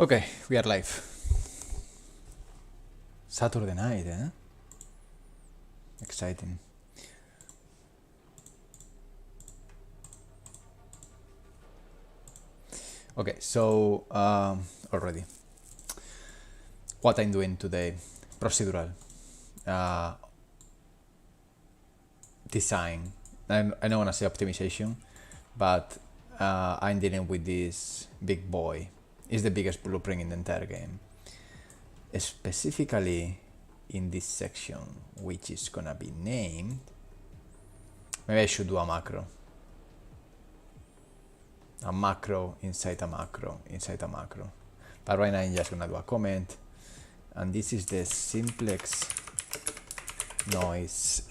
Okay, we are live. Saturday night, eh? Exciting. Okay, so already what I'm doing today, procedural design. I don't want to say optimization, but I'm dealing with this big boy. It's the biggest blueprint in the entire game. Specifically in this section, which is gonna be named. Maybe I should do a macro. A macro inside a macro inside a macro. But right now I'm just gonna do a comment, and this is the Simplex noise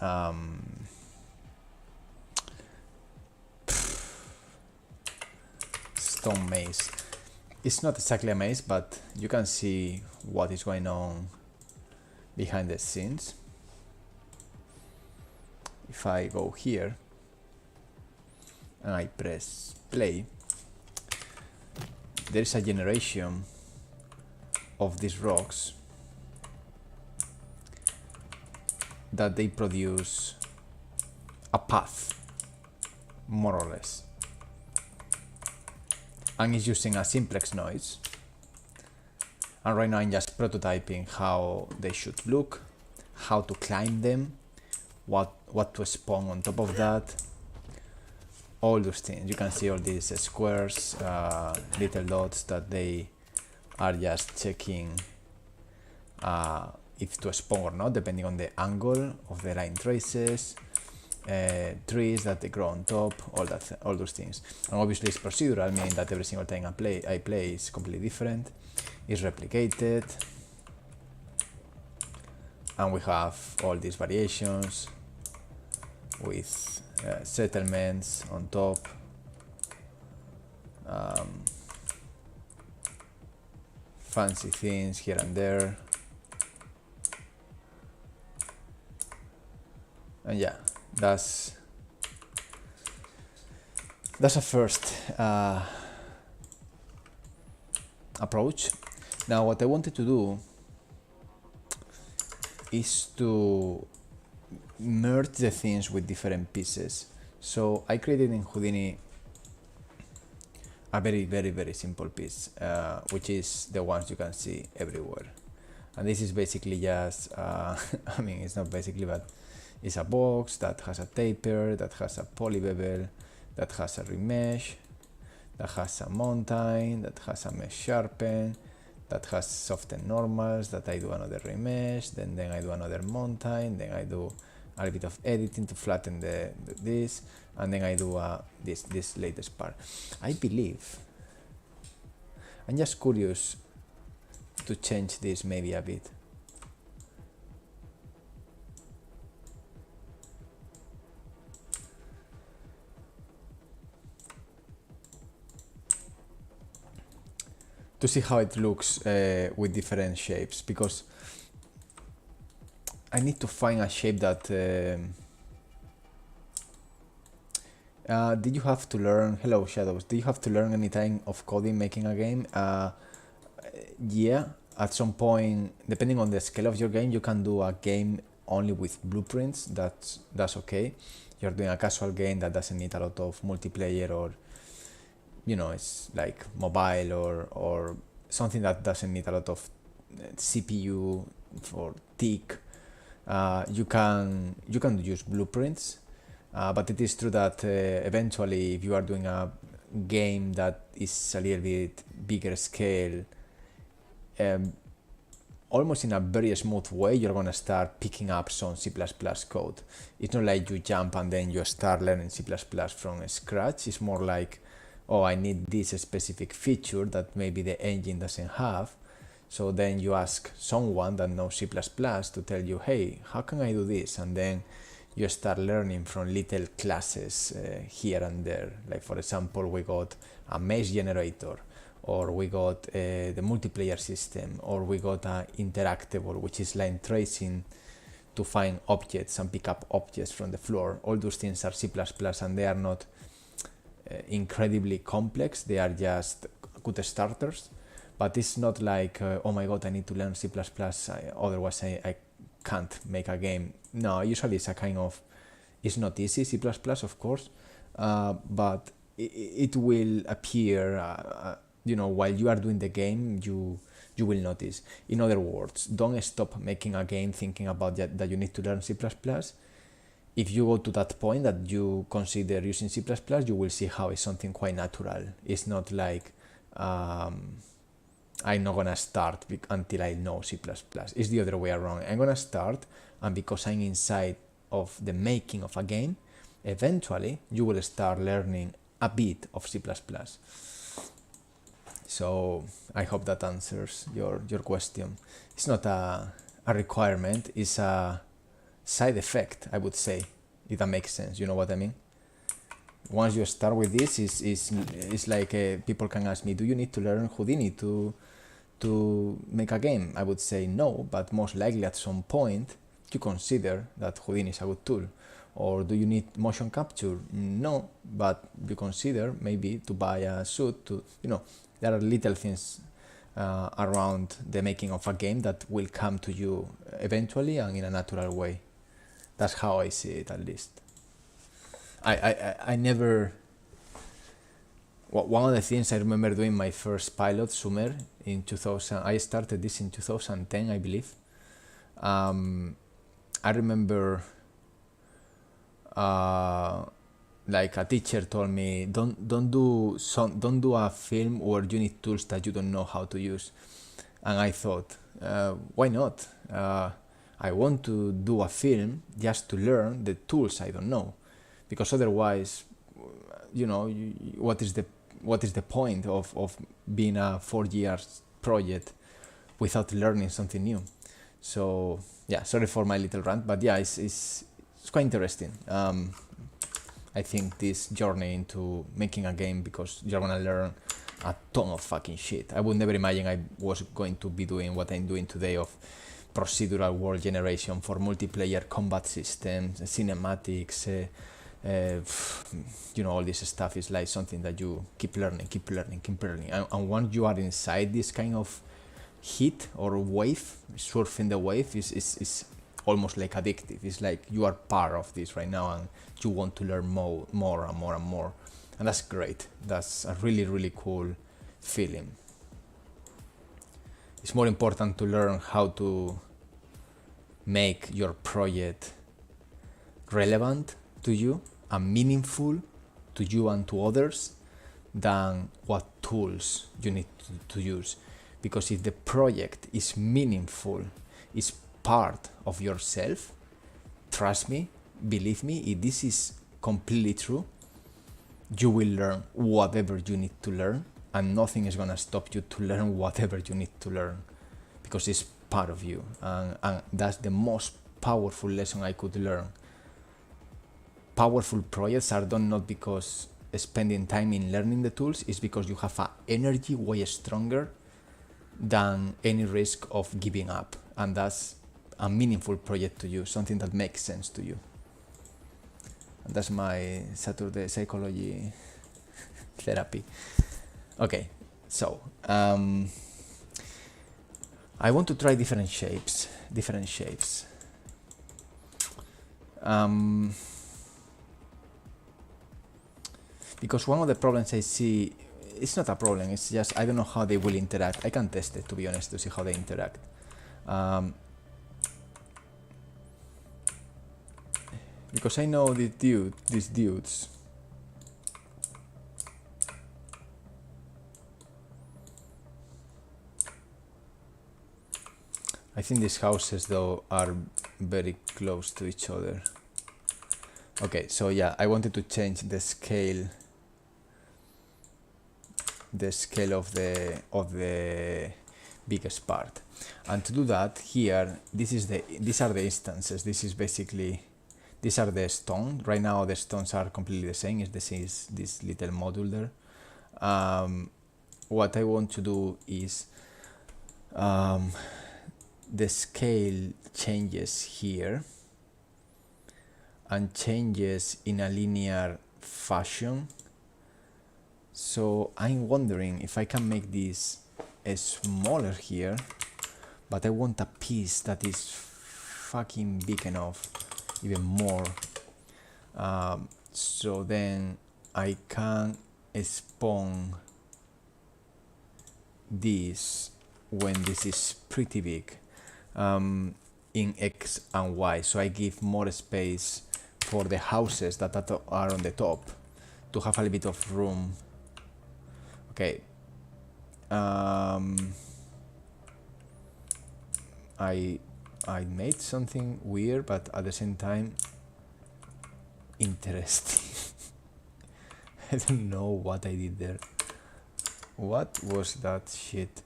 stone maze. It's not exactly a maze, but you can see what is going on behind the scenes. If I go here and I press play, there is a generation of these rocks that they produce a path, more or less, and it's using a Simplex noise. And right now I'm just prototyping how they should look, how to climb them, what to spawn on top of that, all those things. You can see all these squares, little dots that they are just checking if to spawn or not, depending on the angle of the line traces, trees that they grow on top, all those things. And obviously it's procedural, meaning that every single time I play is completely different. It's replicated, and we have all these variations with settlements on top, fancy things here and there, and yeah, that's a first approach. Now what I wanted to do is to merge the things with different pieces. So I created in Houdini a very simple piece, which is the ones you can see everywhere. And this is basically just, I mean, it's not basically, but it's a box that has a taper, that has a poly bevel, that has a remesh, that has a mountain, that has a mesh sharpen, that has soften normals, that I do another remesh, then I do another mountain, then I do a little bit of editing to flatten this, and then I do this latest part. I believe, I'm just curious to change this maybe a bit. To see how it looks with different shapes, because I need to find a shape that did you have to learn, hello Shadows, did you have to learn any time of coding making a game? Yeah, at some point, depending on the scale of your game, you can do a game only with blueprints. That's okay. You're doing a casual game that doesn't need a lot of multiplayer, or you know, it's like mobile or something that doesn't need a lot of CPU for tick. You can use blueprints, but it is true that eventually, if you are doing a game that is a little bit bigger scale, almost in a very smooth way, you're gonna start picking up some C++ code. It's not like you jump and then you start learning C++ from scratch. It's more like, oh, I need this specific feature that maybe the engine doesn't have. So then you ask someone that knows C++ to tell you, hey, how can I do this? And then you start learning from little classes here and there. Like, for example, we got a mesh generator, or we got the multiplayer system, or we got a interactable, which is line tracing to find objects and pick up objects from the floor. All those things are C++, and they are not incredibly complex. They are just good starters. but it's not like oh my god, I need to learn C++, otherwise I can't make a game. No, usually it's a kind of, it's not easy, C++, of course, but it will appear, while you are doing the game, you will notice. In other words, don't stop making a game thinking about that you need to learn C++. If you go to that point that you consider using C++, you will see how it's something quite natural. It's not like I'm not gonna start until I know C++. It's the other way around. I'm gonna start, and because I'm inside of the making of a game, eventually you will start learning a bit of C++. So I hope that answers your question. It's not a requirement, it's a side effect, I would say, if that makes sense. You know what I mean? Once you start with this, it's like people can ask me, do you need to learn Houdini to make a game? I would say no, but most likely at some point you consider that Houdini is a good tool. Or do you need motion capture? No, but you consider maybe to buy a suit to, there are little things around the making of a game that will come to you eventually and in a natural way. That's how I see it, at least. I never... One of the things I remember doing my first pilot, Sumer, in 2000... I started this in 2010, I believe. I remember... like a teacher told me, don't do a film where you need tools that you don't know how to use. And I thought, why not? I want to do a film just to learn the tools I don't know, because otherwise, what is the point of being a 4 years project without learning something new? So yeah, sorry for my little rant, but yeah, it's quite interesting. I think this journey into making a game, because you're gonna learn a ton of fucking shit. I would never imagine I was going to be doing what I'm doing today of procedural world generation for multiplayer combat systems, cinematics, all this stuff is like something that you keep learning. And once you are inside this kind of heat or wave, surfing the wave is almost like addictive. It's like you are part of this right now and you want to learn more and more and more. And that's great. That's a really, really cool feeling. It's more important to learn how to make your project relevant to you and meaningful to you and to others than what tools you need to use. Because if the project is meaningful, is part of yourself, trust me, believe me, if this is completely true, you will learn whatever you need to learn, and nothing is gonna stop you to learn whatever you need to learn, because it's part of you, and that's the most powerful lesson I could learn. Powerful projects are done not because spending time in learning the tools, it's because you have an energy way stronger than any risk of giving up, and that's a meaningful project to you, something that makes sense to you. And that's my Saturday psychology therapy. Okay, so I want to try different shapes. Because one of the problems I see, it's not a problem, it's just I don't know how they will interact. I can test it, to be honest, to see how they interact. Because I know these dudes. I think these houses though are very close to each other. Okay, so yeah, I wanted to change the scale of the biggest part. And to do that, here, these are the instances. This is basically, these are the stones. Right now the stones are completely the same. This is this little module there. What I want to do is the scale changes here and changes in a linear fashion. So I'm wondering if I can make this smaller here, but I want a piece that is fucking big enough, even more. So then I can spawn this when this is pretty big in X and Y, so I give more space for the houses that are on the top to have a little bit of room. Okay. I made something weird, but at the same time interesting. I don't know what I did there. What was that shit?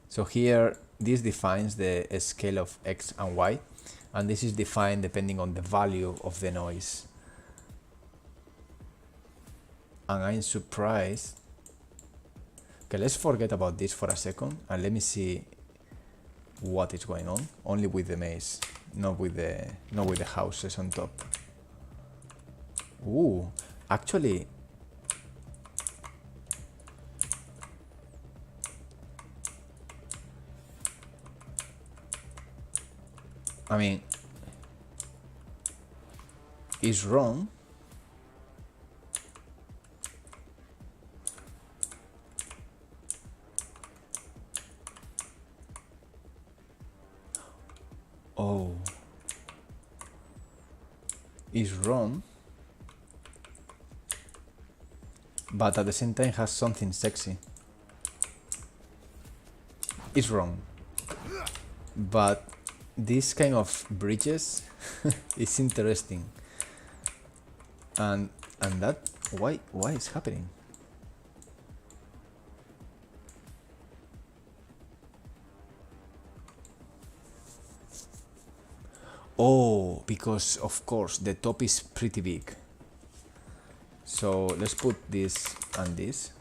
So here, this defines the scale of X and Y, and this is defined depending on the value of the noise. And I'm surprised. Okay, let's forget about this for a second, and let me see what is going on. Only with the maze, not with the houses on top. Ooh, actually, I mean, it's wrong. Oh, it's wrong, but at the same time has something sexy. It's wrong, but this kind of bridges is interesting, and that why is happening? Oh, because of course the top is pretty big. So let's put this and this,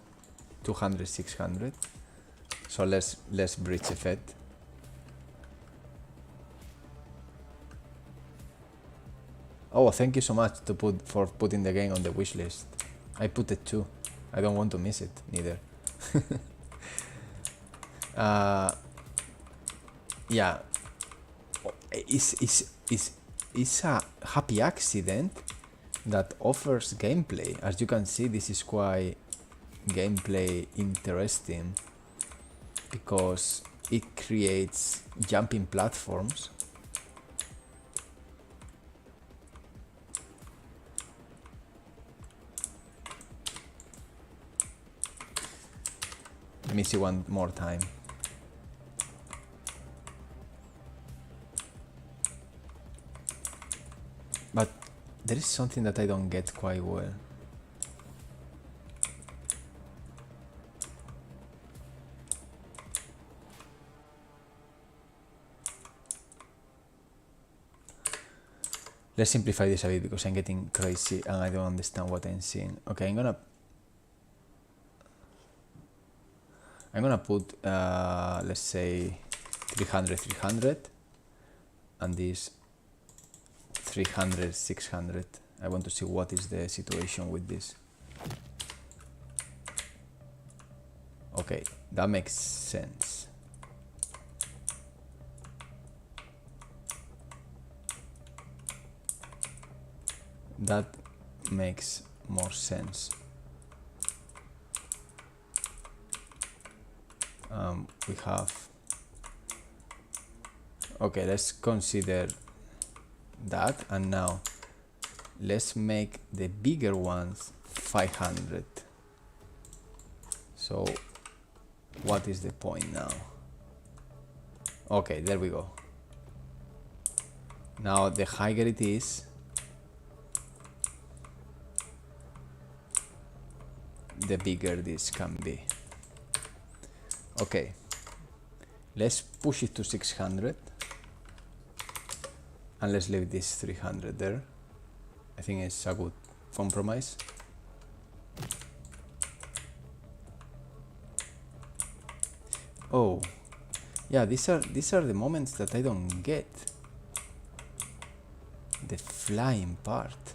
200, 600. So less bridge effect. Oh, thank you so much for putting the game on the wish list. I put it too. I don't want to miss it neither. Yeah, it's a happy accident that offers gameplay. As you can see, this is quite gameplay interesting because it creates jumping platforms. Let me see one more time. But there is something that I don't get quite well. Let's simplify this a bit because I'm getting crazy and I don't understand what I'm seeing. Okay, I'm gonna put let's say 300, 300, and this 300, 600. I want to see what is the situation with this. Okay, that makes sense. That makes more sense. We have, okay, let's consider that, and now let's make the bigger ones 500. So what is the point now? Okay, there we go. Now the higher it is, the bigger this can be. Okay, let's push it to 600 and let's leave this 300 there. I think it's a good compromise. Oh, yeah, these are the moments that I don't get. The flying part.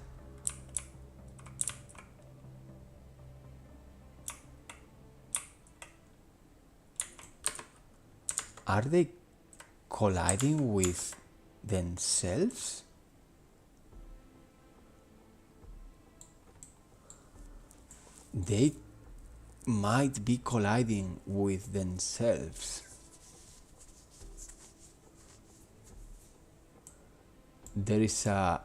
Are they colliding with themselves? They might be colliding with themselves. There is a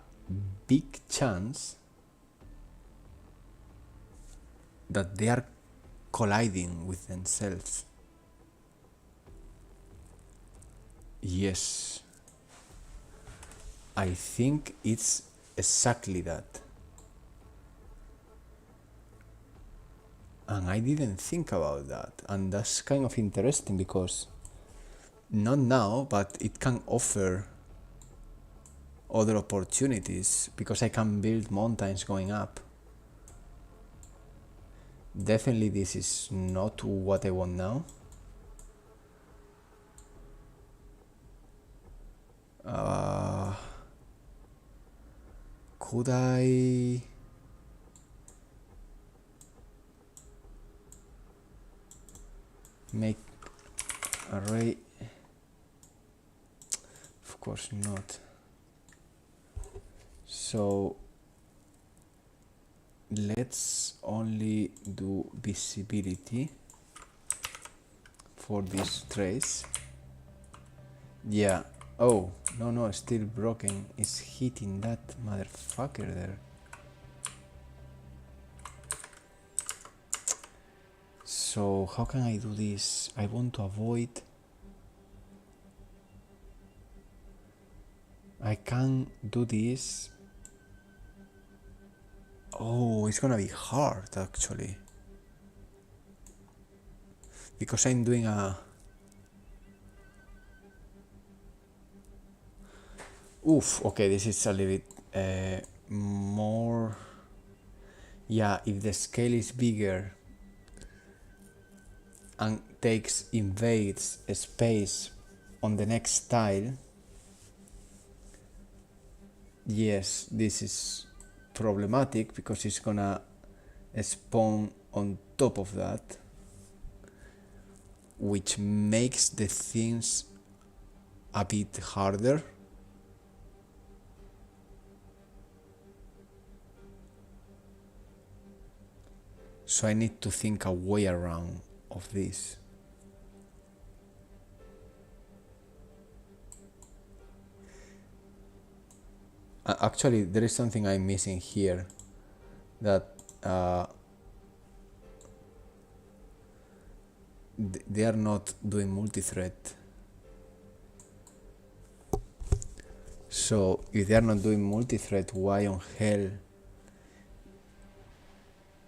big chance that they are colliding with themselves. Yes, I think it's exactly that. And I didn't think about that, and that's kind of interesting because not now, but it can offer other opportunities because I can build mountains going up. Definitely this is not what I want now. Could I make array? Of course not. So let's only do visibility for this trace. Yeah. Oh, no, still broken. It's hitting that motherfucker there. So how can I do this? I want to avoid. I can do this. Oh, it's gonna be hard actually. Because I'm doing a... Oof, okay, this is a little bit more... Yeah, if the scale is bigger and invades a space on the next tile, yes, this is problematic because it's gonna spawn on top of that, which makes the things a bit harder. So I need to think a way around of this. Actually, there is something I'm missing here, that they are not doing multi-thread. So if they are not doing multi-thread, why on hell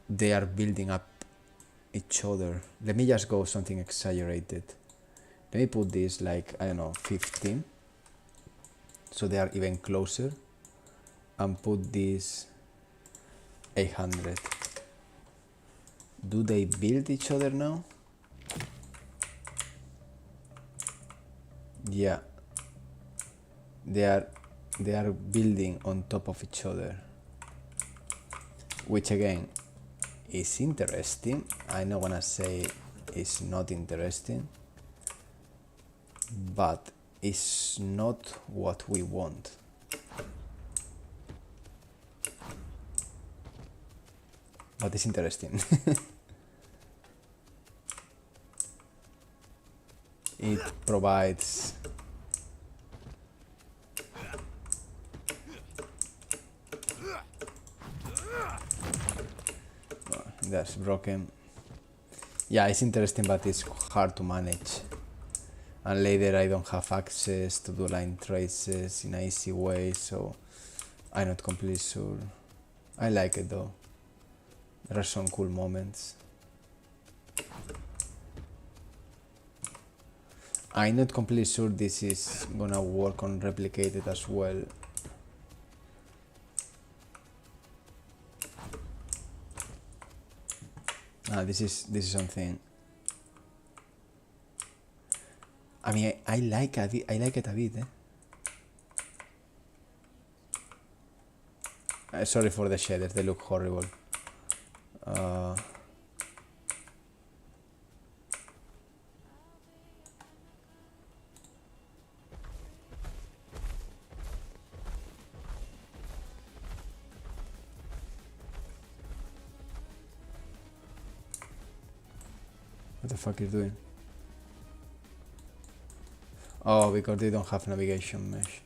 they are building up each other? Let me just go something exaggerated. Let me put this like, I don't know, 15, so they are even closer, and put this 800. Do they build each other now? Yeah, they are building on top of each other, which again is interesting. I'm not gonna say it's not interesting, but it's not what we want. But it's interesting. It provides that's broken. Yeah, it's interesting, but it's hard to manage, and later I don't have access to do line traces in an easy way, so I'm not completely sure. I like it though. There are some cool moments. I'm not completely sure this is gonna work on replicated as well. This is something. I mean, I like it. I like it a bit. Sorry for the shaders; they look horrible. What the fuck is doing? Oh, because they don't have navigation mesh.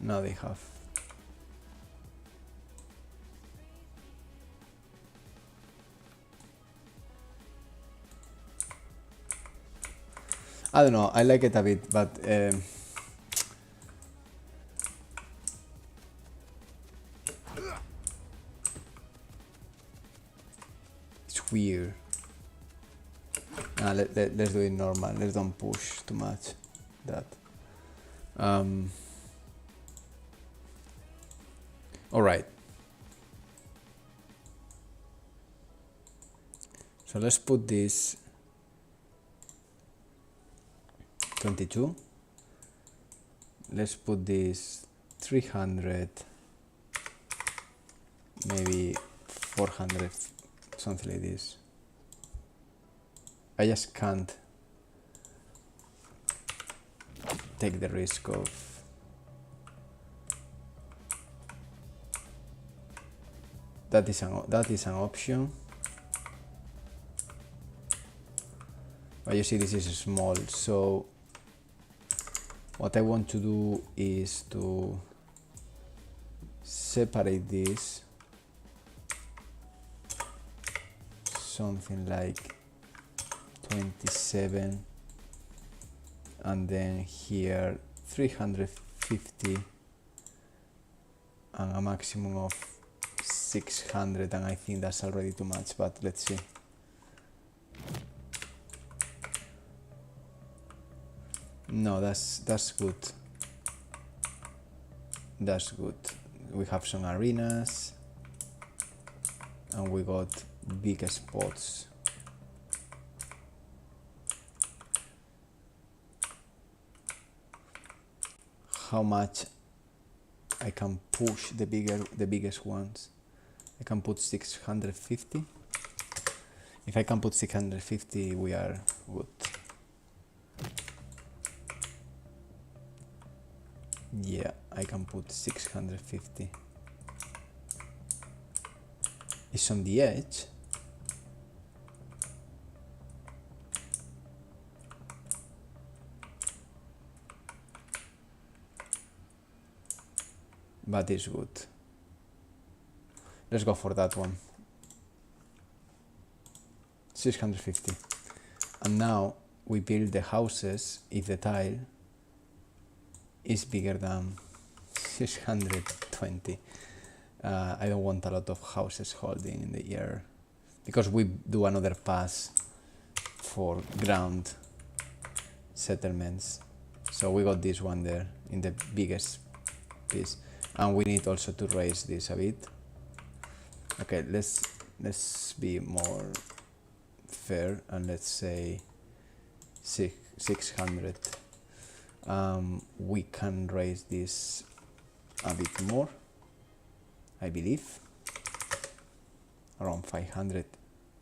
Now they have. I don't know, I like it a bit, but it's weird. Let's do it normal. Let's don't push too much that. All right. So let's put this 22. Let's put this 300, maybe 400, something like this. I just can't take the risk of that is an option. But you see this is small, so what I want to do is to separate this something like 27, and then here 350 and a maximum of 600, and I think that's already too much, but let's see. No, that's good. That's good. We have some arenas and we got big spots. How much I can push the biggest ones? I can put 650. If I can put 650, we are good. Yeah, I can put 650. It's on the edge. But it's good. Let's go for that one. 650. And now we build the houses if the tile is bigger than 620. I don't want a lot of houses holding in the air because we do another pass for ground settlements. So we got this one there in the biggest piece, and we need also to raise this a bit. Okay, let's be more fair and let's say 600. We can raise this a bit more, I believe, around 500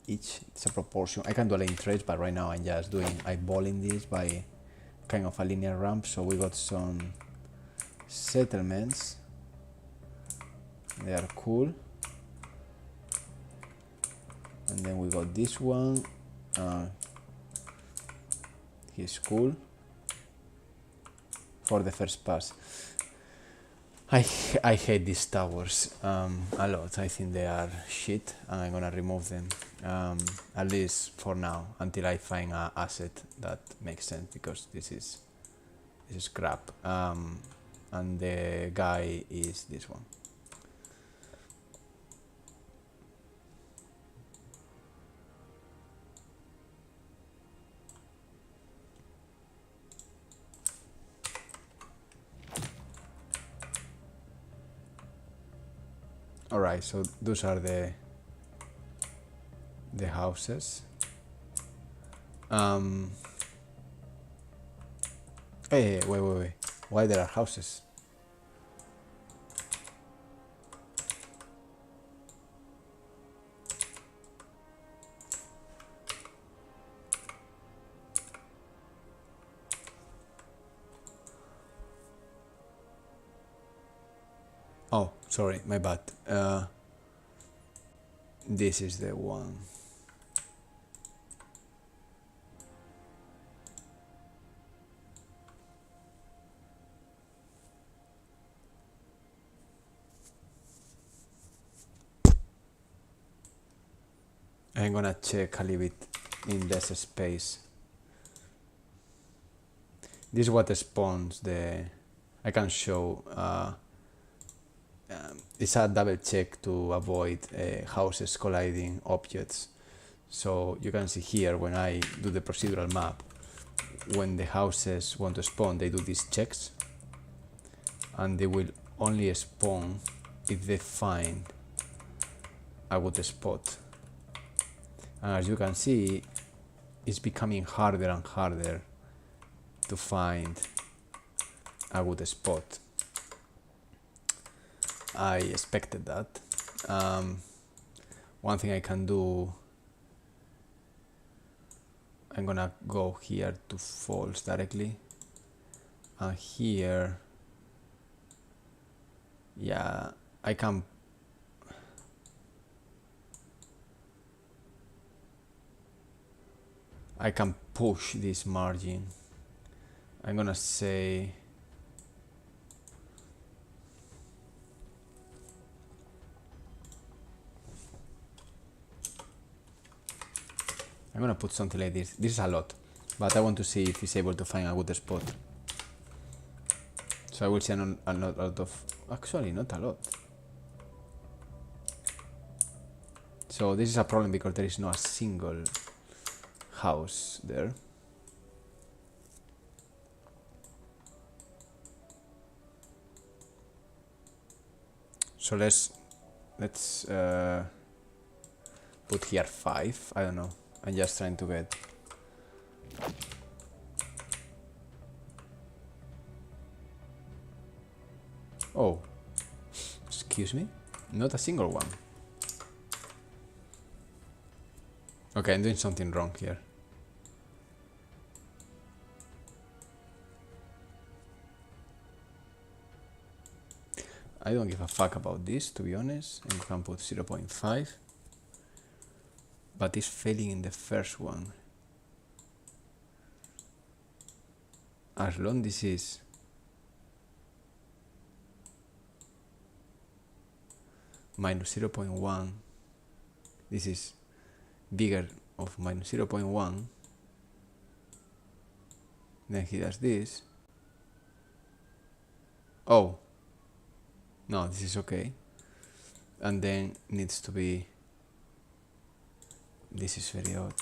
each. It's a proportion. I can do a lane trades, but right now I'm just doing eyeballing this by kind of a linear ramp. So we got some settlements. They are cool. And then we got this one. He's cool for the first pass. I hate these towers a lot. I think they are shit and I'm gonna remove them, at least for now, until I find an asset that makes sense, because this is crap. And the guy is this one. Alright, so those are the houses. Hey, wait. Why there are houses? Oh, sorry, my bad. This is the one. I'm gonna check a little bit in this space. This is what spawns the. I can show. It's a double check to avoid houses colliding objects. So you can see here when I do the procedural map, when the houses want to spawn, they do these checks, and they will only spawn if they find a good spot. And as you can see, it's becoming harder and harder to find a good spot. I expected that. One thing I can do, I'm gonna go here to false directly, and here, yeah, I can push this margin. I'm gonna say I'm gonna put something like this. This is a lot, but I want to see if it's able to find a good spot. So I will see a lot of, actually not a lot. So this is a problem because there is not a single house there. So let's put here 5. I don't know. I'm just trying to get. Oh, excuse me? Not a single one. Okay, I'm doing something wrong here. I don't give a fuck about this, to be honest. And you can put 0.5. But it's failing in the first one. As long this is minus 0.1, this is bigger of minus 0.1, then he does this. Oh, no, this is okay. And then needs to be, this is very odd.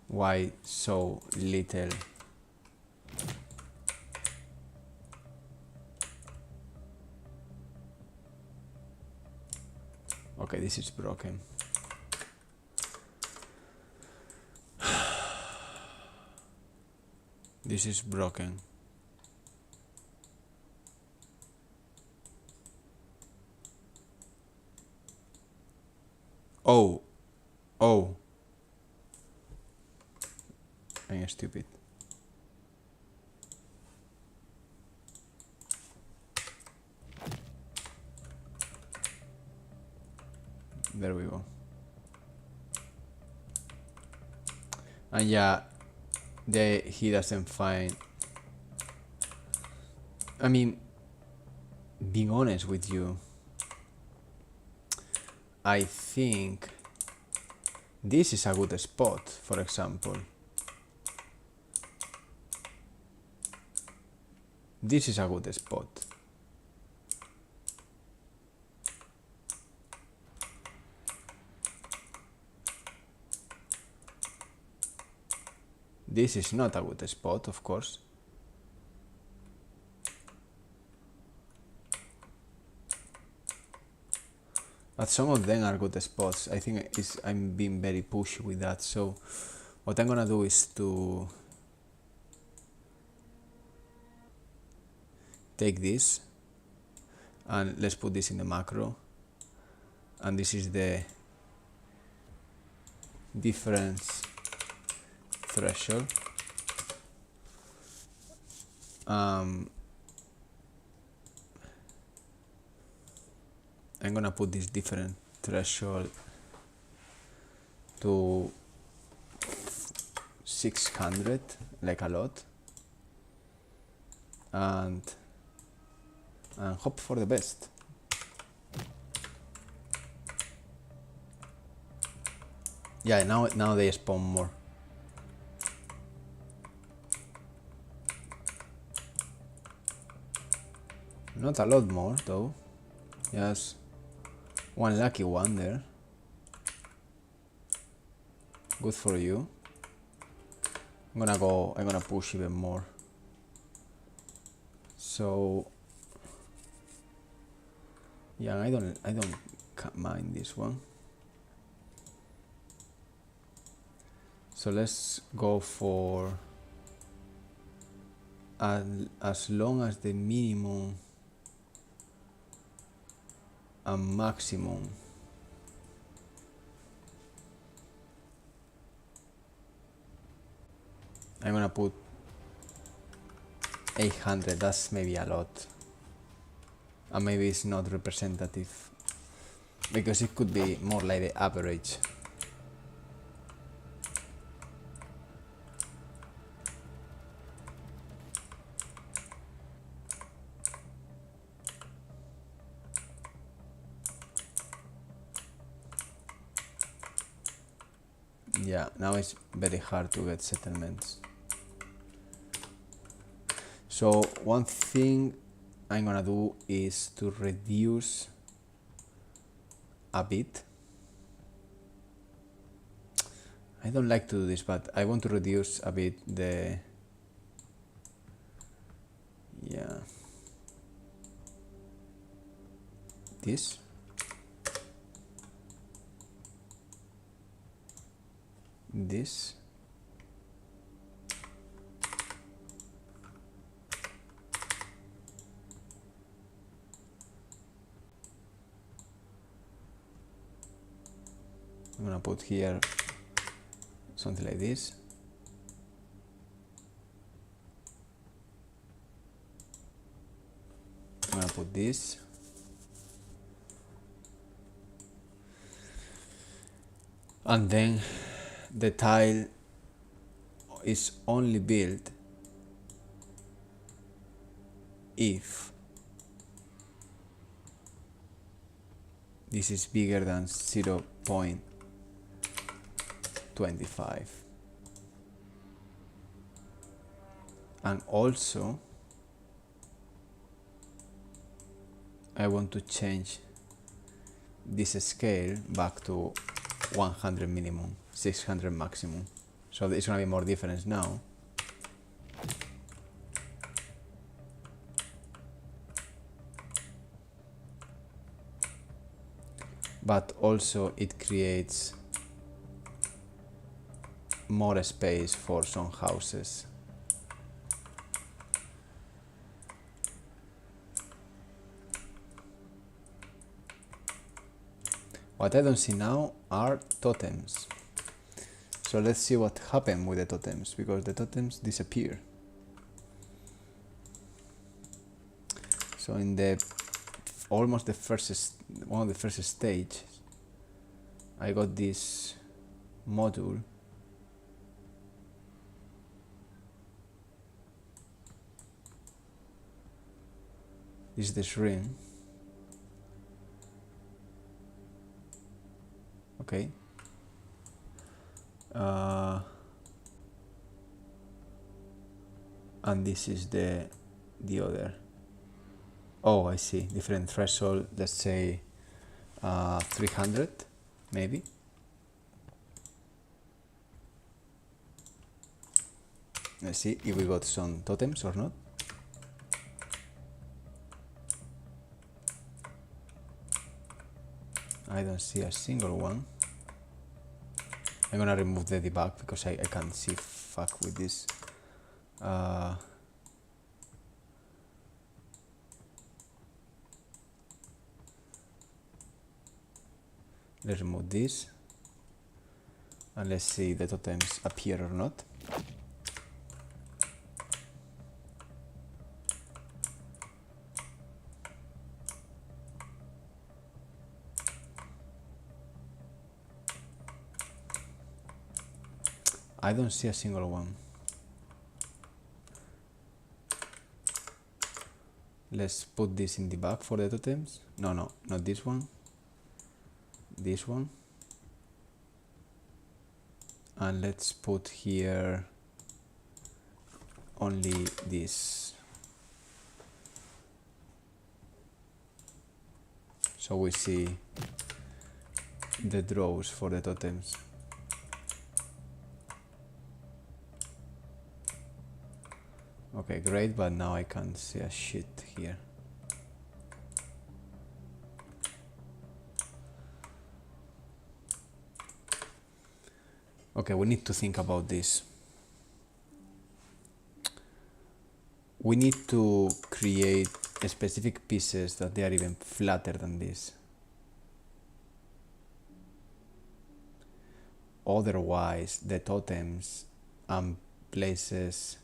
Why so little? Okay, this is broken. This is broken. Oh. Oh. I'm stupid. There we go. And yeah, he doesn't find. I mean, being honest with you, I think this is a good spot, for example. This is a good spot. This is not a good spot, of course. But some of them are good spots. I think I'm being very pushy with that. So what I'm gonna do is to take this and let's put this in the macro. And this is the difference threshold. I'm gonna put this different threshold to 600, like a lot, and hope for the best. Yeah, now they spawn more. Not a lot more though. Just one lucky one there. Good for you. I'm gonna push even more. So yeah, I don't mind this one. So let's go for as long as the minimum and maximum I'm gonna put 800. That's maybe a lot, and maybe it's not representative because it could be more like the average. Yeah, now it's very hard to get settlements. So one thing I'm gonna do is to reduce a bit. I don't like to do this, but I want to reduce a bit the... Yeah. This. This. I'm gonna put here something like this. I'm gonna put this. And then the tile is only built if this is bigger than 0.25. And also I want to change this scale back to 100 minimum, 600 maximum. So there's gonna be more difference now. But also it creates more space for some houses. What I don't see now are totems. So let's see what happened with the totems, because the totems disappear. So in the almost the first one of the first stage, I got this module. This is the shrine. Okay. And this is the other. Oh, I see. Different threshold. Let's say 300, maybe. Let's see if we got some totems or not. I don't see a single one. I'm gonna remove the debug because I can't see fuck with this. Let's remove this and let's see if the totems appear or not. I don't see a single one. Let's put this in debug for the totems. No, not this one. This one. And let's put here only this. So we see the draws for the totems. Okay, great, but now I can't see a shit here. Okay, we need to think about this. We need to create specific pieces that they are even flatter than this. Otherwise, the totems and places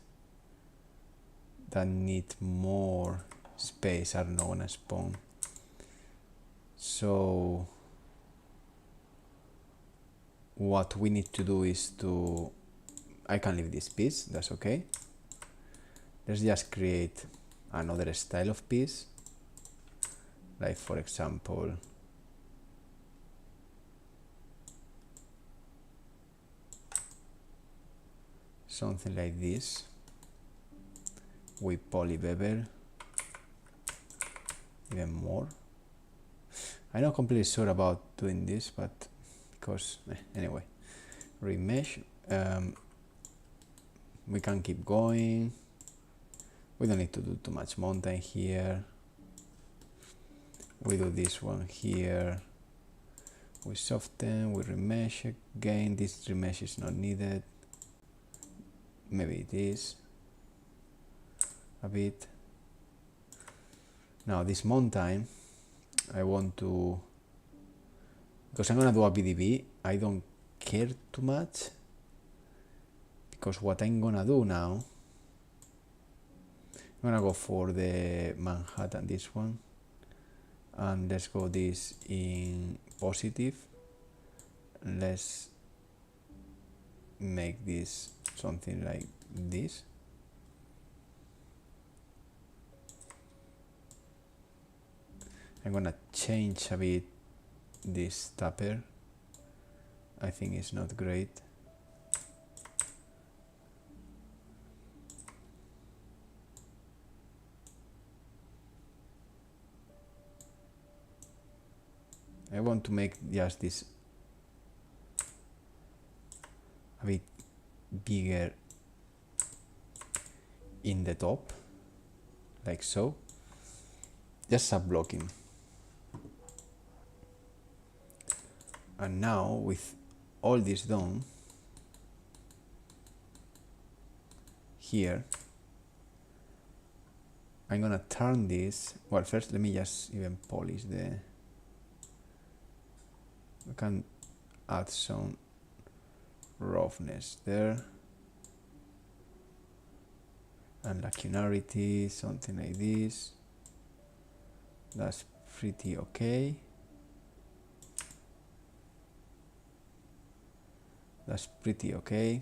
that need more space are not gonna spawn. So what we need to do is to, I can leave this piece, that's okay. Let's just create another style of piece, like for example something like this with poly bevel, even more. I'm not completely sure about doing this, but because anyway, remesh. We can keep going. We don't need to do too much mountain here. We do this one here. We soften, we remesh again. This remesh is not needed. Maybe it is a bit. Now this mountain, I want to, because I'm gonna do a BDB, I don't care too much, because what I'm gonna do now, I'm gonna go for the Manhattan, this one, and let's go this in positive. Let's make this something like this. I'm gonna change a bit this tapper. I think it's not great. I want to make just this a bit bigger in the top, like so. Just sub-blocking. And now with all this done, here, I'm gonna turn this, well first let me just even polish the, we can add some roughness there, and lacunarity, something like this. That's pretty okay. That's pretty okay.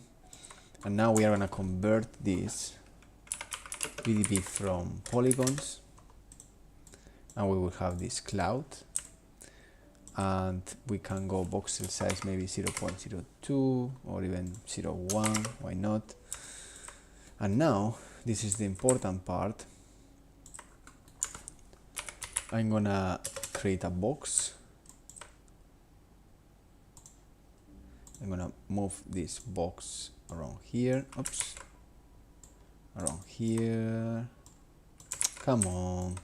And now we are gonna convert this PDB from polygons, and we will have this cloud, and we can go voxel size maybe 0.02 or even 0.1, why not? And now this is the important part. I'm gonna create a box. I'm gonna move this box around here. Oops. Around here. Come on.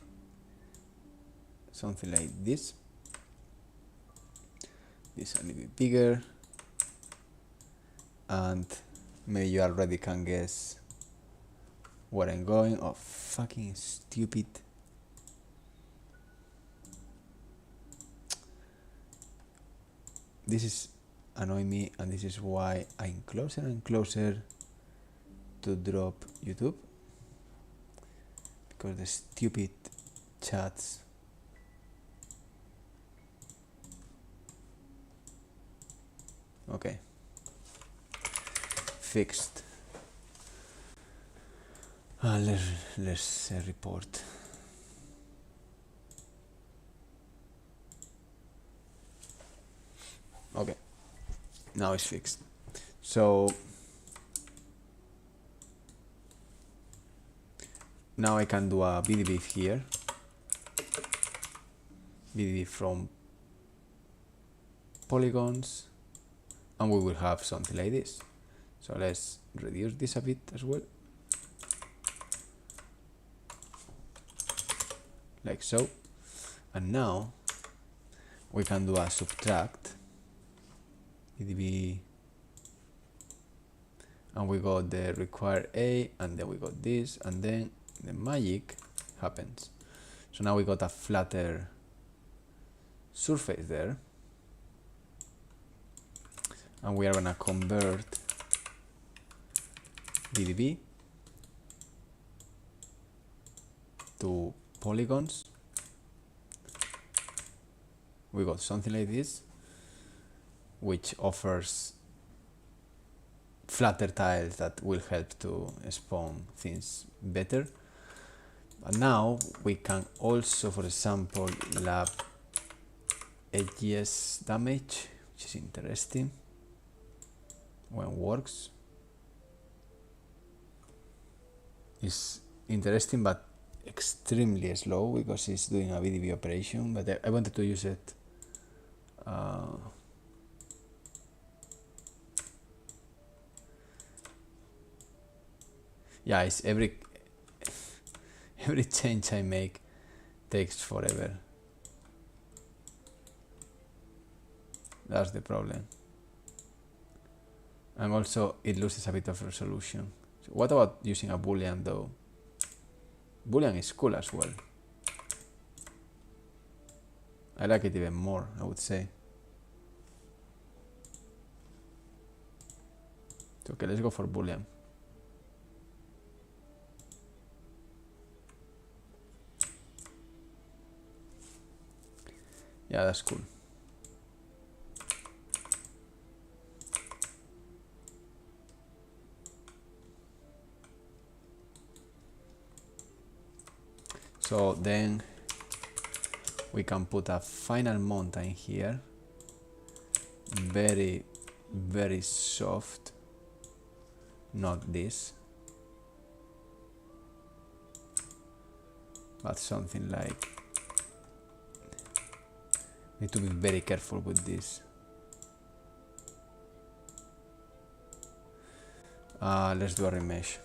Something like this. This a little bit bigger. And maybe you already can guess where I'm going. Oh, fucking stupid. This is annoying me, and this is why I'm closer and closer to drop YouTube, because the stupid chats. Okay, fixed. Let's report. Okay, now it's fixed. So now I can do a BDB here, BDB from polygons, and we will have something like this. So let's reduce this a bit as well, like so. And now we can do a subtract BDB, and we got the require A, and then we got this, and then the magic happens. So now we got a flatter surface there, and we are gonna convert BDB to polygons. We got something like this, which offers flatter tiles that will help to spawn things better. But now we can also, for example, lab edges damage, which is interesting when it works. It's interesting but extremely slow because it's doing a BDB operation, but I wanted to use it yeah, it's every change I make takes forever. That's the problem. And also it loses a bit of resolution. So what about using a boolean though? Boolean is cool as well. I like it even more, I would say. So, okay, let's go for boolean. Yeah, that's cool. So then we can put a final mountain here, very soft, not this, but something like, need to be very careful with this. Let's do a remesh.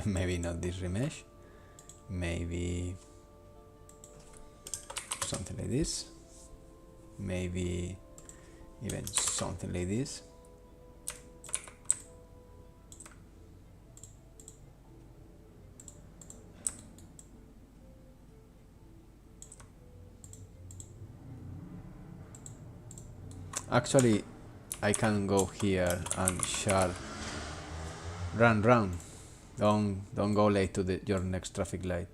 Maybe not this remesh, maybe something like this, maybe even something like this. Actually, I can go here and shard. Run. Don't go late to your next traffic light.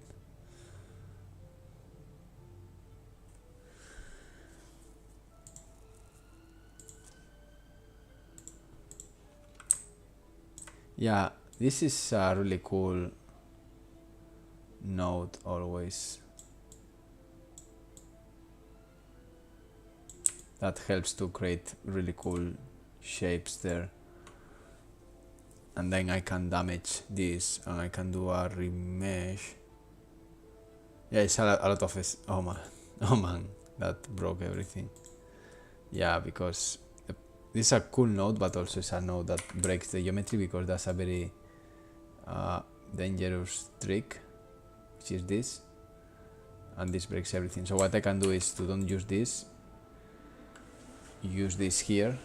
Yeah, this is a really cool node always. That helps to create really cool shapes there. And then I can damage this and I can do a remesh. Yeah, it's a lot of this. Oh man, that broke everything. Yeah, because this is a cool node, but also it's a node that breaks the geometry, because that's a very dangerous trick, which is this, and this breaks everything. So what I can do is to don't use this, use this here.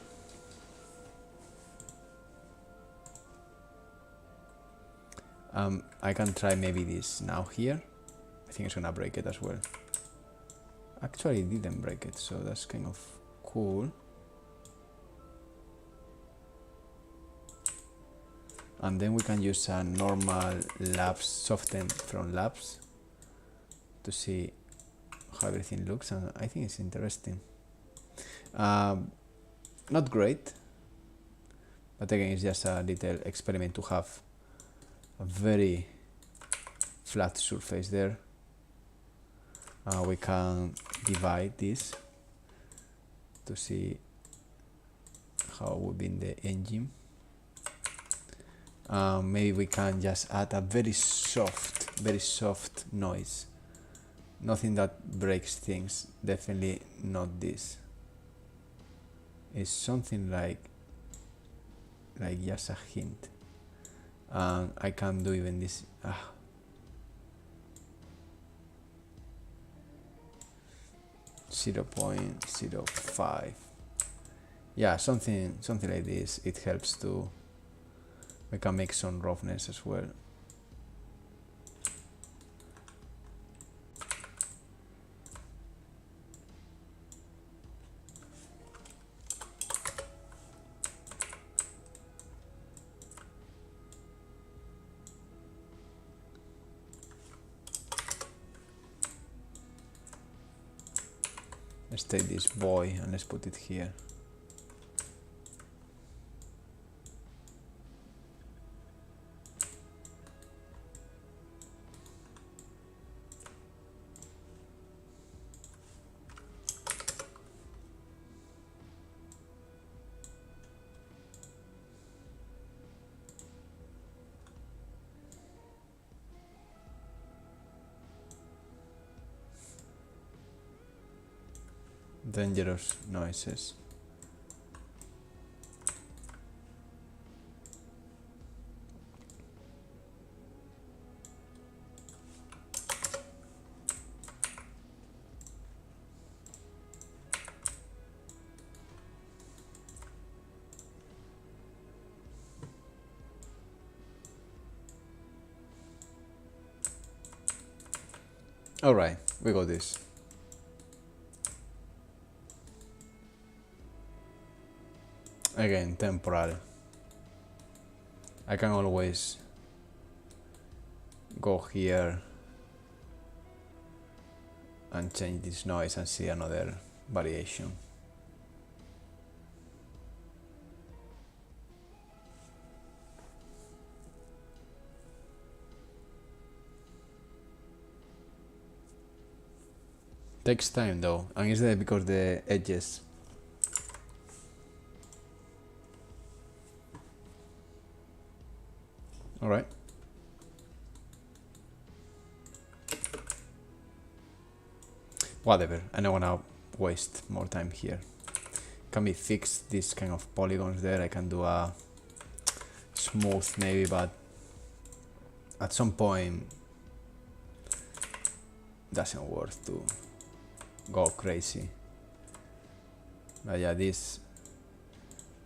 I can try maybe this now here. I think it's gonna break it as well. Actually, it didn't break it, so that's kind of cool. And then we can use a normal labs, soften from labs, to see how everything looks, and I think it's interesting. Not great, but again, it's just a little experiment to have a very flat surface there. We can divide this to see how it would be in the engine. Maybe we can just add a very soft noise. Nothing that breaks things, definitely not this. It's something like just a hint. I can do even this. 0.05. Yeah, something like this. It helps to. We can make some roughness as well. Let's take this boy and let's put it here. Dangerous noises. All right, we got this. Again, temporal. I can always go here and change this noise and see another variation. Takes time though, and it's there because the edges. All right. Whatever, I don't wanna waste more time here. Can we fix this kind of polygons there? I can do a smooth maybe, but at some point doesn't worth to go crazy. But yeah, this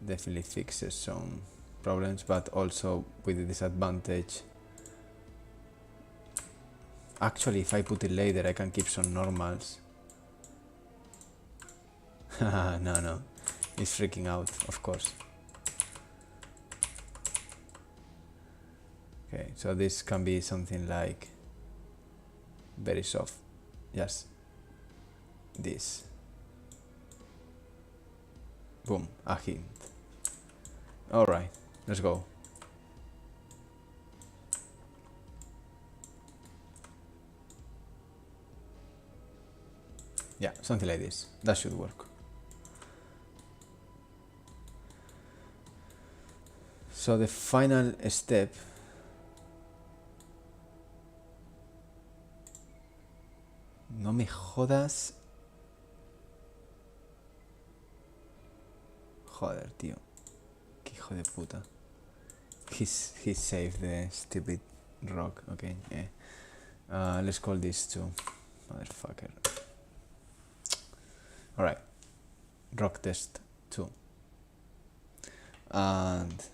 definitely fixes some problems, but also with the disadvantage. Actually, if I put it later, I can keep some normals. No, it's freaking out, of course. Okay, so this can be something like very soft, yes, this. Boom, a hint. All right, let's go. Yeah, something like this. That should work. So the final step no me jodas. Joder, tío. Qué hijo de puta. He saved the stupid rock. Okay, yeah. Let's call this too. Motherfucker. Alright. Rock test 2. And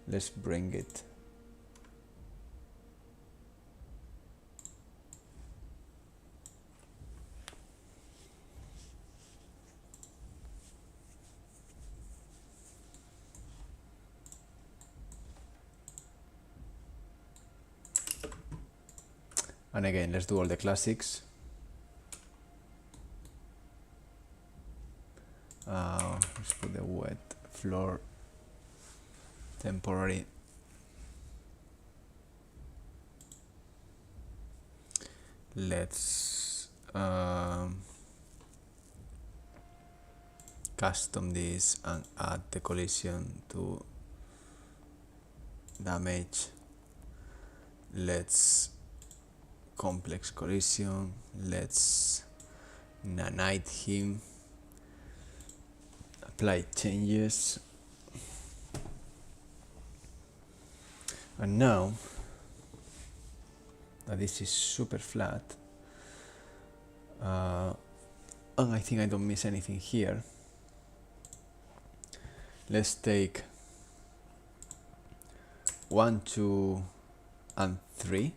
let's bring it. And again, let's do all the classics. Let's put the wet floor temporary. Let's custom this and add the collision to damage. Let's complex collision. Let's nanite him. Apply changes. And now that this is super flat, and I think I don't miss anything here, let's take 1, 2, and 3,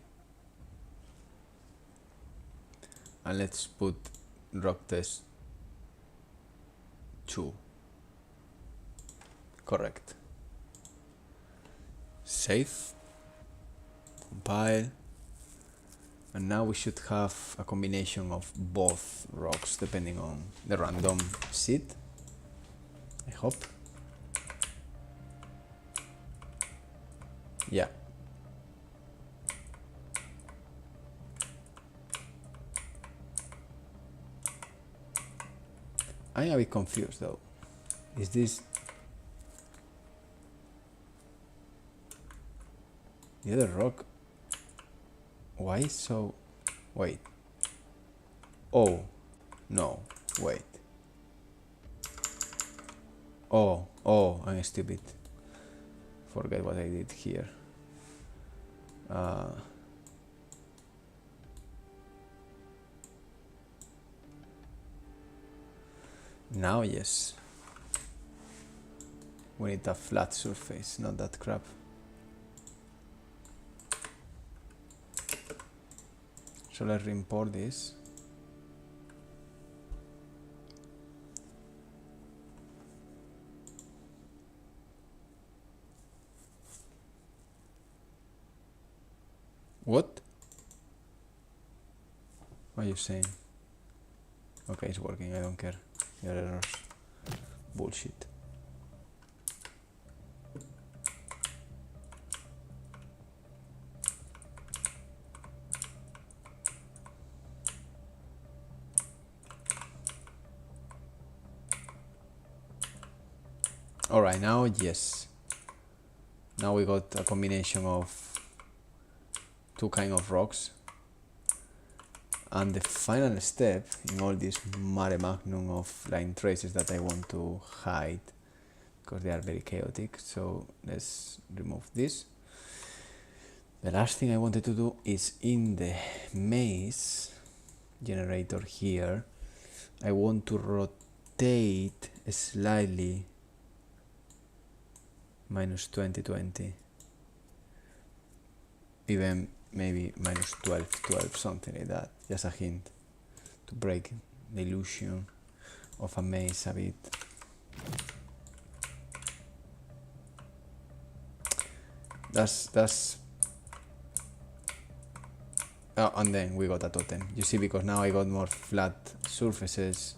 and let's put rock test 2. Correct. Save, compile, and now we should have a combination of both rocks depending on the random seed, I hope. Yeah. I'm a bit confused though. Is this the other rock? Why so? Wait. Oh, no, wait. Oh, I'm stupid. Forget what I did here. Now, yes. We need a flat surface, not that crap. So let's import this. What? What are you saying? Okay, it's working, I don't care. Your errors. Bullshit. Alright, now yes. Now we got a combination of two kind of rocks. And the final step in all this mare magnum of line traces that I want to hide because they are very chaotic. So let's remove this. The last thing I wanted to do is in the maze generator here, I want to rotate slightly minus 20, even maybe minus 12, something like that. Just a hint to break the illusion of a maze a bit. That's oh, and then we got a totem. You see, because now I got more flat surfaces,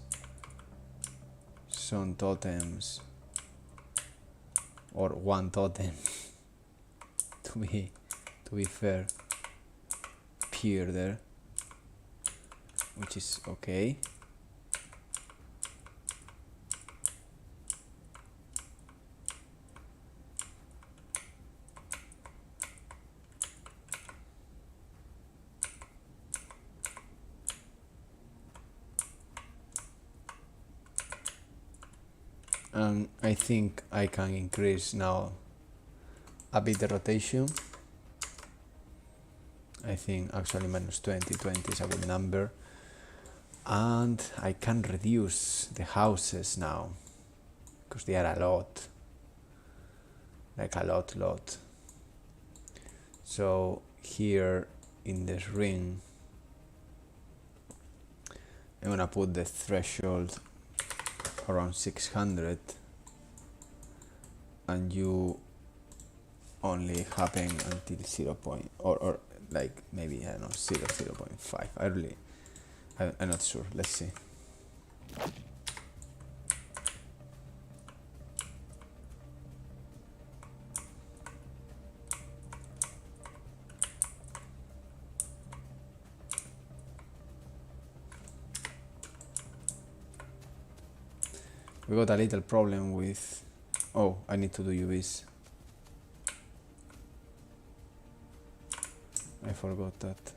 some totems, or one totem to be fair, appear there, which is okay. And I think I can increase now a bit the rotation. I think actually minus 20 is a good number. And I can reduce the houses now because they are a lot, like a lot. So here in this ring, I'm gonna put the threshold around 600, and you only happen until 0 point, or like maybe, I don't know, 0.5. I'm not sure. Let's see. We got a little problem with... Oh, I need to do UVs. I forgot that.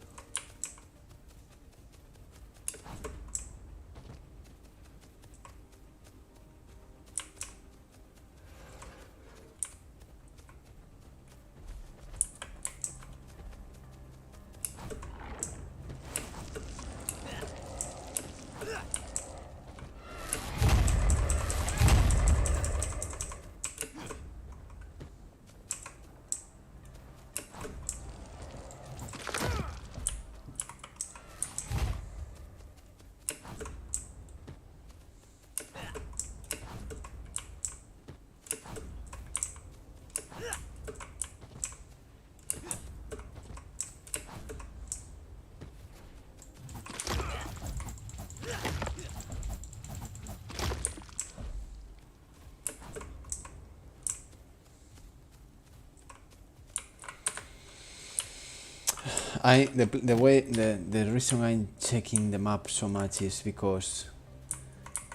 The reason I'm checking the map so much is because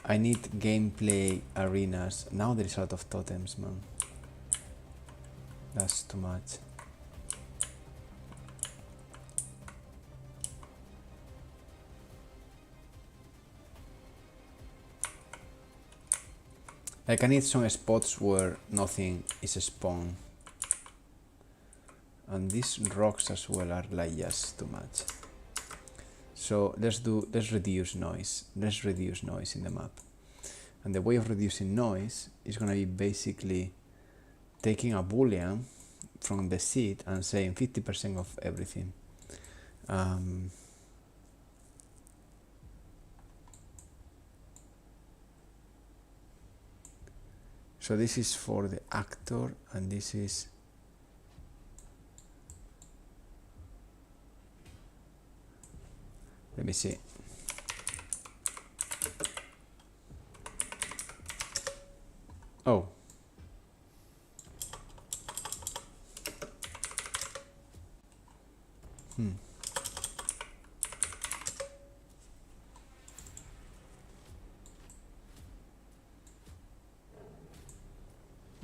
I need gameplay arenas. Now there is a lot of totems, man. That's too much. Like, I need some spots where nothing is spawned. And these rocks as well are like just too much. So let's reduce noise. Let's reduce noise in the map. And the way of reducing noise is gonna be basically taking a boolean from the seed and saying 50% of everything. So this is for the actor, and this is... Let me see. Oh.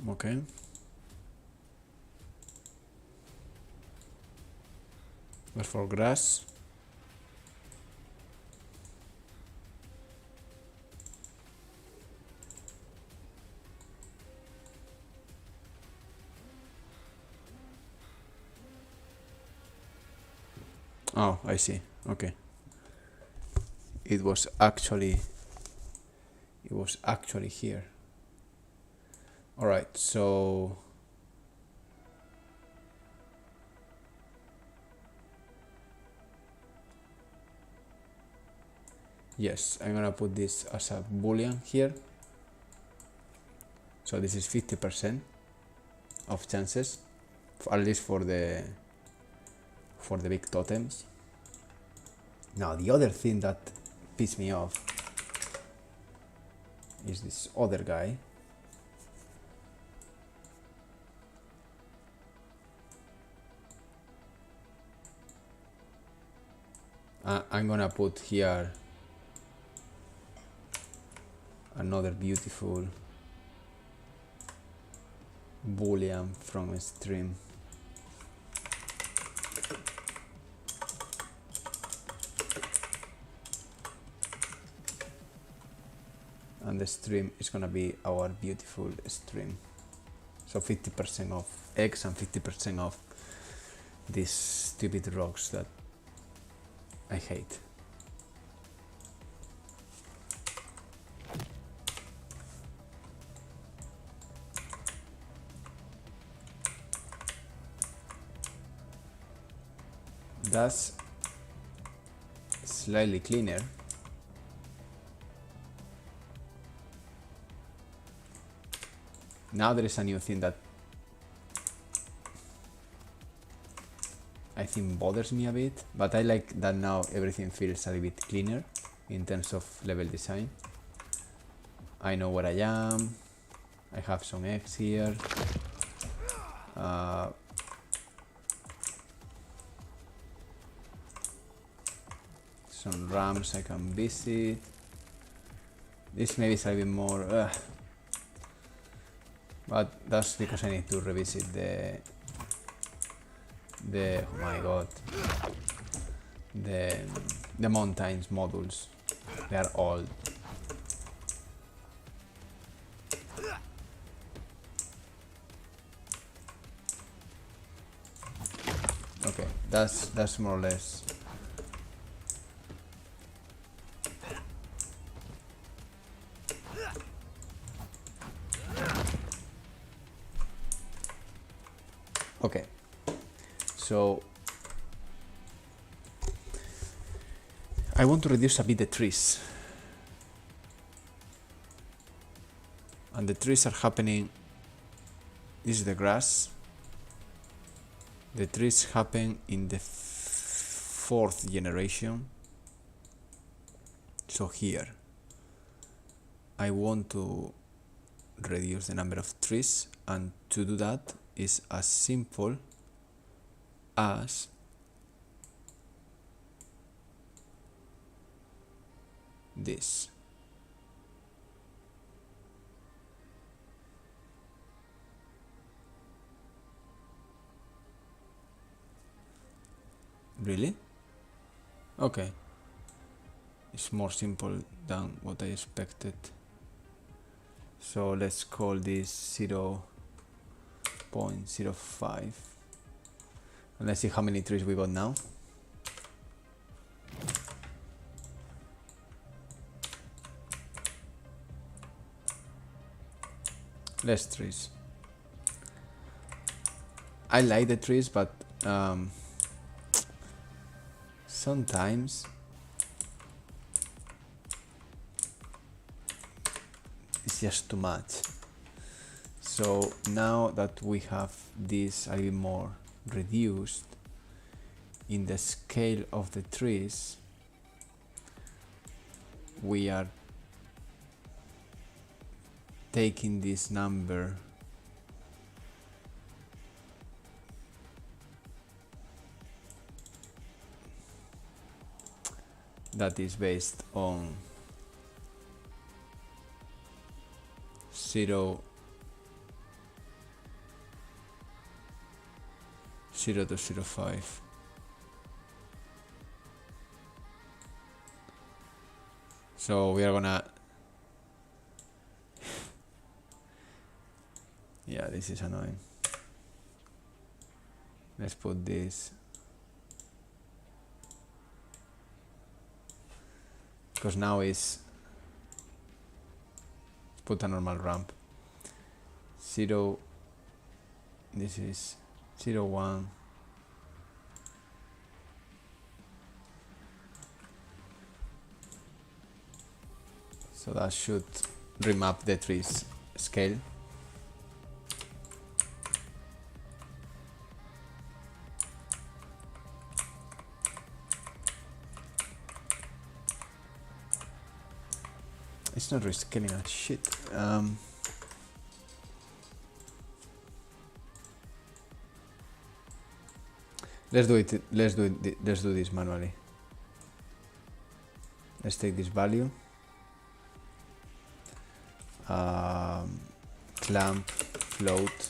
Okay. But for grass. Oh, I see. Okay. It was actually here. All right, so yes, I'm gonna put this as a boolean here. So this is 50% of chances, at least for the big totems. Now the other thing that pissed me off is this other guy. I'm gonna put here another beautiful boolean from a stream. And the stream is gonna be our beautiful stream. So 50% of eggs and 50% of these stupid rocks that I hate. That's slightly cleaner. Now there is a new thing that I think bothers me a bit, but I like that now everything feels a little bit cleaner in terms of level design. I know where I am. I have some eggs here. Some ramps I can visit. This maybe is a little bit more, but that's because I need to revisit the oh my god, the mountains modules. They are old. Okay, that's more or less. Okay, so I want to reduce a bit the trees, and the trees are happening. This is the grass. The trees happen in the 4th generation. So here I want to reduce the number of trees, and to do that is as simple as this. Really? Okay. It's more simple than what I expected. So let's call this 0.05. And let's see how many trees we got now. Less trees. I like the trees, but sometimes it's just too much. So now that we have this a little more reduced in the scale of the trees, we are taking this number that is based on 0 to 0.5. So we are gonna yeah, this is annoying. Let's put this, because now is put a normal ramp. 0, this is 0.1. So that should remap the trees scale. It's not rescaling a shit. Let's do it. Let's do this manually. Let's take this value. Clamp float,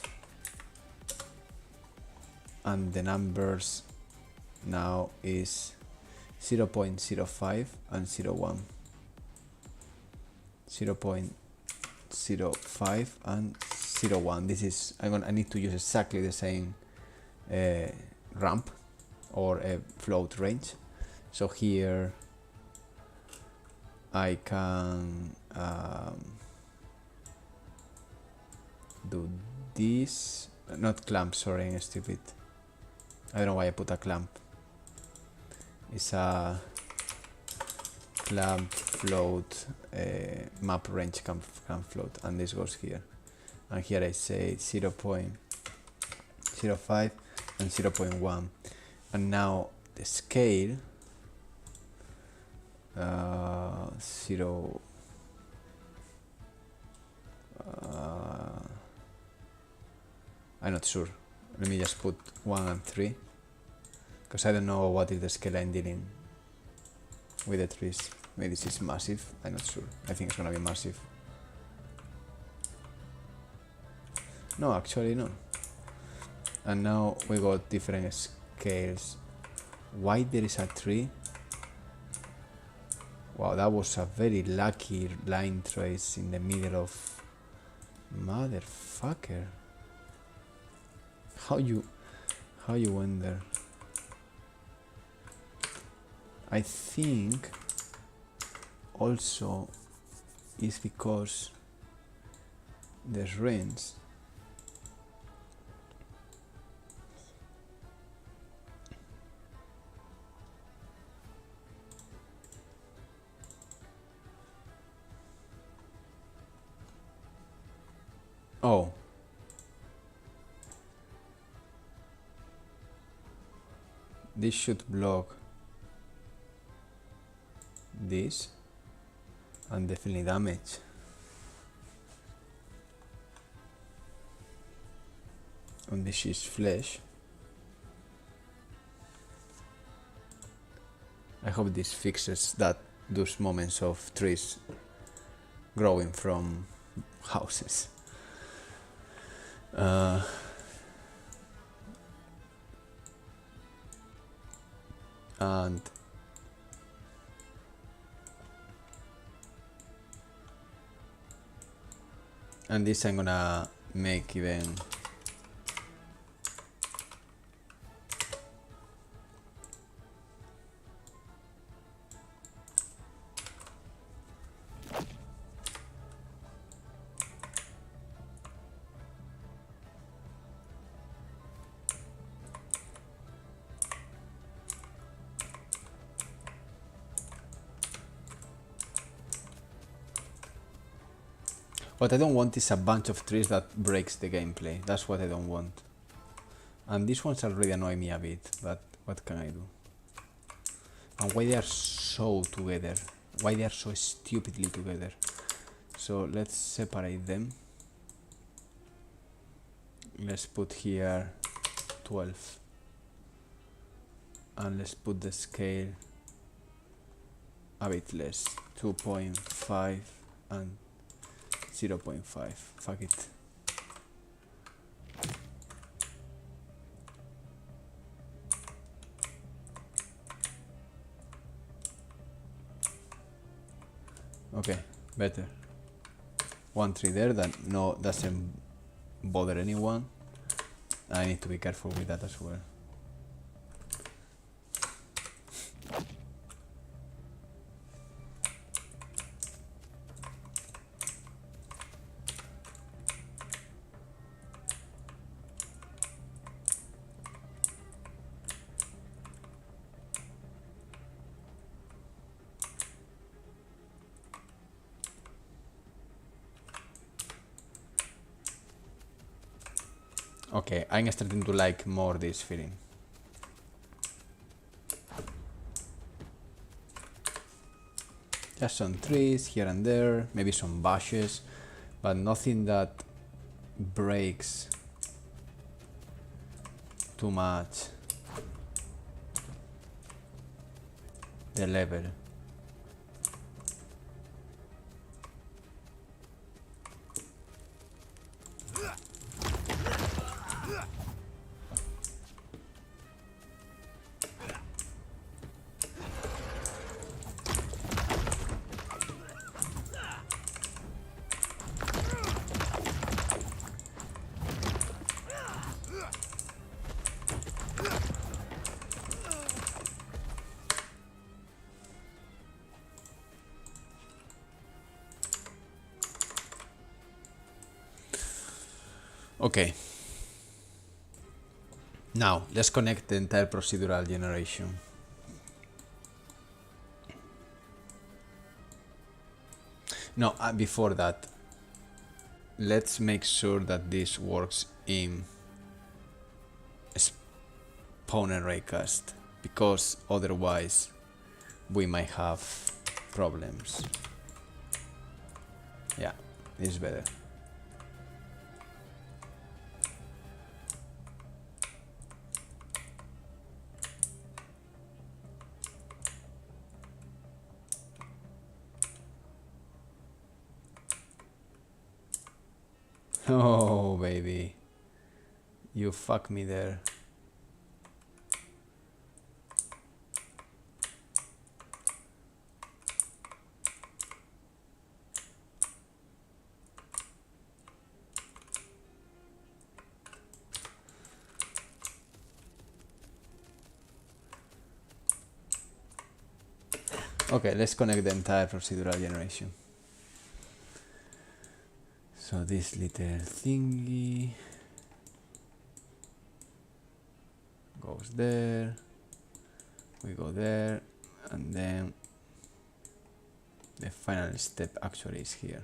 and the numbers now is 0.05 and 0.1. 0.05 and 0.1. This is I need to use exactly the same ramp or a float range. So here I can do this, not clamp, sorry, I'm stupid. I don't know why I put a clamp. It's a clamp float map range clamp float, and this goes here, and here I say 0.05 and 0.1. And now the scale 0 I'm not sure. Let me just put 1 and 3 because I don't know what is the scale I'm dealing with the trees. Maybe this is massive, I'm not sure. I think it's gonna be massive. No, actually no. And now we got different scales. Why there is a tree? Wow, that was a very lucky line trace in the middle of... Motherfucker. How you went there? I think also is because there's rains. Oh. This should block this and definitely damage. And this is flesh. I hope this fixes that, those moments of trees growing from houses. And this I'm gonna make even what I don't want is a bunch of trees that breaks the gameplay. That's what I don't want. And these ones already annoy me a bit, but what can I do? And why they are so together? Why they are so stupidly together? So let's separate them. Let's put here 12. And let's put the scale a bit less. 2.5 and 0.5. Fuck it. Okay, better. 1 tree there that no doesn't bother anyone. I need to be careful with that as well. Okay, I'm starting to like more this feeling. Just some trees here and there, maybe some bushes, but nothing that breaks too much the level. Okay. Now, let's connect the entire procedural generation. No, before that, let's make sure that this works in pawn and raycast, because otherwise we might have problems. Yeah, this is better. Oh baby, you fuck me there. Okay, let's connect the entire procedural generation. So this little thingy goes there, we go there, and then the final step actually is here.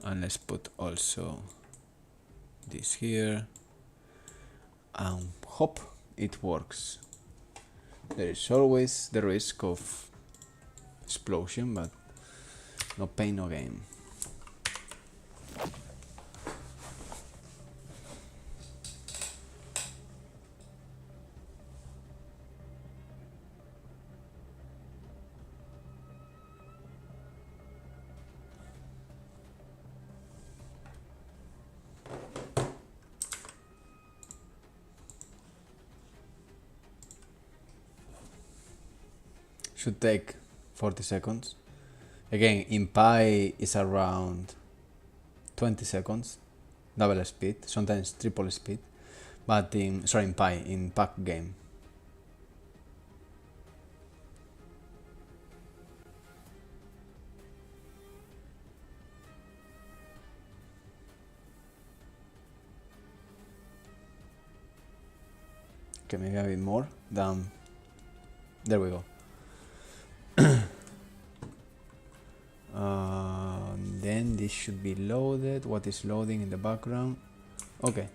And let's put also this here and hope it works. There is always the risk of explosion, but no pain, no gain. Should take 40 seconds. Again, in Pi is around 20 seconds, double speed, sometimes triple speed, but in Pi, in pack game. Okay, maybe a bit more than, there we go. Then this should be loaded. What is loading in the background? Okay.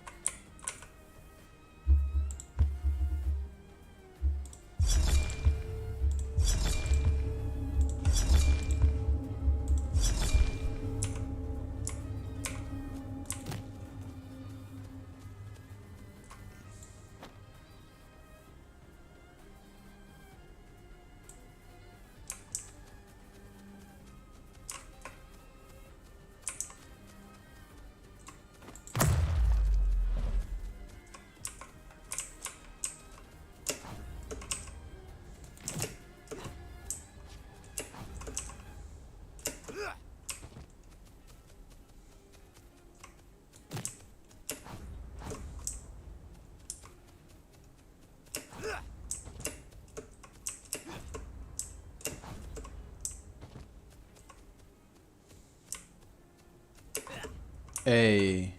Hey,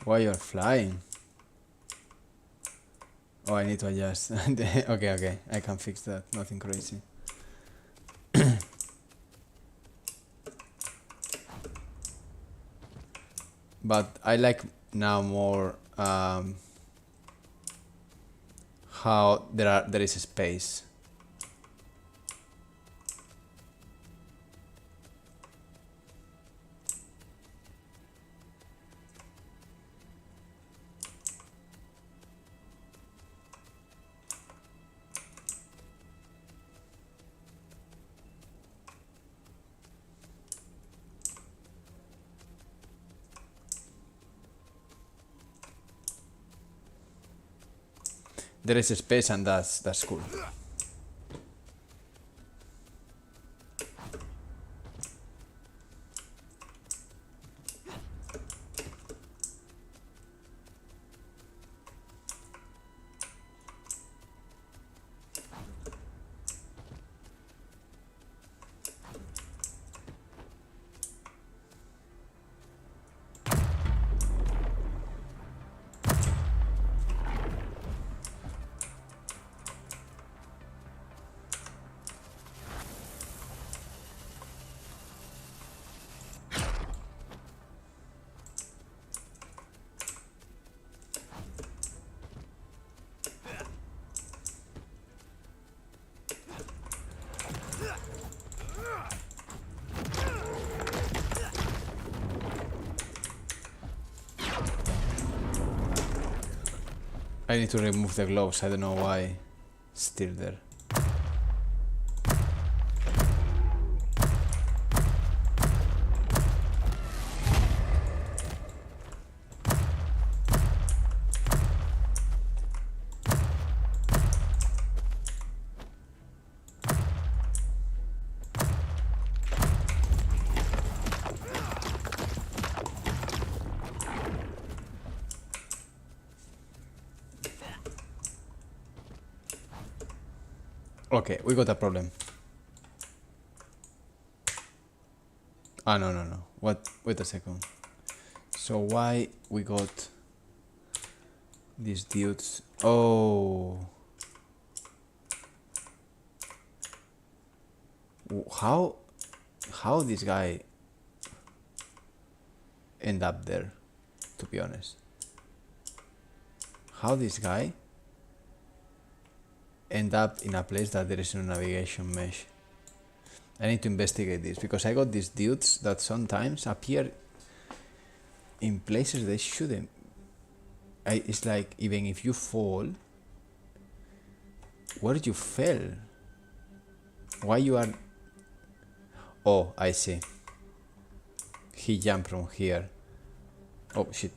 why you're flying? Oh, I need to adjust. Okay, I can fix that. Nothing crazy. But I like now more how there is a space. There is a space, and that's cool. I need to remove the gloves. I don't know why it's still there. Okay, we got a problem. Ah, no. What? Wait a second. So why we got these dudes? Oh. How this guy end up there, to be honest? How this guy end up in a place that there is no navigation mesh? I need to investigate this, because I got these dudes that sometimes appear in places they shouldn't. It's like, even if you fall, where you fell? Why you are... Oh, I see. He jumped from here. Oh, shit.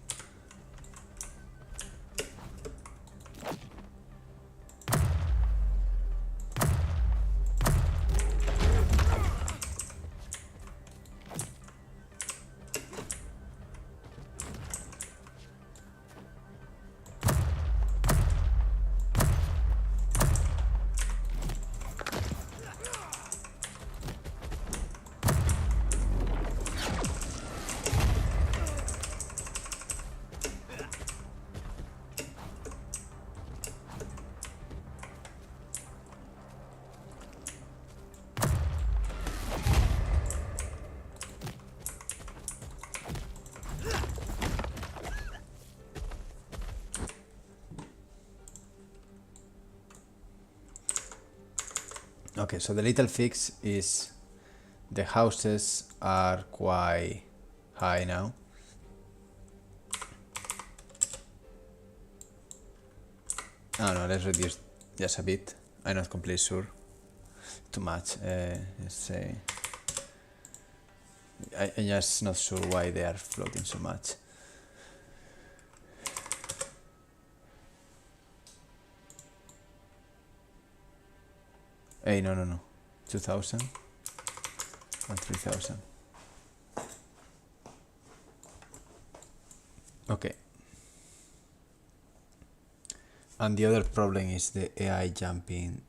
Okay, so the little fix is the houses are quite high now. Oh no, let's reduce just a bit. I'm not completely sure. Too much. Let's say. I'm just not sure why they are floating so much. Hey, no. 2000 and 3000. Okay. And the other problem is the AI jumping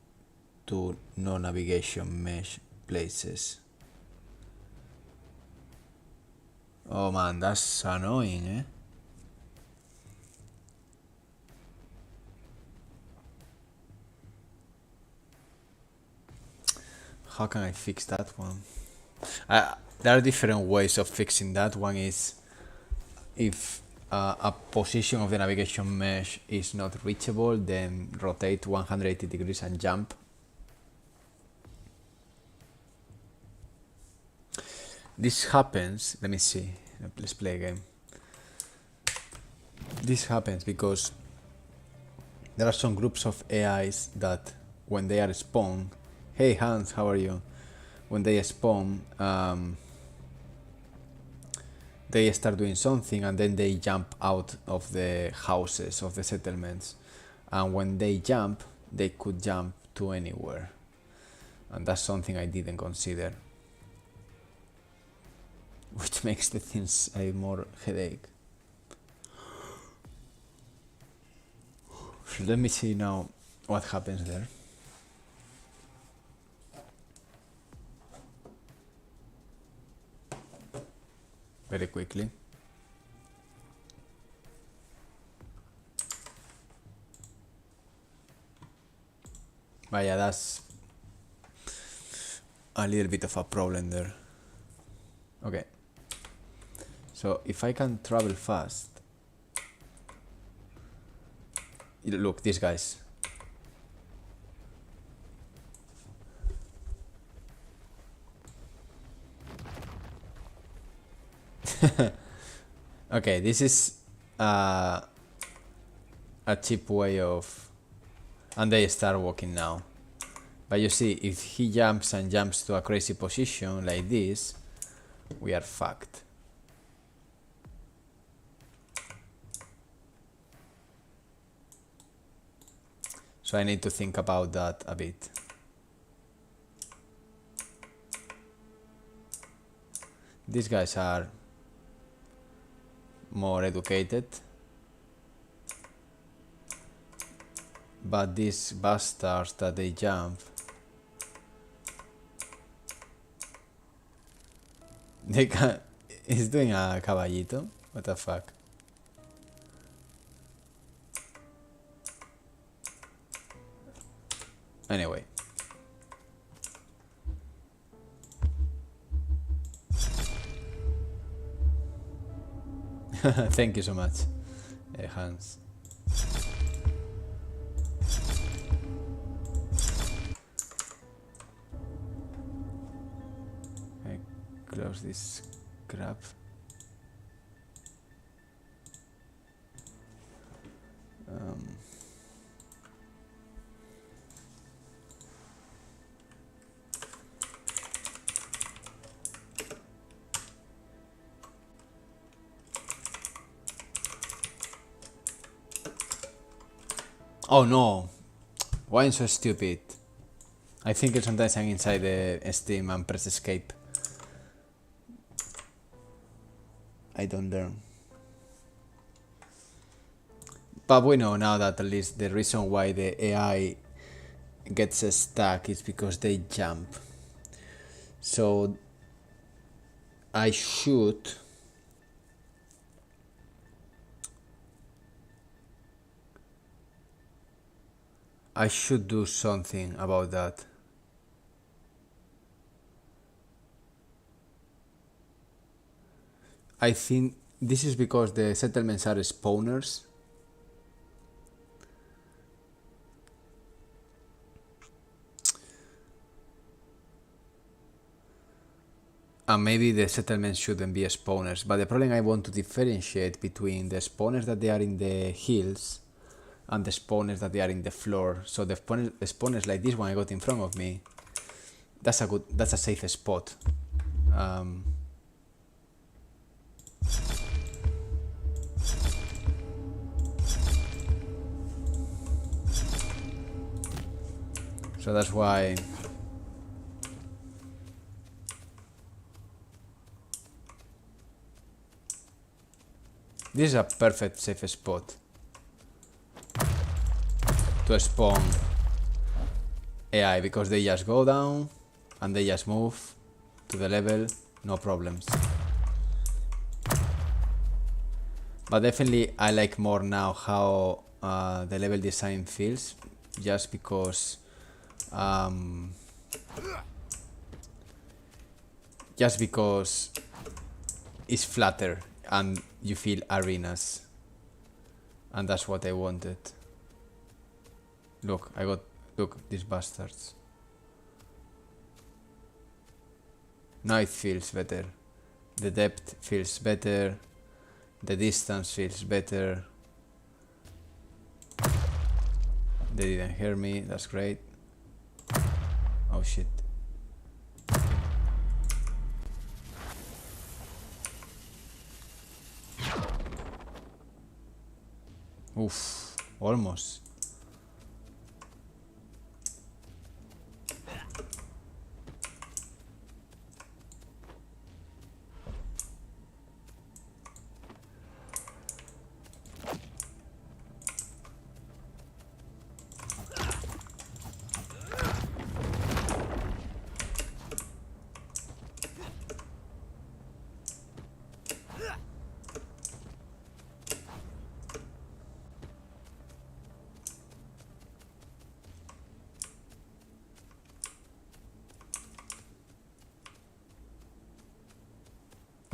to no navigation mesh places. Oh man, that's annoying, eh? How can I fix that one? There are different ways of fixing that. One is if a position of the navigation mesh is not reachable, then rotate 180 degrees and jump. This happens, let me see, let's play a game. This happens because there are some groups of AIs that when they are spawned, hey Hans, how are you? When they spawn, they start doing something and then they jump out of the houses, of the settlements. And when they jump, they could jump to anywhere. And that's something I didn't consider. Which makes the things a more headache. So let me see now what happens there. Very quickly. But yeah, that's a little bit of a problem there. Okay. So if I can travel fast, look, these guys. Okay, this is a cheap way of... And they start walking now. But you see, if he jumps and jumps to a crazy position like this, we are fucked. So I need to think about that a bit. These guys are more educated. But these bastards that they jump, they can... He's doing a caballito? What the fuck? Anyway. Thank you so much, Hans. I close this crap. Oh no, why am I so stupid? I think sometimes I'm inside the Steam and press escape. I don't learn. But we know now that at least the reason why the AI gets stuck is because they jump. So I should do something about that. I think this is because the settlements are spawners. And maybe the settlements shouldn't be spawners. But the problem, I want to differentiate between the spawners that they are in the hills and the spawners that they are in the floor. So the spawners like this one I got in front of me, that's a safe spot. So that's why this is a perfect safe spot to spawn AI, because they just go down and they just move to the level, no problems. But definitely I like more now how the level design feels, just because it's flatter and you feel arenas, and that's what I wanted. Look, look, these bastards. Now it feels better. The depth feels better. The distance feels better. They didn't hear me, that's great. Oh shit. Oof, almost.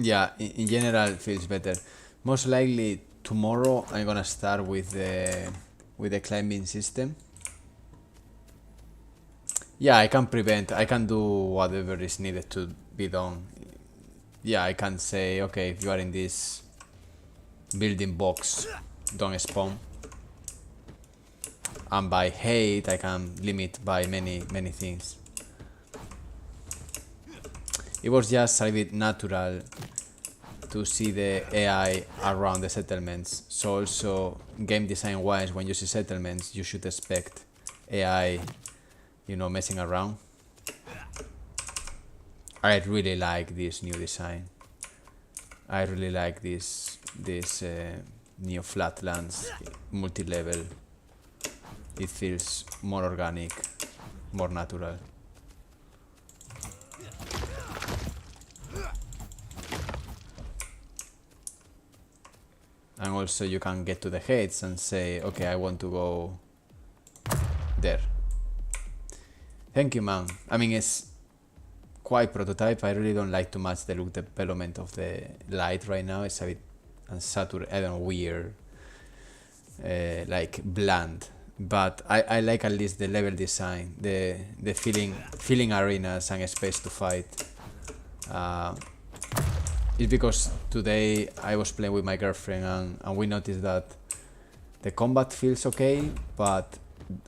Yeah, in general it feels better. Most likely tomorrow I'm gonna start with the climbing system. Yeah, I can do whatever is needed to be done. Yeah, I can say, okay, if you are in this building box, don't spawn. and by height I can limit by many things. It was just a bit natural to see the AI around the settlements. So also game design wise, when you see settlements, you should expect AI, you know, messing around. I really like this new design. I really like this new flatlands multi-level. It feels more organic, more natural. And also you can get to the heights and say, okay, I want to go there. Thank you, man. I mean, it's quite prototype. I really don't like too much the look development of the light right now. It's a bit unsaturated, I don't know, weird, like bland. But I like at least the level design, the filling arenas and a space to fight. It's because today I was playing with my girlfriend and we noticed that the combat feels okay, but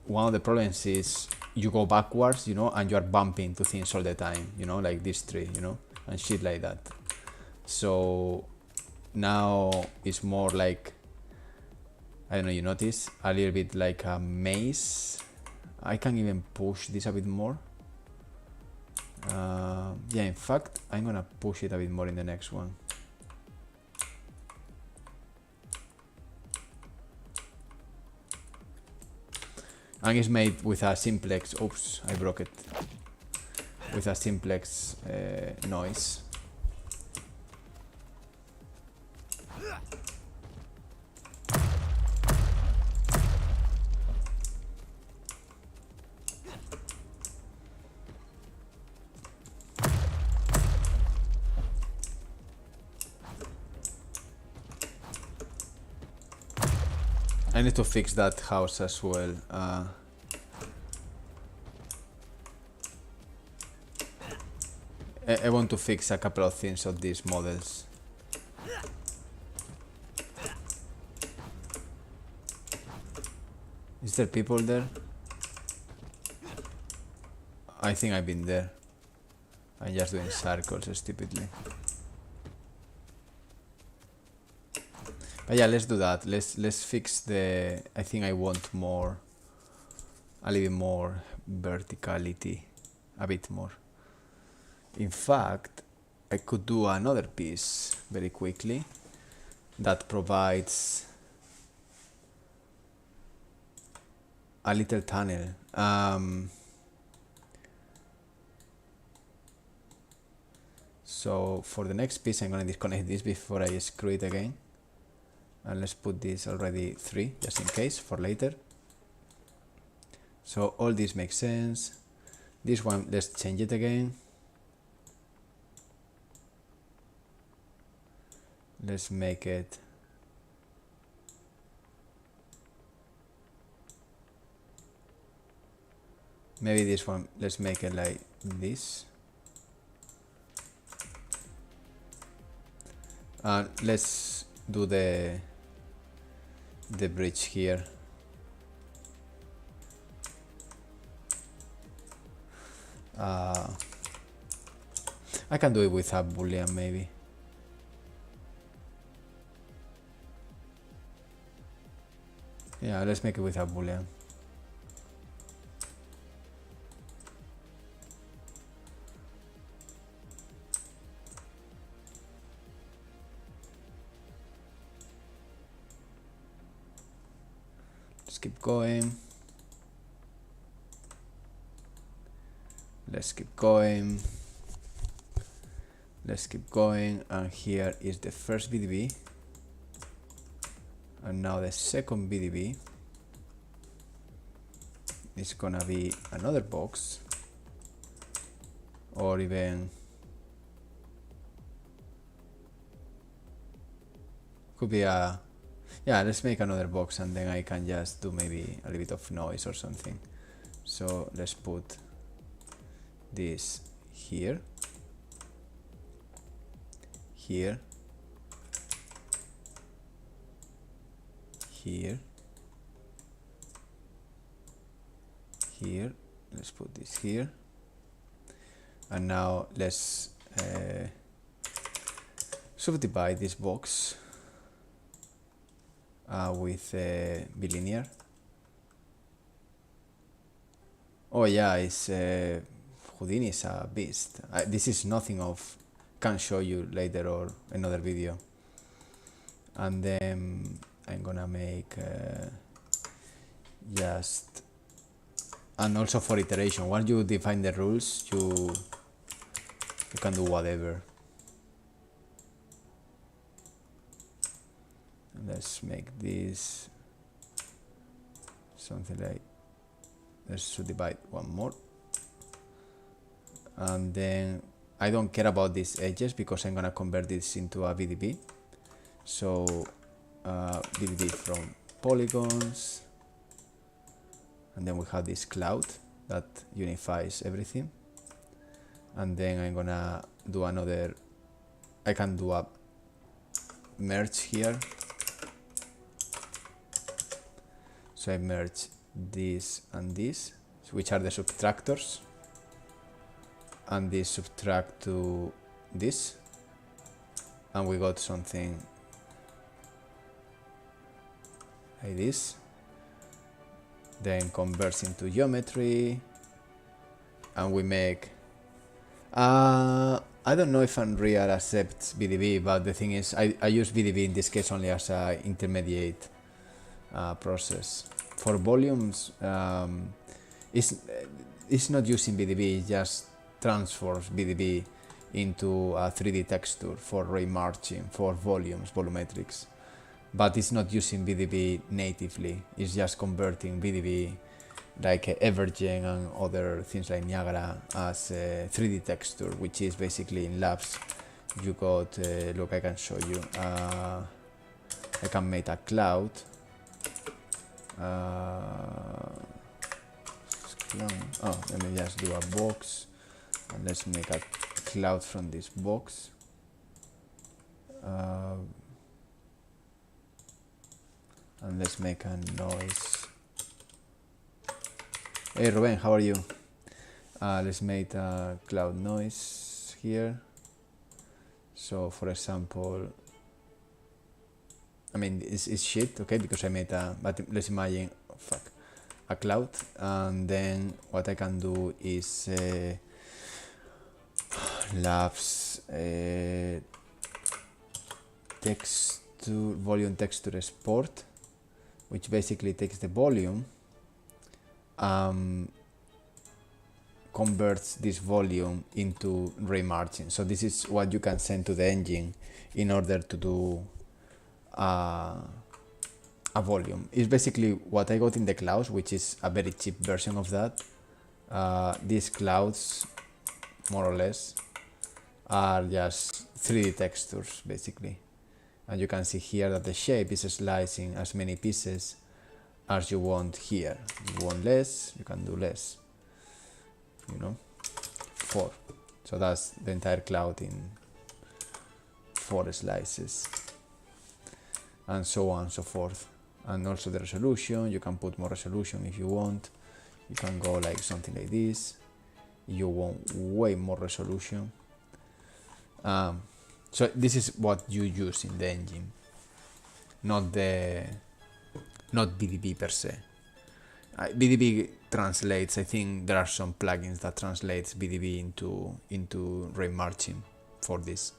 one of the problems is you go backwards, you know, and you are bumping to things all the time, you know, like this tree, you know, and shit like that. So now it's more like, I don't know, you notice, a little bit like a maze. I can even push this a bit more. Yeah, in fact, I'm gonna push it a bit more in the next one. And it's made with a simplex. Oops, I broke it. With a simplex noise. I need to fix that house as well. I want to fix a couple of things of these models. Is there people there? I think I've been there. I'm just doing circles stupidly. But yeah, let's do that. Let's fix the... I think I want more... a little bit more verticality. A bit more. In fact, I could do another piece very quickly that provides a little tunnel. So for the next piece, I'm going to disconnect this before I screw it again. And let's put this already 3, just in case, for later. So all this makes sense. This one, let's change it again. Let's make it... maybe this one, let's make it like this. Let's do the bridge here. I can do it with a boolean maybe. Yeah, let's make it with a boolean. Let's keep going. Let's keep going. Let's keep going. And here is the first BDB. And now the second BDB is gonna be another box, or even could be a... yeah, let's make another box and then I can just do maybe a little bit of noise or something. So let's put this here, here, here, here. Let's put this here. And now let's subdivide this box with bilinear. Oh yeah, it's Houdini is a beast. This is nothing of, can show you later or another video. And then I'm gonna make just, and also for iteration, once you define the rules, you can do whatever. Let's make this something like, let's subdivide one more. And then I don't care about these edges because I'm gonna convert this into a VDB. So VDB from polygons, and then we have this cloud that unifies everything. And then I'm gonna do another, I can do a merge here. So I merge this and this, which are the subtractors, and this subtract to this, and we got something like this. Then converts into geometry, and we make I don't know if Unreal accepts VDB, but the thing is I use VDB in this case only as a intermediate process. For volumes, it's not using VDB, it just transfers VDB into a 3D texture for ray marching, for volumes, volumetrics. But it's not using VDB natively, it's just converting VDB like Evergen and other things like Niagara as a 3D texture, which is basically in labs. You got, look, I can show you, I can make a cloud. Let me just do a box, and let's make a cloud from this box. And let's make a noise. Hey Ruben, how are you? Let's make a cloud noise here. So for example, I mean it's shit, okay, because I made a, but let's imagine, a cloud, and then what I can do is labs texture, volume texture export, which basically takes the volume, converts this volume into ray margin. So this is what you can send to the engine in order to do a volume. It's basically what I got in the clouds, which is a very cheap version of that. These clouds, more or less, are just 3D textures basically. And you can see here that the shape is slicing as many pieces as you want here. You want less, you can do less, you know, 4. So that's the entire cloud in 4 slices, and so on and so forth. And also the resolution, you can put more resolution if you want. You can go like something like this. You want way more resolution. So this is what you use in the engine, not VDB per se. VDB translates, I think there are some plugins that translates VDB into ray marching for this.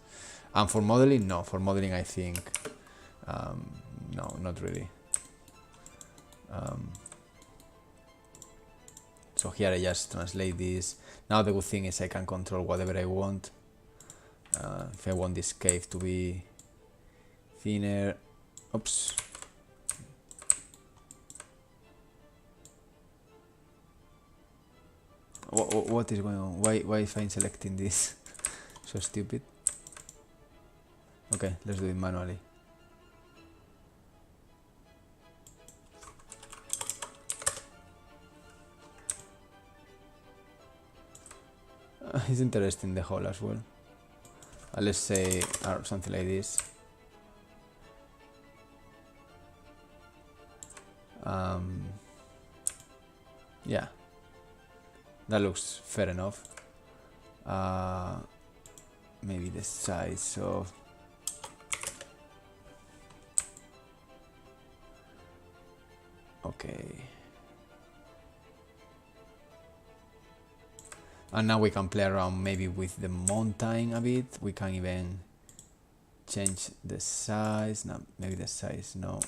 And for modeling, no. For modeling, I think, no, not really. So here I just translate this. Now the good thing is I can control whatever I want. If I want this cave to be thinner, oops. What is going on? Why if I'm selecting this? So stupid. Okay, let's do it manually. It's interesting, the hole as well. Let's say something like this. Yeah, That looks fair enough. Maybe the size of... Okay. And now we can play around maybe with the mountain a bit. We can even change the size. No, maybe the size, no.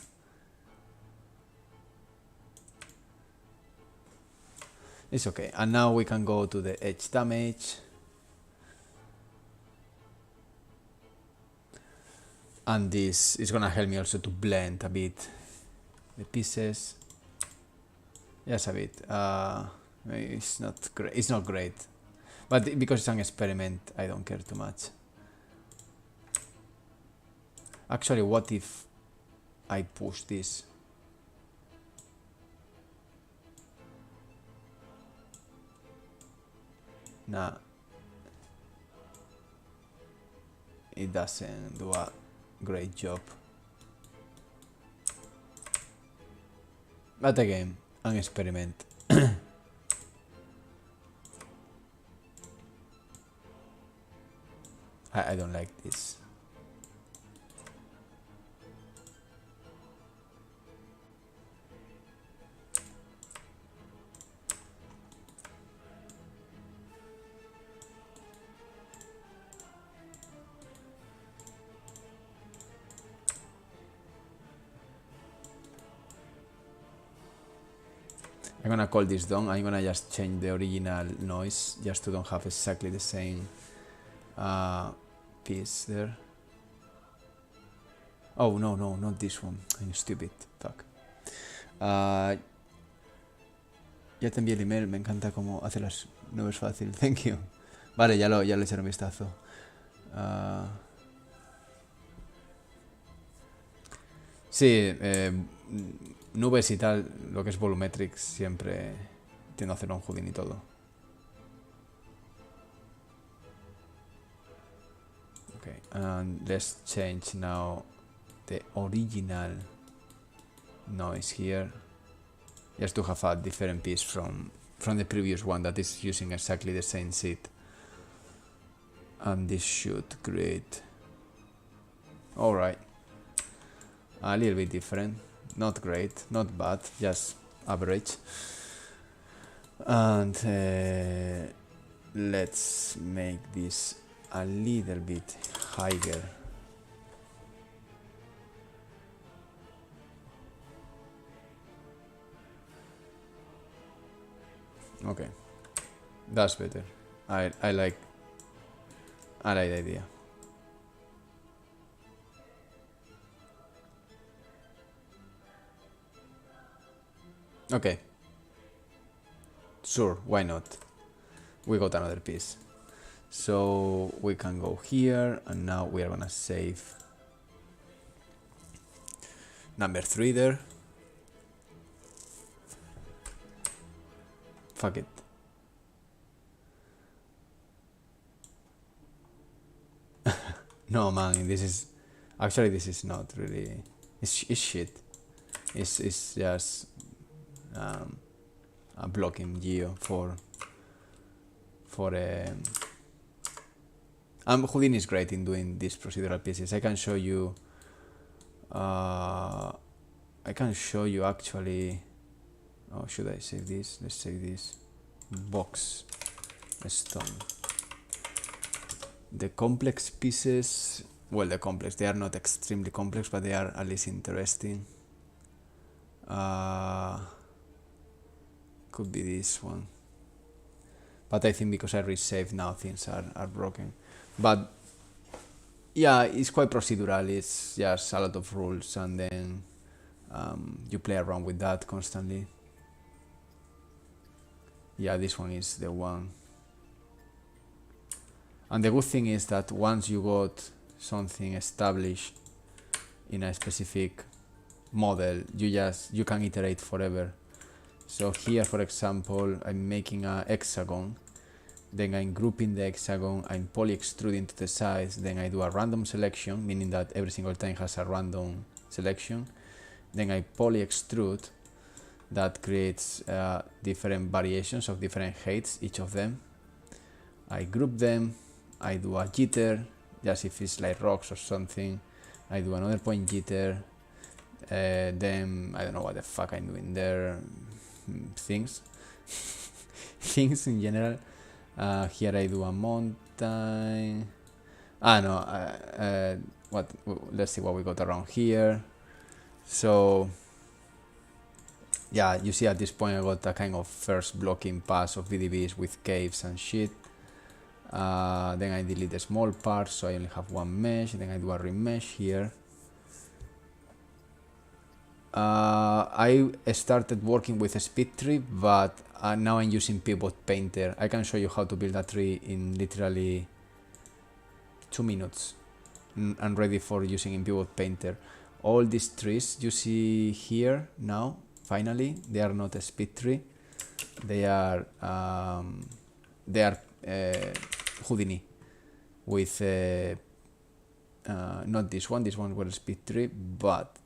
It's okay. And now we can go to the edge damage. And this is gonna help me also to blend a bit the pieces. Just a bit. Maybe it's not great. It's not great. But because it's an experiment, I don't care too much. Actually, what if I push this? Nah. It doesn't do a great job. But again, an experiment. I don't like this. I'm gonna call this done. I'm gonna just change the original noise just to don't have exactly the same piece there. Oh no, not this one. I'm stupid. Fuck. Ya te envié el email. Me encanta cómo hace las nubes fácil. Thank you. Vale, ya lo echaré un vistazo. Sí, nubes y tal, lo que es volumetric siempre tiendo a hacerlo en Houdini y todo. Okay, and let's change now the original noise here, just to have a different piece from the previous one that is using exactly the same seed. And this should create... Alright. A little bit different. Not great, not bad, just average. And let's make this a little bit higher. Okay, that's better. I like the idea. Okay. Sure, why not? We got another piece. So we can go here, and now we are gonna save number 3 there. Fuck it. No man, this is not really... It's shit. It's just a blocking geo for Houdini is great in doing these procedural pieces. I can show you actually. Oh, should I save this? Let's save this. Box stone. The complex pieces, well, they are not extremely complex, but they are at least interesting. Could be this one, but I think because I resaved now things are broken. But yeah, it's quite procedural. It's just a lot of rules, and then you play around with that constantly. Yeah, this one is the one. And the good thing is that once you got something established in a specific model, you can iterate forever. So here, for example, I'm making a hexagon, then I'm grouping the hexagon, I'm poly-extruding to the sides, then I do a random selection, meaning that every single time has a random selection, then I poly-extrude, that creates different variations of different heights, each of them. I group them, I do a jitter, just if it's like rocks or something. I do another point jitter, then I don't know what the fuck I'm doing there, things things in general. Here I do a mountain. Let's see what we got around here. So yeah, you see at this point I got a kind of first blocking pass of VDBs with caves and shit. Then I delete the small parts, so I only have one mesh. Then I do a remesh here. I started working with a speed tree, but now I'm using Pivot Painter. I can show you how to build a tree in literally 2 minutes. I'm ready for using in Pivot Painter. All these trees you see here now, finally, they are not a speed tree. They are Houdini with not this one. This one was a speed tree, but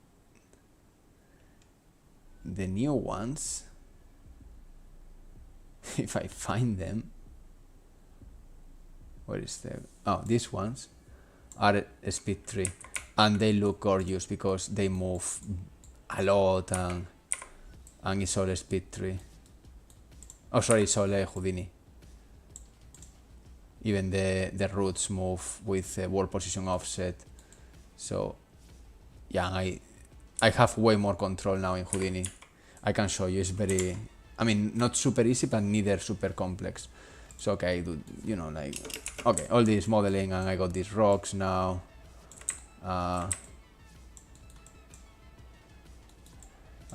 the new ones, if I find them, where is the, oh, these ones are a speed tree, and they look gorgeous because they move a lot, and it's all a speed tree. Oh, sorry, it's all a Houdini. Even the roots move with world position offset. So yeah, I have way more control now in Houdini. I can show you. It's very, I mean, not super easy, but neither super complex. So okay, I do, you know, like, okay, all this modeling, and I got these rocks now. And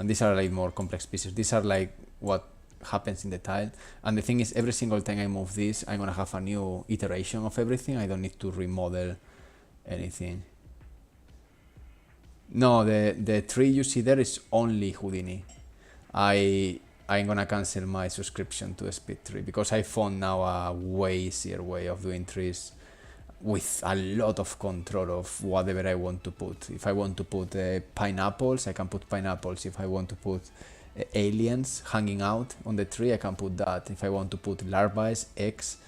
these are like more complex pieces. These are like what happens in the tile. And the thing is, every single time I move this, I'm gonna have a new iteration of everything. I don't need to remodel anything. No, the tree you see there is only Houdini. I'm gonna cancel my subscription to a speed tree because I found now a way easier way of doing trees with a lot of control of whatever I want to put. If I want to put pineapples, I can put pineapples. If I want to put aliens hanging out on the tree, I can put that. If I want to put larvae, eggs,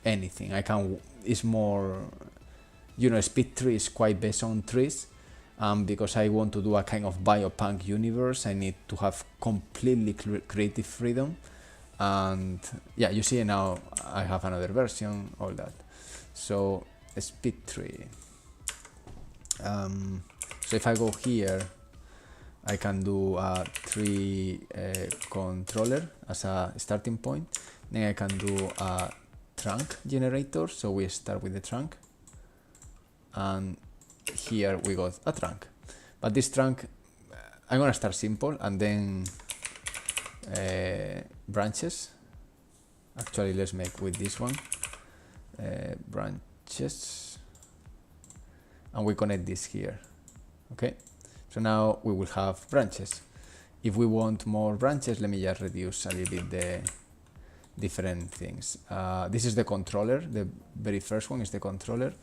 anything, I can. It's more, you know, speed tree is quite based on trees. Because I want to do a kind of biopunk universe, I need to have completely creative freedom. And yeah, you see now I have another version, all that. So a speed tree. So if I go here, I can do a tree controller as a starting point. Then I can do a trunk generator. So we start with the trunk, and here we got a trunk. But this trunk, I'm gonna start simple and then branches. Actually, let's make with this one branches, and we connect this here. Okay, so now we will have branches. If we want more branches, let me just reduce a little bit the different things. This is the controller. The very first one is the controller.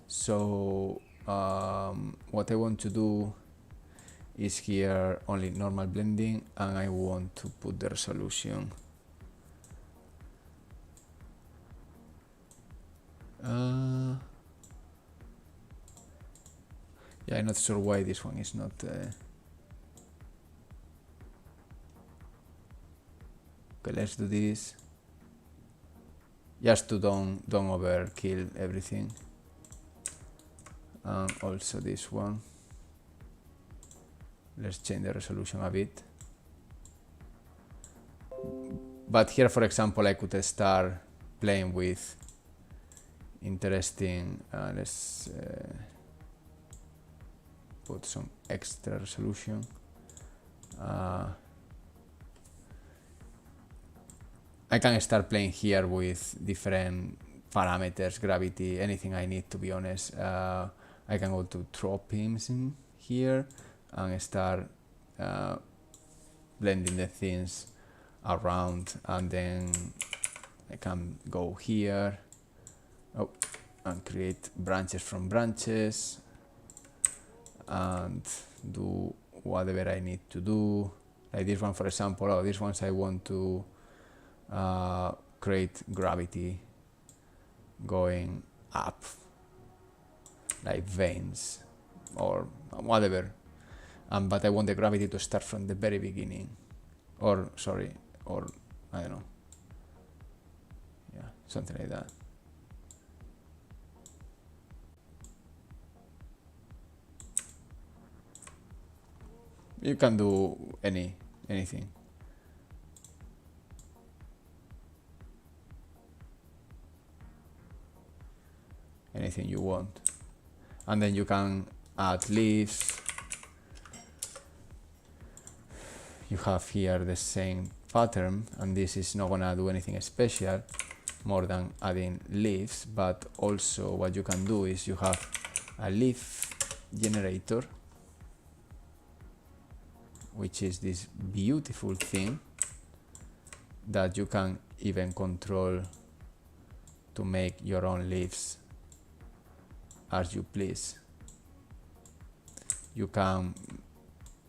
So what I want to do is here only normal blending, and I want to put the resolution yeah, I'm not sure why this one is not okay, let's do this just to don't overkill everything. And also this one, let's change the resolution a bit. But here, for example, I could start playing with interesting, let's put some extra resolution. I can start playing here with different parameters, gravity, anything I need, to be honest. I can go to tropism here and start blending the things around, and then I can go here and create branches from branches and do whatever I need to do. Like this one, for example. Oh, these ones I want to create gravity going up, like veins or whatever. But I want the gravity to start from the very beginning, or sorry, or I don't know. Yeah, something like that. You can do anything. Anything you want. And then you can add leaves. You have here the same pattern, and this is not gonna do anything special more than adding leaves, but also what you can do is you have a leaf generator, which is this beautiful thing that you can even control to make your own leaves as you please. You can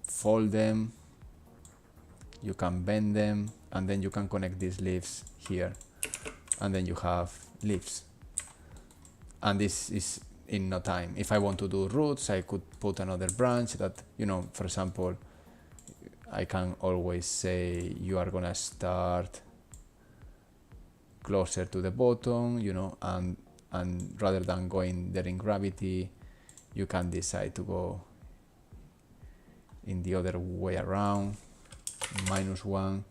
fold them, you can bend them, and then you can connect these leaves here, and then you have leaves. And this is in no time. If I want to do roots, I could put another branch that, you know, for example, I can always say you are gonna start closer to the bottom, you know, and rather than going there in gravity, you can decide to go in the other way around, -1,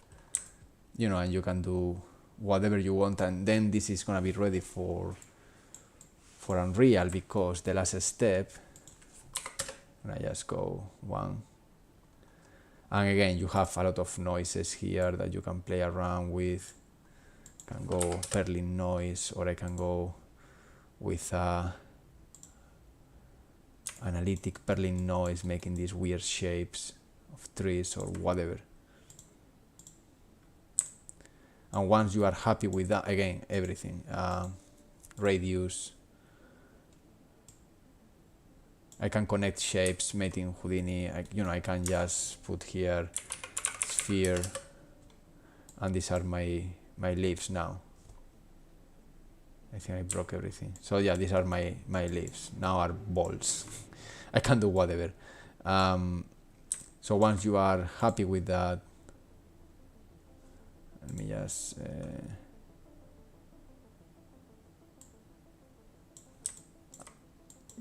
you know, and you can do whatever you want, and then this is gonna be ready for Unreal, because the last step, I just go 1. And again, you have a lot of noises here that you can play around with. I can go Perlin noise, or I can go with analytic Perlin noise, making these weird shapes of trees or whatever. And once you are happy with that, again, everything, radius, I can connect shapes made in Houdini. I can just put here sphere, and these are my leaves now. I think I broke everything. So yeah, these are my leaves. Now are balls. I can do whatever. So once you are happy with that, let me just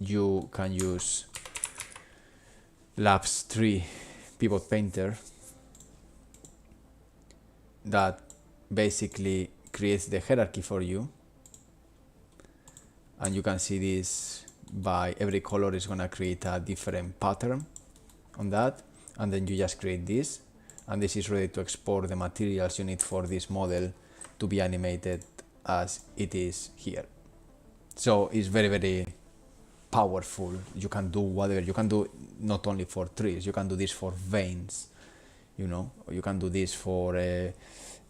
you can use Labs 3 Pivot Painter that basically creates the hierarchy for you, and you can see this by every color is gonna create a different pattern on that, and then you just create this, and this is ready to export the materials you need for this model to be animated as it is here. So it's very, very powerful. You can do whatever. You can do not only for trees, you can do this for veins, you know, you can do this for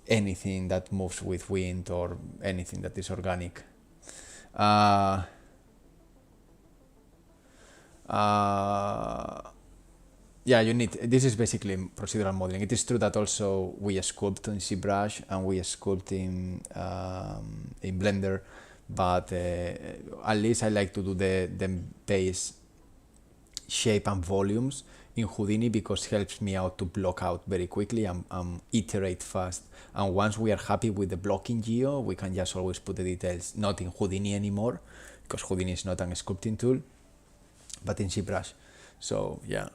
anything that moves with wind or anything that is organic. Yeah, you need, this is basically procedural modeling. It is true that also we sculpt in ZBrush and we sculpt in Blender, but at least I like to do the base shape and volumes in Houdini, because it helps me out to block out very quickly and iterate fast. And once we are happy with the blocking geo, we can just always put the details, not in Houdini anymore, because Houdini is not a sculpting tool, but in ZBrush. So yeah.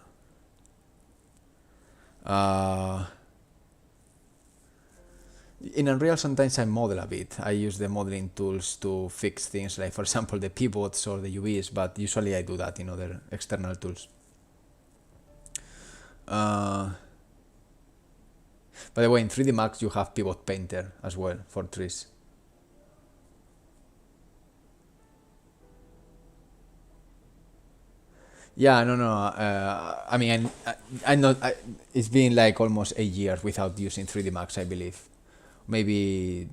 In Unreal, sometimes I model a bit. I use the modeling tools to fix things, like for example the pivots or the UVs, but usually I do that in other external tools. By the way, in 3D Max you have Pivot Painter as well for trees. Yeah, no. I mean, I'm not. It's been like almost 8 years without using 3D Max, I believe. Maybe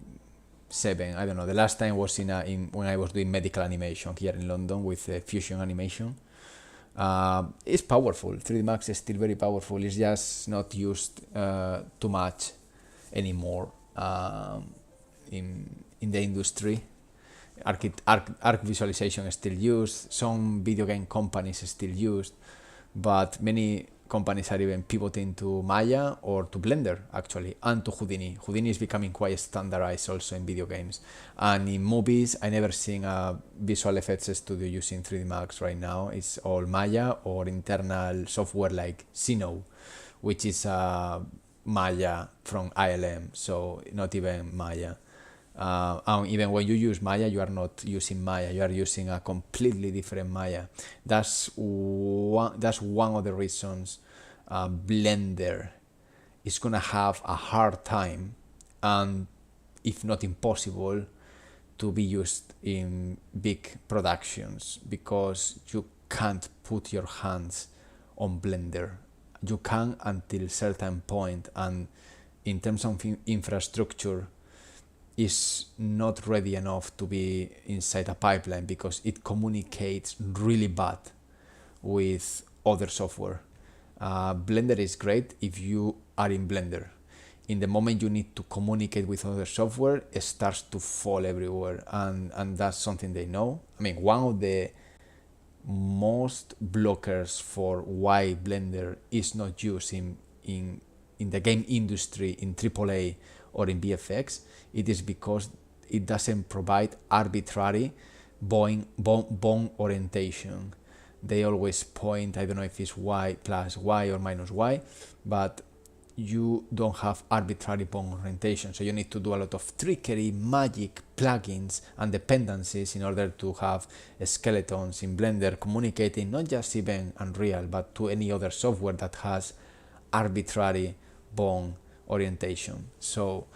7. I don't know. The last time was in when I was doing medical animation here in London with Fusion Animation. It's powerful. 3D Max is still very powerful. It's just not used too much anymore in the industry. Arc visualization is still used. Some video game companies still used, but many companies are even pivoting to Maya or to Blender actually, and to Houdini. Houdini is becoming quite standardized also in video games, and in movies I never seen a visual effects studio using 3D Max right now. It's all Maya or internal software like Sino, which is Maya from ILM, so not even Maya. And even when you use Maya, you are not using Maya, you are using a completely different Maya. That's one of the reasons Blender is gonna have a hard time, and if not impossible, to be used in big productions, because you can't put your hands on Blender. You can until certain point, and in terms of infrastructure, is not ready enough to be inside a pipeline, because it communicates really bad with other software. Blender is great if you are in Blender. In the moment you need to communicate with other software, it starts to fall everywhere, and that's something they know. I mean, one of the most blockers for why Blender is not used in the game industry, in AAA or in VFX, it is because it doesn't provide arbitrary bone orientation. They always point, I don't know if it's y plus y or minus y, but you don't have arbitrary bone orientation. So you need to do a lot of trickery, magic, plugins, and dependencies in order to have skeletons in Blender communicating not just even Unreal, but to any other software that has arbitrary bone orientation. So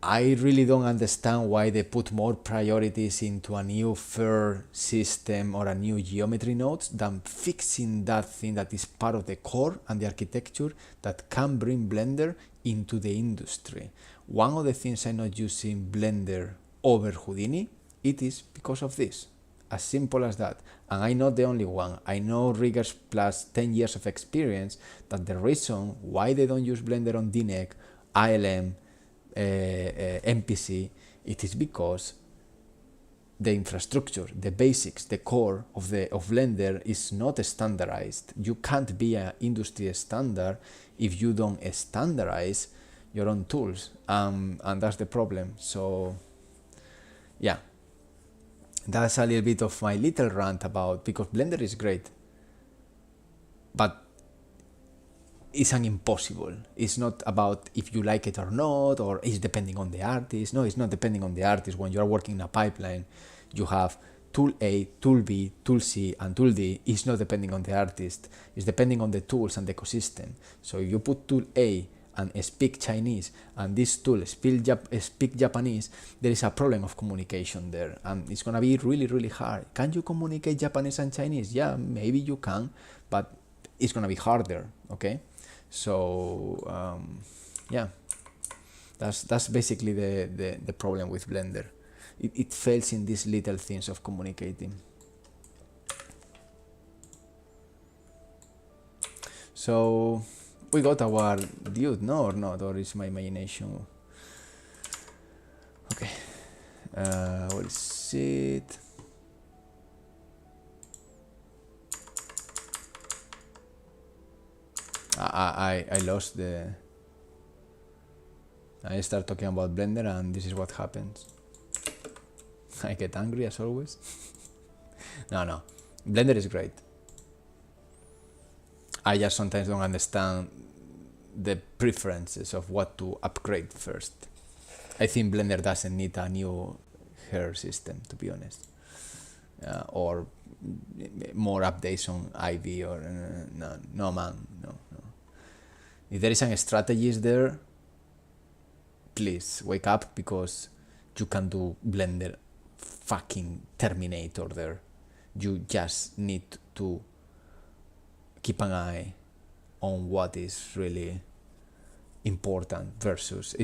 I really don't understand why they put more priorities into a new FAIR system or a new geometry nodes than fixing that thing that is part of the core and the architecture that can bring Blender into the industry. One of the things I'm not using Blender over Houdini, it is because of this. As simple as that. And I'm not the only one. I know riggers plus 10 years of experience that the reason why they don't use Blender on DNEG, ILM, MPC, it is because the infrastructure, the basics, the core of Blender is not standardized. You can't be an industry standard if you don't standardize your own tools, and that's the problem. So yeah, that's a little bit of my little rant about, because Blender is great, but it's an impossible. It's not about if you like it or not, or it's depending on the artist. No, it's not depending on the artist. When you are working in a pipeline, you have tool A, tool B, tool C, and tool D. It's not depending on the artist. It's depending on the tools and the ecosystem. So if you put tool A and speak Chinese, and this tool speak Japanese, there is a problem of communication there, and it's gonna be really, really hard. Can you communicate Japanese and Chinese? Yeah, maybe you can, but it's gonna be harder. Okay. So yeah, that's basically the problem with Blender. It fails in these little things of communicating. So we got our dude, no, or not, or is my imagination? Okay, what is it? I lost the... I start talking about Blender and this is what happens. I get angry as always. No, Blender is great. I just sometimes don't understand the preferences of what to upgrade first. I think Blender doesn't need a new hair system, to be honest, or more updates on Ivy, or no man, no. If there is any strategies there, please wake up, because you can do Blender fucking Terminator there. You just need to keep an eye on what is really important versus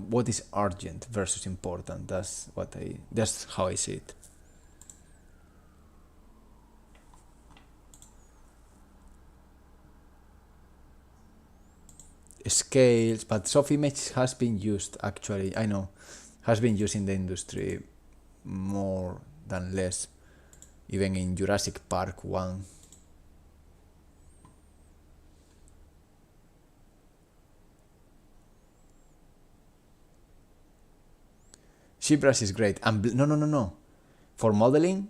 what is urgent versus important. That's how I see it. scales, but soft image has been used actually, I know, has been used in the industry more than less, even in Jurassic Park 1. ZBrush is great. And no. For modeling,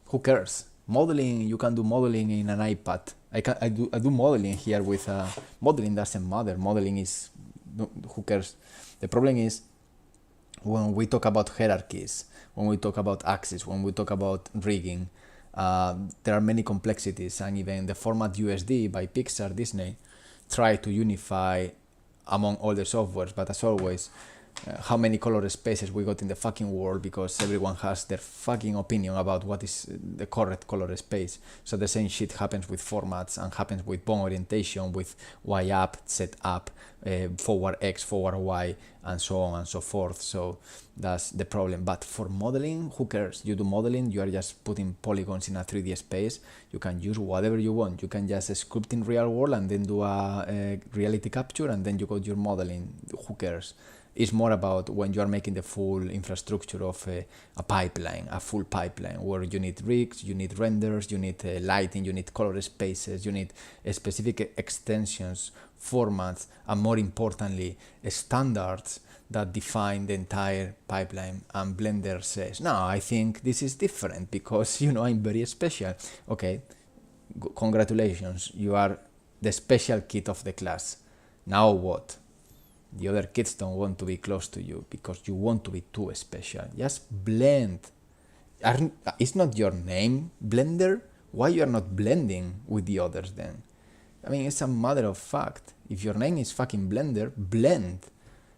who cares? Modeling, you can do modeling in an iPad. I do modeling here with modeling doesn't matter. Modeling is, who cares? The problem is when we talk about hierarchies, when we talk about axes, when we talk about rigging, there are many complexities, and even the format USD by Pixar, Disney, try to unify among all the softwares, but as always, how many color spaces we got in the fucking world, because everyone has their fucking opinion about what is the correct color space. So the same shit happens with formats and happens with bone orientation, with Y up, Z up, forward X, forward Y, and so on and so forth. So that's the problem. But for modeling, who cares? You do modeling, you are just putting polygons in a 3D space. You can use whatever you want. You can just sculpt in real world and then do a reality capture, and then you got your modeling. Who cares? It's more about when you are making the full infrastructure of a pipeline, a full pipeline, where you need rigs, you need renders, you need lighting, you need color spaces, you need specific extensions, formats, and more importantly, standards that define the entire pipeline. And Blender says, no, I think this is different because, you know, I'm very special. Okay, congratulations, you are the special kid of the class. Now what? The other kids don't want to be close to you because you want to be too special. Just blend. It's not your name, Blender? Why you are not blending with the others then? I mean, it's a matter of fact. If your name is fucking Blender, blend.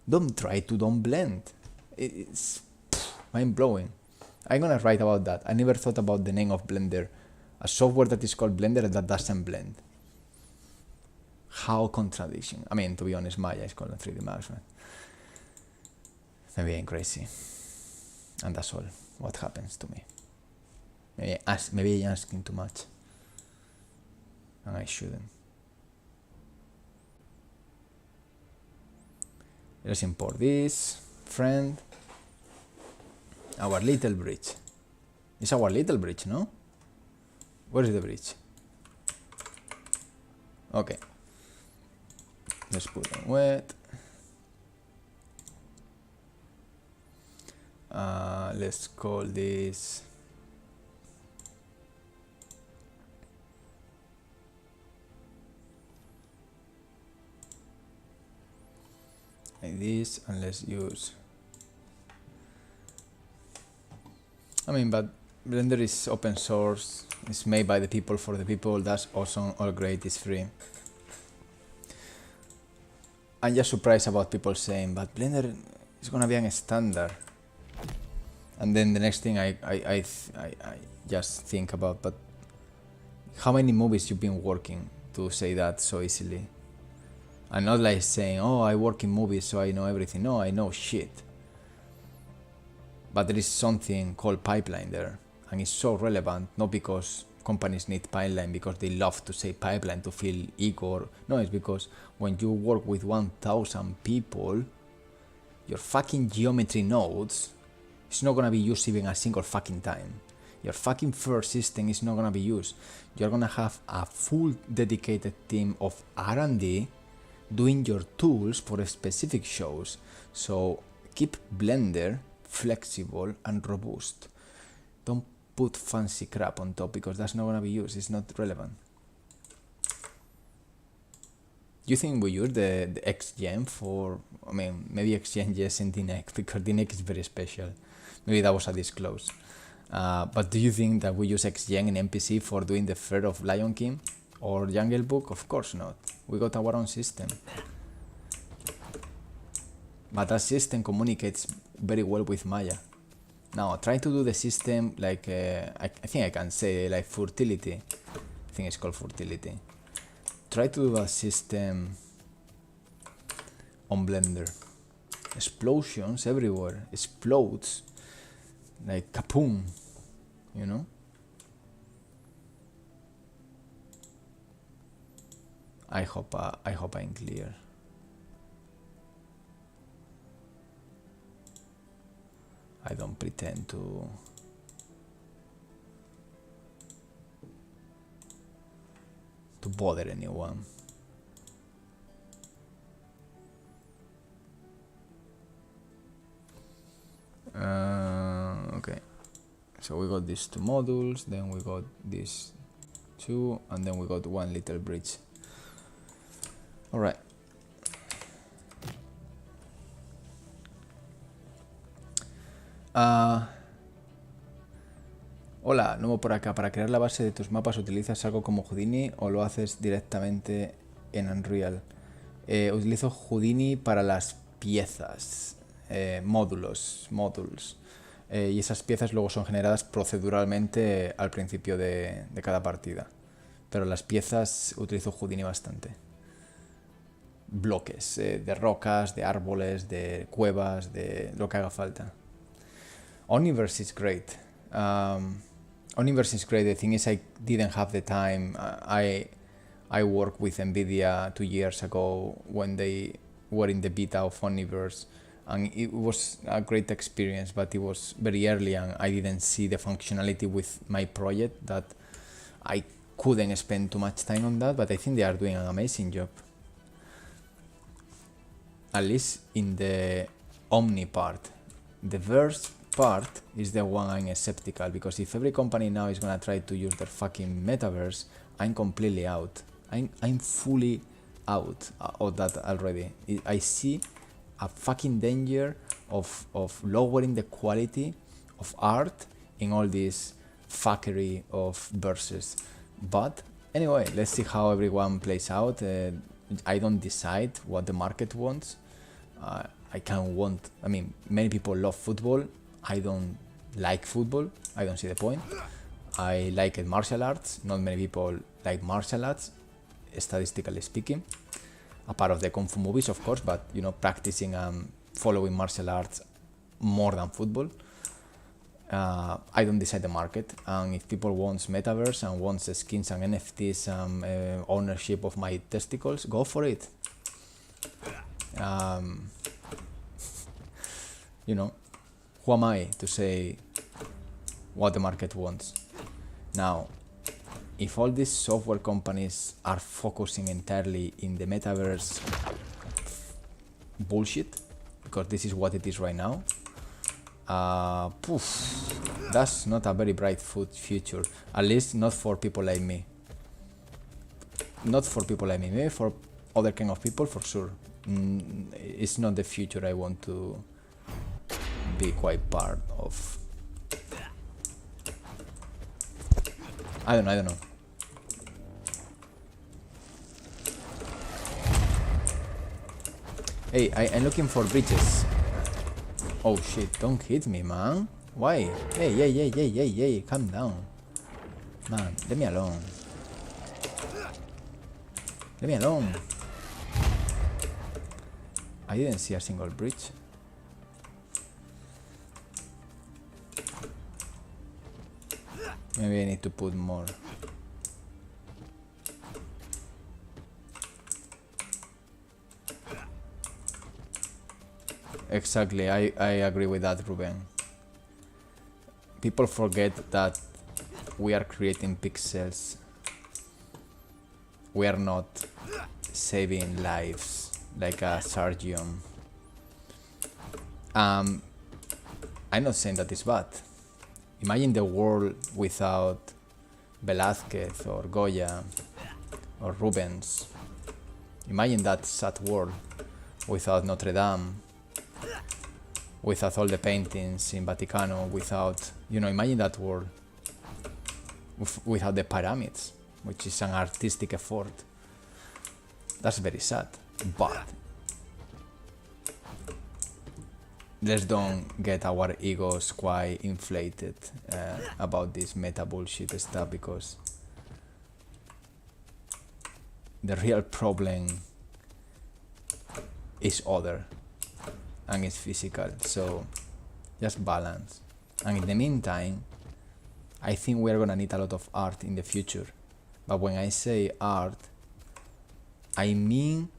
Don't try to don't blend. It's mind-blowing. I'm gonna write about that. I never thought about the name of Blender. A software that is called Blender that doesn't blend. How contradiction. I mean, to be honest, Maya is called a 3D Max, right? Maybe I'm crazy. And that's all what happens to me. Maybe I'm asking too much. And I shouldn't. Let's import this. Friend. Our little bridge. It's our little bridge, no? Where is the bridge? Okay. Let's put on wet. Let's call this like this, and let's use, I mean, but Blender is open source, it's made by the people for the people. That's awesome, all great, it's free. I'm just surprised about people saying, but Blender is gonna be a standard. And then the next thing I just think about, but how many movies you've been working to say that so easily? I'm not like saying, oh, I work in movies so I know everything. No, I know shit. But there is something called pipeline there, and it's so relevant, not because companies need pipeline because they love to say pipeline to feel ego. No, it's because when you work with 1,000 people, your fucking geometry nodes is not gonna be used even a single fucking time. Your fucking first system is not gonna be used. You're gonna have a full dedicated team of R&D doing your tools for specific shows. So keep Blender flexible and robust. Don't put fancy crap on top because that's not gonna be used. It's not relevant. Do you think we use the XGen for, I mean, maybe XGen yes in DNX because DNX is very special. Maybe that was a disclose. But do you think that we use XGen in MPC for doing the Fair of Lion King or Jungle Book? Of course not. We got our own system. But that system communicates very well with Maya. Now, try to do the system like, I think I can say like fertility. I think it's called fertility. Try to do a system on Blender. Explosions everywhere. Explodes. Like kapoom. You know? I hope I'm clear. I don't pretend to bother anyone. Okay, so we got these two modules, then we got these two, and then we got one little bridge. All right. Hola, nuevo por acá. Para crear la base de tus mapas, ¿utilizas algo como Houdini o lo haces directamente en Unreal? Utilizo Houdini para las piezas, modules. Y esas piezas luego son generadas proceduralmente al principio de cada partida. Pero las piezas utilizo Houdini bastante. Bloques de rocas, de árboles, de cuevas, de lo que haga falta. Omniverse is great. Omniverse is great. The thing is, I didn't have the time. I worked with NVIDIA 2 years ago when they were in the beta of Omniverse, and it was a great experience, but it was very early and I didn't see the functionality with my project that I couldn't spend too much time on that, but I think they are doing an amazing job. At least in the Omni part. The verse part is the one I'm skeptical, because if every company now is gonna try to use their fucking metaverse, I'm completely out. I'm fully out of that already. I see a fucking danger of lowering the quality of art in all this fuckery of verses. But anyway, let's see how everyone plays out. I don't decide what the market wants. I mean, many people love football. I don't like football. I don't see the point. I like it martial arts. Not many people like martial arts, statistically speaking. A part of the Kung Fu movies, of course, but you know, practicing and following martial arts more than football. I don't decide the market, and if people want metaverse and wants skins and NFTs and ownership of my testicles, go for it. You know, who am I to say what the market wants? Now, if all these software companies are focusing entirely in the metaverse bullshit, because this is what it is right now, that's not a very bright future. At least not for people like me. Not for people like me. Maybe for other kind of people, for sure. It's not the future I want to be quite part of. I don't know. Hey, I'm looking for bridges. Oh shit, don't hit me, man. Why? Hey, calm down. Man, leave me alone. Leave me alone. I didn't see a single bridge. Maybe I need to put more. Exactly, I agree with that, Ruben. People forget that we are creating pixels. We are not saving lives like a Sargium. I'm not saying that it's bad. Imagine the world without Velázquez or Goya or Rubens. Imagine that sad world without Notre Dame, without all the paintings in Vaticano, without, you know, imagine that world without the pyramids, which is an artistic effort. That's very sad. But let's don't get our egos quite inflated about this meta bullshit stuff, because the real problem is other, and it's physical. So just balance. And in the meantime, I think we're gonna need a lot of art in the future. But when I say art, I mean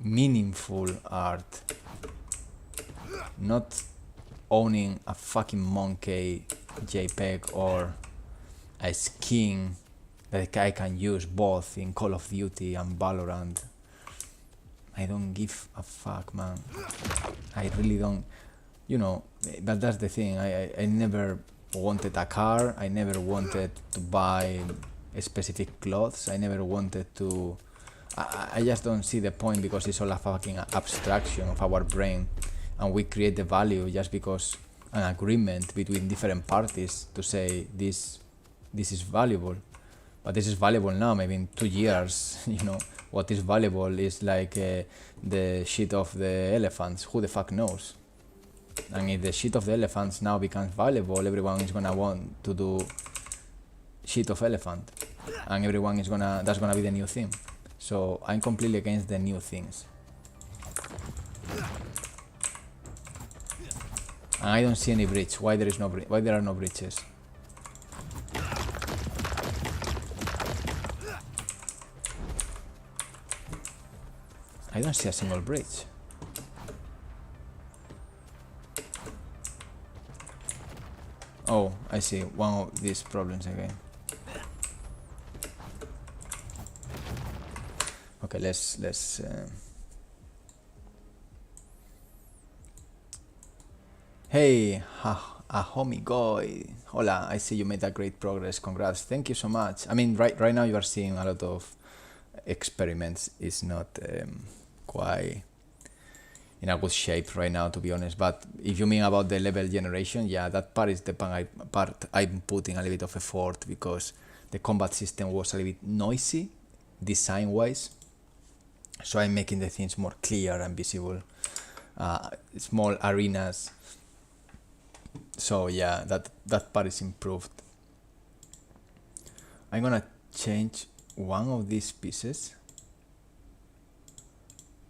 meaningful art. Not owning a fucking monkey JPEG or a skin that I can use both in Call of Duty and Valorant. I don't give a fuck, man. I really don't, you know, but that's the thing. I never wanted a car. I never wanted to buy specific clothes. I never wanted to, I just don't see the point, because it's all a fucking abstraction of our brain, and we create the value just because an agreement between different parties to say this is valuable. But this is valuable now, maybe in 2 years, you know, what is valuable is like the shit of the elephants. Who the fuck knows? And if the shit of the elephants now becomes valuable, everyone is gonna want to do shit of elephant, and everyone is gonna, that's gonna be the new thing. So I'm completely against the new things. And I don't see any bridge. Why there is no bridge? Why there are no bridges? I don't see a single bridge. Oh, I see one of these problems again. Okay, let's hey, a homie guy. Hola, I see you made a great progress. Congrats. Thank you so much. I mean, right now you are seeing a lot of experiments. It's not quite in a good shape right now, to be honest. But if you mean about the level generation, yeah, that part is the part I'm putting a little bit of effort, because the combat system was a little bit noisy design-wise. So I'm making the things more clear and visible. Small arenas. So yeah, that part is improved. I'm gonna change one of these pieces.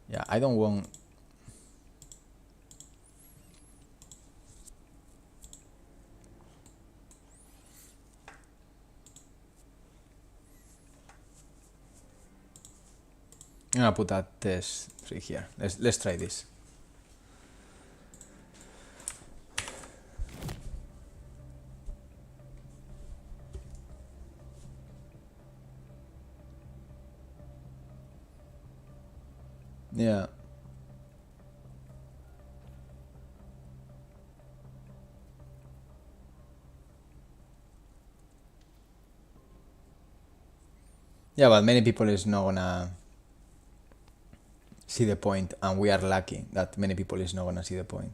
Yeah, I don't want... I'm gonna put that test tree here. Let's try this. Yeah. Yeah, but many people is not gonna see the point, and we are lucky that many people is not gonna see the point.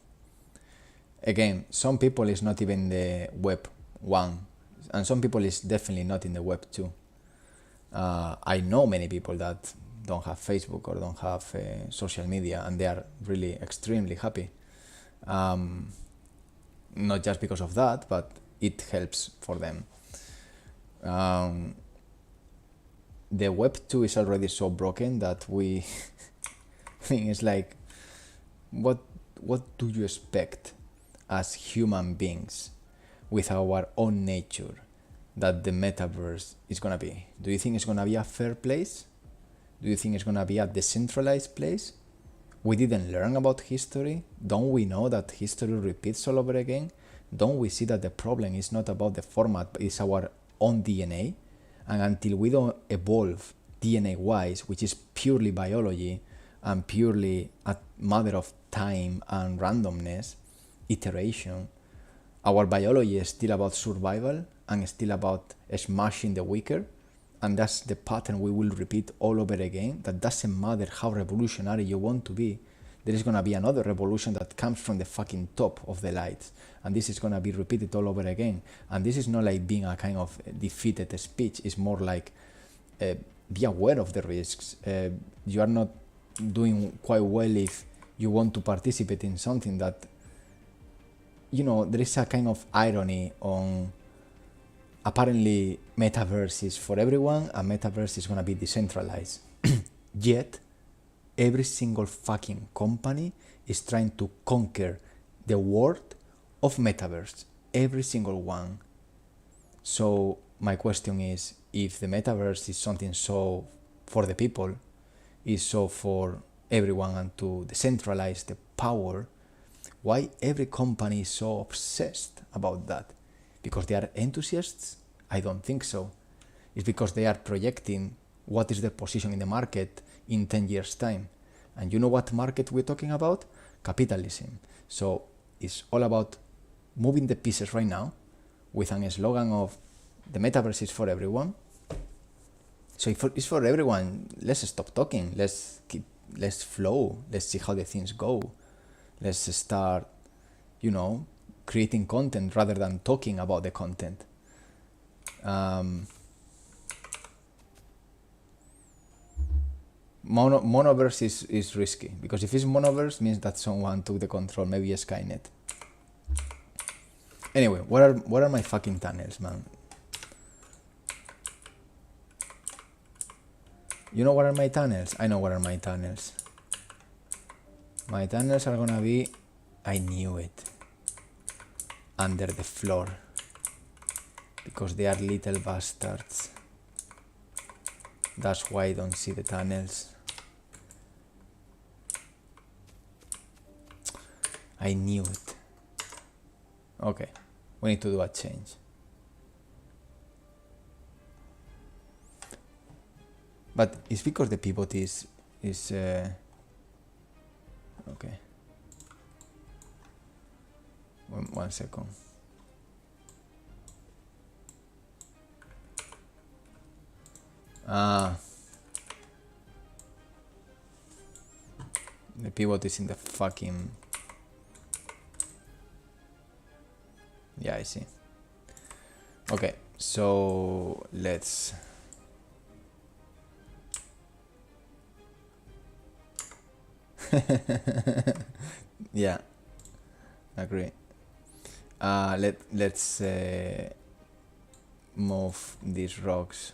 Again, some people is not even the web 1, and some people is definitely not in the web 2. I know many people that don't have Facebook or don't have social media, and they are really extremely happy. Not just because of that, but it helps for them. The web 2 is already so broken that we think it's like, what do you expect as human beings with our own nature that the metaverse is gonna be? Do you think it's gonna be a fair place? Do you think it's gonna be a decentralized place? We didn't learn about history. Don't we know that history repeats all over again? Don't we see that the problem is not about the format, but it's our own DNA? And until we don't evolve DNA-wise, which is purely biology and purely a matter of time and randomness, iteration, our biology is still about survival and still about smashing the weaker. And that's the pattern we will repeat all over again. That doesn't matter how revolutionary you want to be. There is going to be another revolution that comes from the fucking top of the lights. And this is going to be repeated all over again. And this is not like being a kind of defeated speech. It's more like be aware of the risks. You are not doing quite well if you want to participate in something that, you know, there is a kind of irony on apparently metaverse is for everyone and metaverse is going to be decentralized. Yet, every single fucking company is trying to conquer the world of metaverse. Every single one. So my question is, if the metaverse is something so for the people, is so for everyone and to decentralize the power, Why every company is so obsessed about that? Because they are enthusiasts? I don't think so. It's because they are projecting what is their position in the market in 10 years' time. And you know what market we're talking about? Capitalism. So it's all about moving the pieces right now with a slogan of the metaverse is for everyone. So if it's for everyone, let's stop talking. Let's flow. Let's see how the things go. Let's start, creating content rather than talking about the content. Monoverse is risky, because if it's monoverse, means that someone took the control, maybe a Skynet. Anyway, what are my fucking tunnels, man? You know what are my tunnels? I know what are my tunnels. My tunnels are gonna be, I knew it, under the floor, because they are little bastards. That's why I don't see the tunnels. I knew it. Okay, we need to do a change. But it's because the pivot is okay. One second. The pivot is in the fucking... Yeah, I see. Okay, so let's... Yeah, agree. Let's move these rocks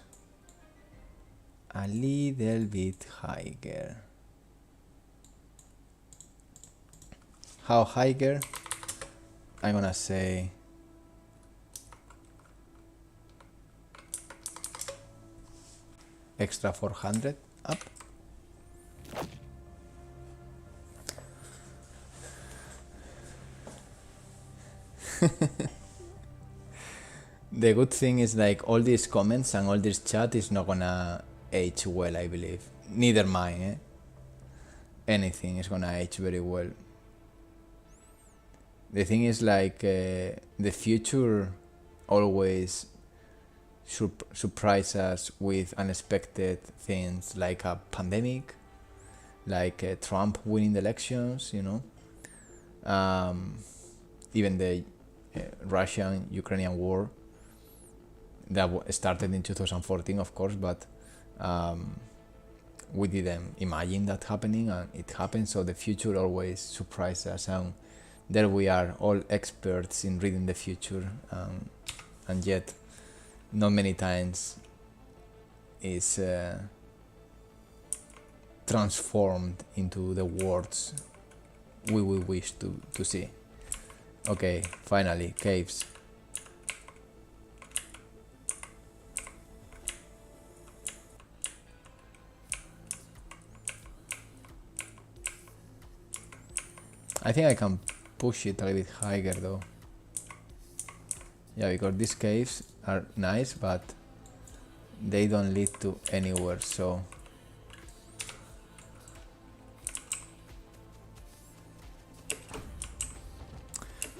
a little bit higher. How higher? I'm gonna say extra 400 up. The good thing is, like, all these comments and all this chat is not gonna age well, I believe. Neither mine, eh? Anything is gonna age very well. The thing is, like, the future always surprise us with unexpected things, like a pandemic, like Trump winning the elections, even the Russian-Ukrainian war that started in 2014, of course, but we didn't imagine that happening, and it happened. So the future always surprises us, and there we are, all experts in reading the future, and yet not many times is transformed into the words we would wish to see. Okay, finally, caves. I think I can push it a little bit higher though. Yeah, because these caves are nice, but they don't lead to anywhere, so...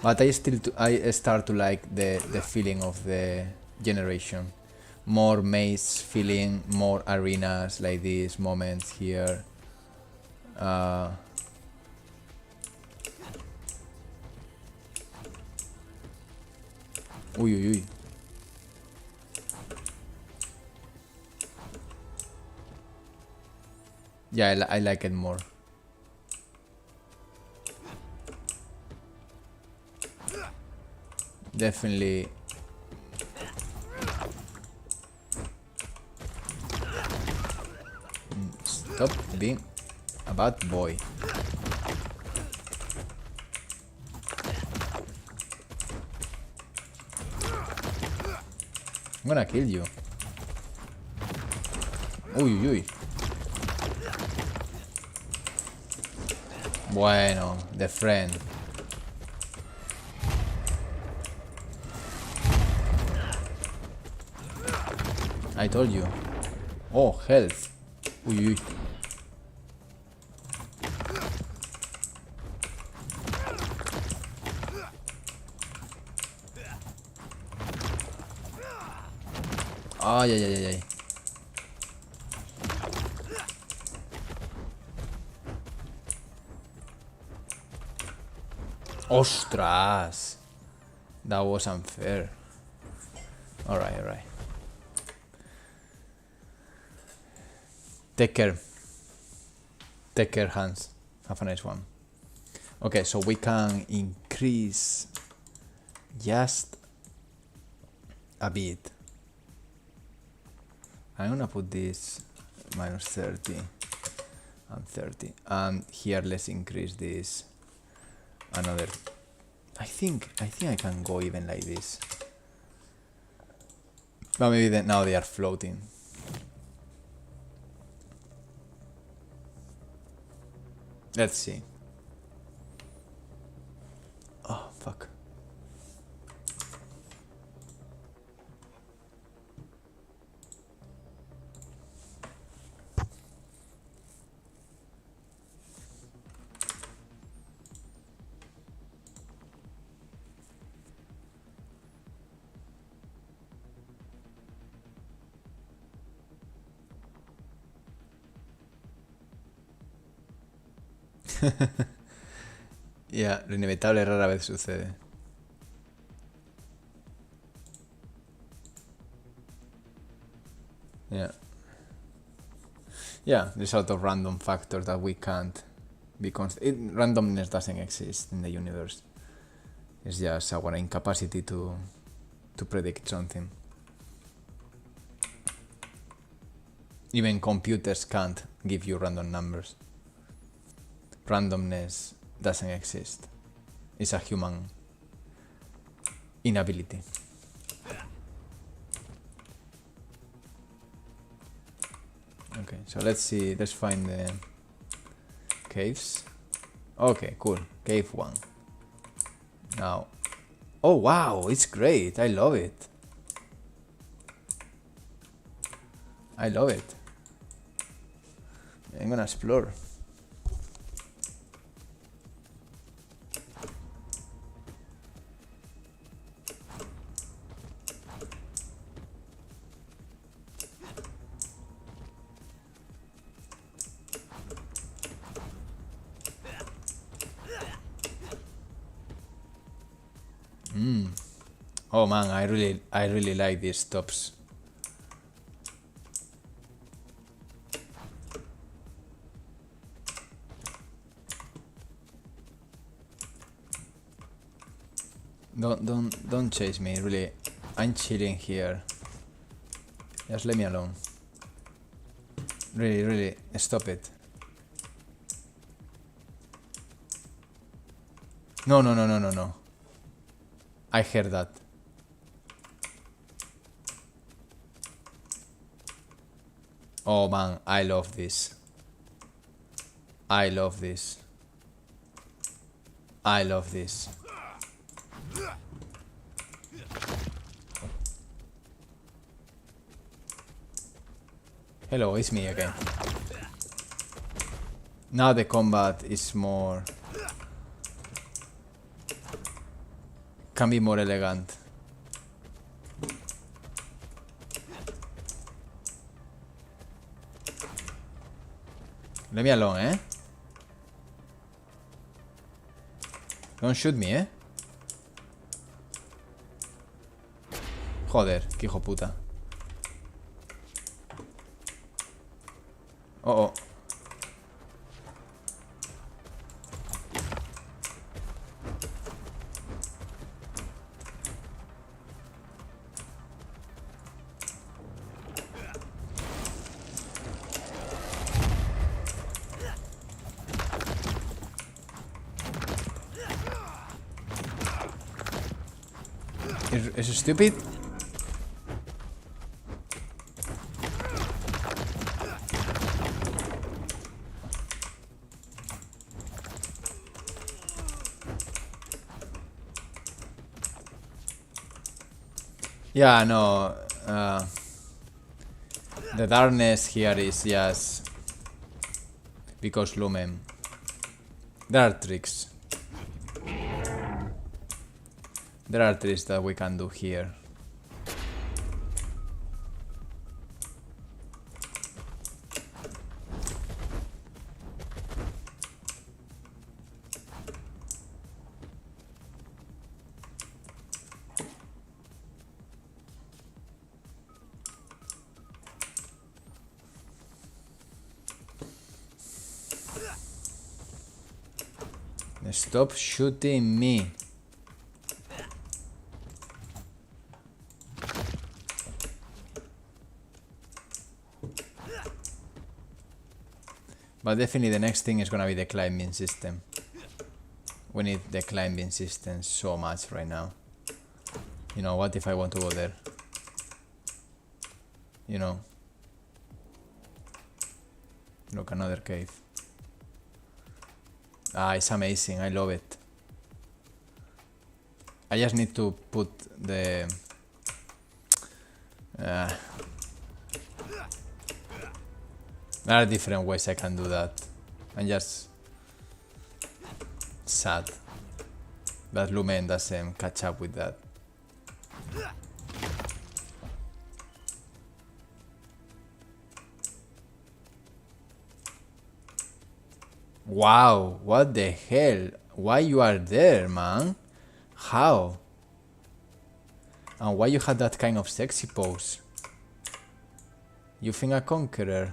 But I start to like the feeling of the generation. More maze feeling, more arenas like these moments here. Uy. Yeah, I like it more. Definitely. Stop being a bad boy. I'm gonna kill you. Uy. Bueno, the friend. I told you. Oh, health. Uy, uy. Ay, ay, ay, ay, ay. Ostras. That was unfair. Alright, alright. Take care. Take care, Hans. Have a nice one. Okay, so we can increase just a bit. I'm gonna put this minus 30 and 30. And here let's increase this another. I think I can go even like this. But maybe now they are floating. Let's see. Oh, fuck. Ya, lo inevitable rara vez sucede. Yeah. Yeah, there's a lot of random factors that we can't be randomness doesn't exist in the universe. It's just our incapacity to predict something. Even computers can't give you random numbers. Randomness doesn't exist. It's a human inability. Okay, so let's see, let's find the caves. Okay, cool. Cave 1. Now. Oh wow, it's great. I love it. I love it. I'm gonna explore. Oh man, I really like these tops. Don't chase me, really. I'm chilling here. Just let me alone. Really, stop it. No. I heard that. Oh man, I love this. I love this. I love this. Hello, it's me again. Now the combat is more... can be more elegant. Let me alone, eh? Don't shoot me, eh? Joder, qué hijo puta. Oh. Is it stupid? Yeah, no. The darkness here is just because lumen. There are tricks. There are tricks that we can do here. Stop shooting me. But definitely the next thing is gonna be the climbing system. We need the climbing system so much right now. You know, what if I want to go there? You know. Look, another cave. Ah, it's amazing. I love it. I just need to put the... there are different ways I can do that. I'm just sad that Lumen doesn't catch up with that. Wow, what the hell? Why you are there, man? How? And why you had that kind of sexy pose? You think a conqueror?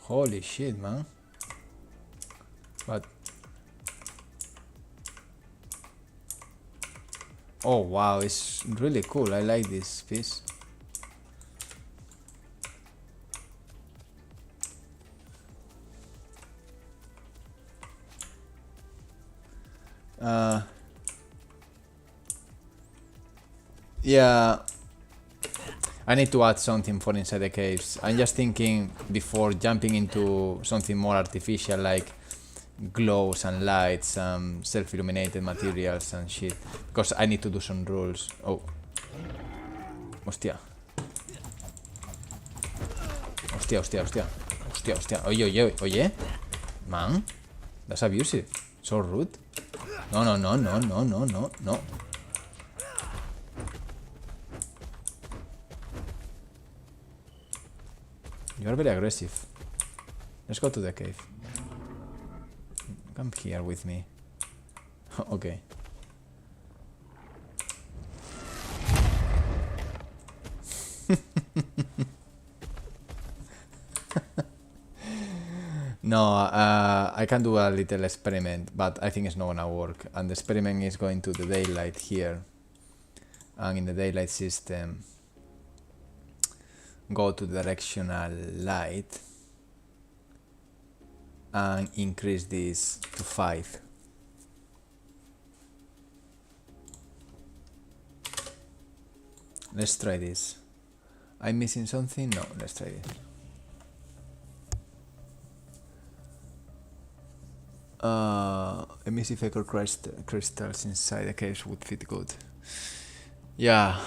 Holy shit, man. But... oh wow, it's really cool. I like this piece. Yeah, I need to add something for inside the caves. I'm just thinking before jumping into something more artificial like glows and lights and self-illuminated materials and shit, because I need to do some rules. Oh, hostia, hostia, hostia, hostia, hostia, hostia. Oye, oye, oye, man, that's abusive. So rude. No, no, no, no, no, no, no, no. You are very aggressive. Let's go to the cave. Come here with me. Okay. No, I can do a little experiment, but I think it's not gonna work. And the experiment is going to the daylight here. And in the daylight system, go to directional light and increase this to 5. Let's try this. I'm missing something? No, let's try this. Emissive echo crystals inside the caves would fit good. Yeah.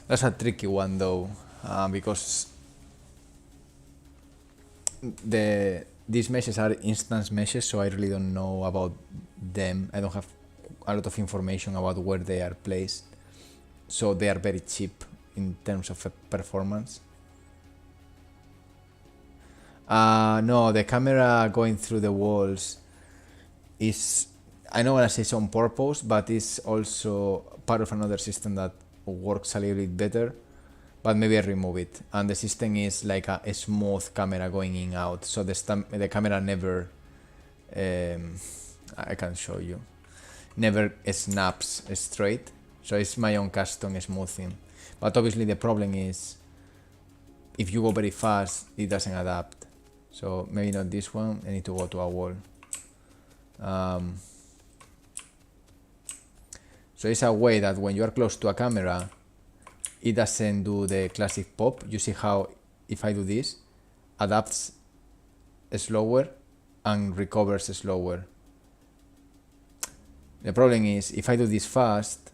That's a tricky one though, because these meshes are instance meshes, so I really don't know about them. I don't have a lot of information about where they are placed, so they are very cheap in terms of performance. No, the camera going through the walls is, I know I say it's on purpose, but it's also part of another system that works a little bit better, but maybe I remove it. And the system is like a smooth camera going in out, so the camera never, I can show you, never snaps straight, so it's my own custom smoothing. But obviously the problem is if you go very fast, it doesn't adapt. So maybe not this one, I need to go to a wall. So it's a way that when you are close to a camera, it doesn't do the classic pop. You see how if I do this, adapts slower and recovers slower. The problem is if I do this fast,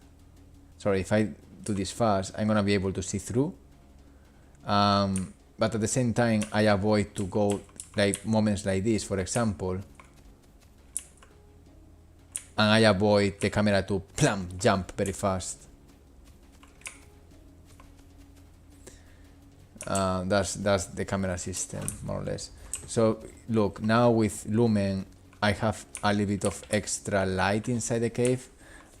I'm gonna be able to see through. But at the same time, I avoid to go like moments like this, for example, and I avoid the camera to jump very fast. That's the camera system, more or less. So look, now with Lumen, I have a little bit of extra light inside the cave,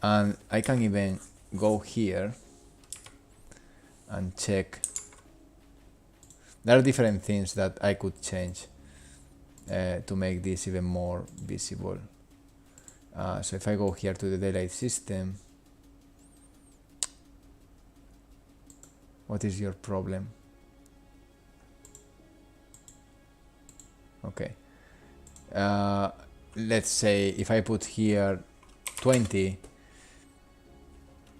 and I can even go here and check. There are different things that I could change to make this even more visible. So if I go here to the daylight system, what is your problem? Okay. Let's say if I put here 20,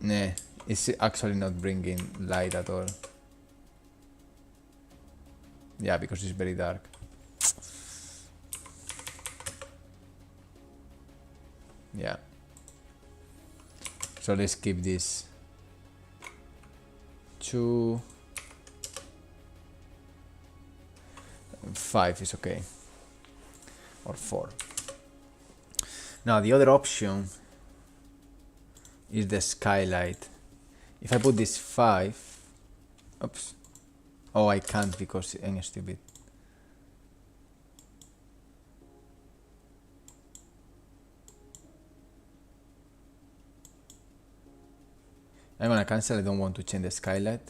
nah, it's actually not bringing light at all. Yeah, because it's very dark. Yeah. So let's keep this 2, 5 is okay, or 4. Now the other option is the skylight. If I put this 5, oops, oh, I can't because I'm stupid. I'm gonna cancel, I don't want to change the skylight.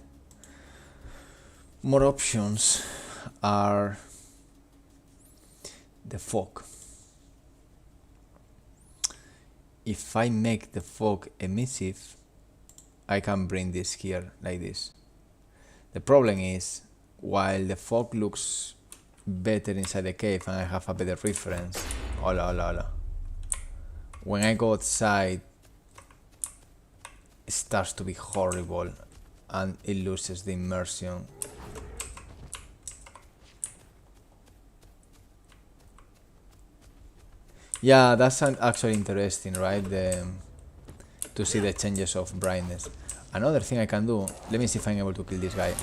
More options are the fog. If I make the fog emissive, I can bring this here like this. The problem is, while the fog looks better inside the cave and I have a better reference, when I go outside, it starts to be horrible and it loses the immersion. Yeah, that's actually interesting, right? To see the changes of brightness. Another thing I can do, let me see if I'm able to kill this guy.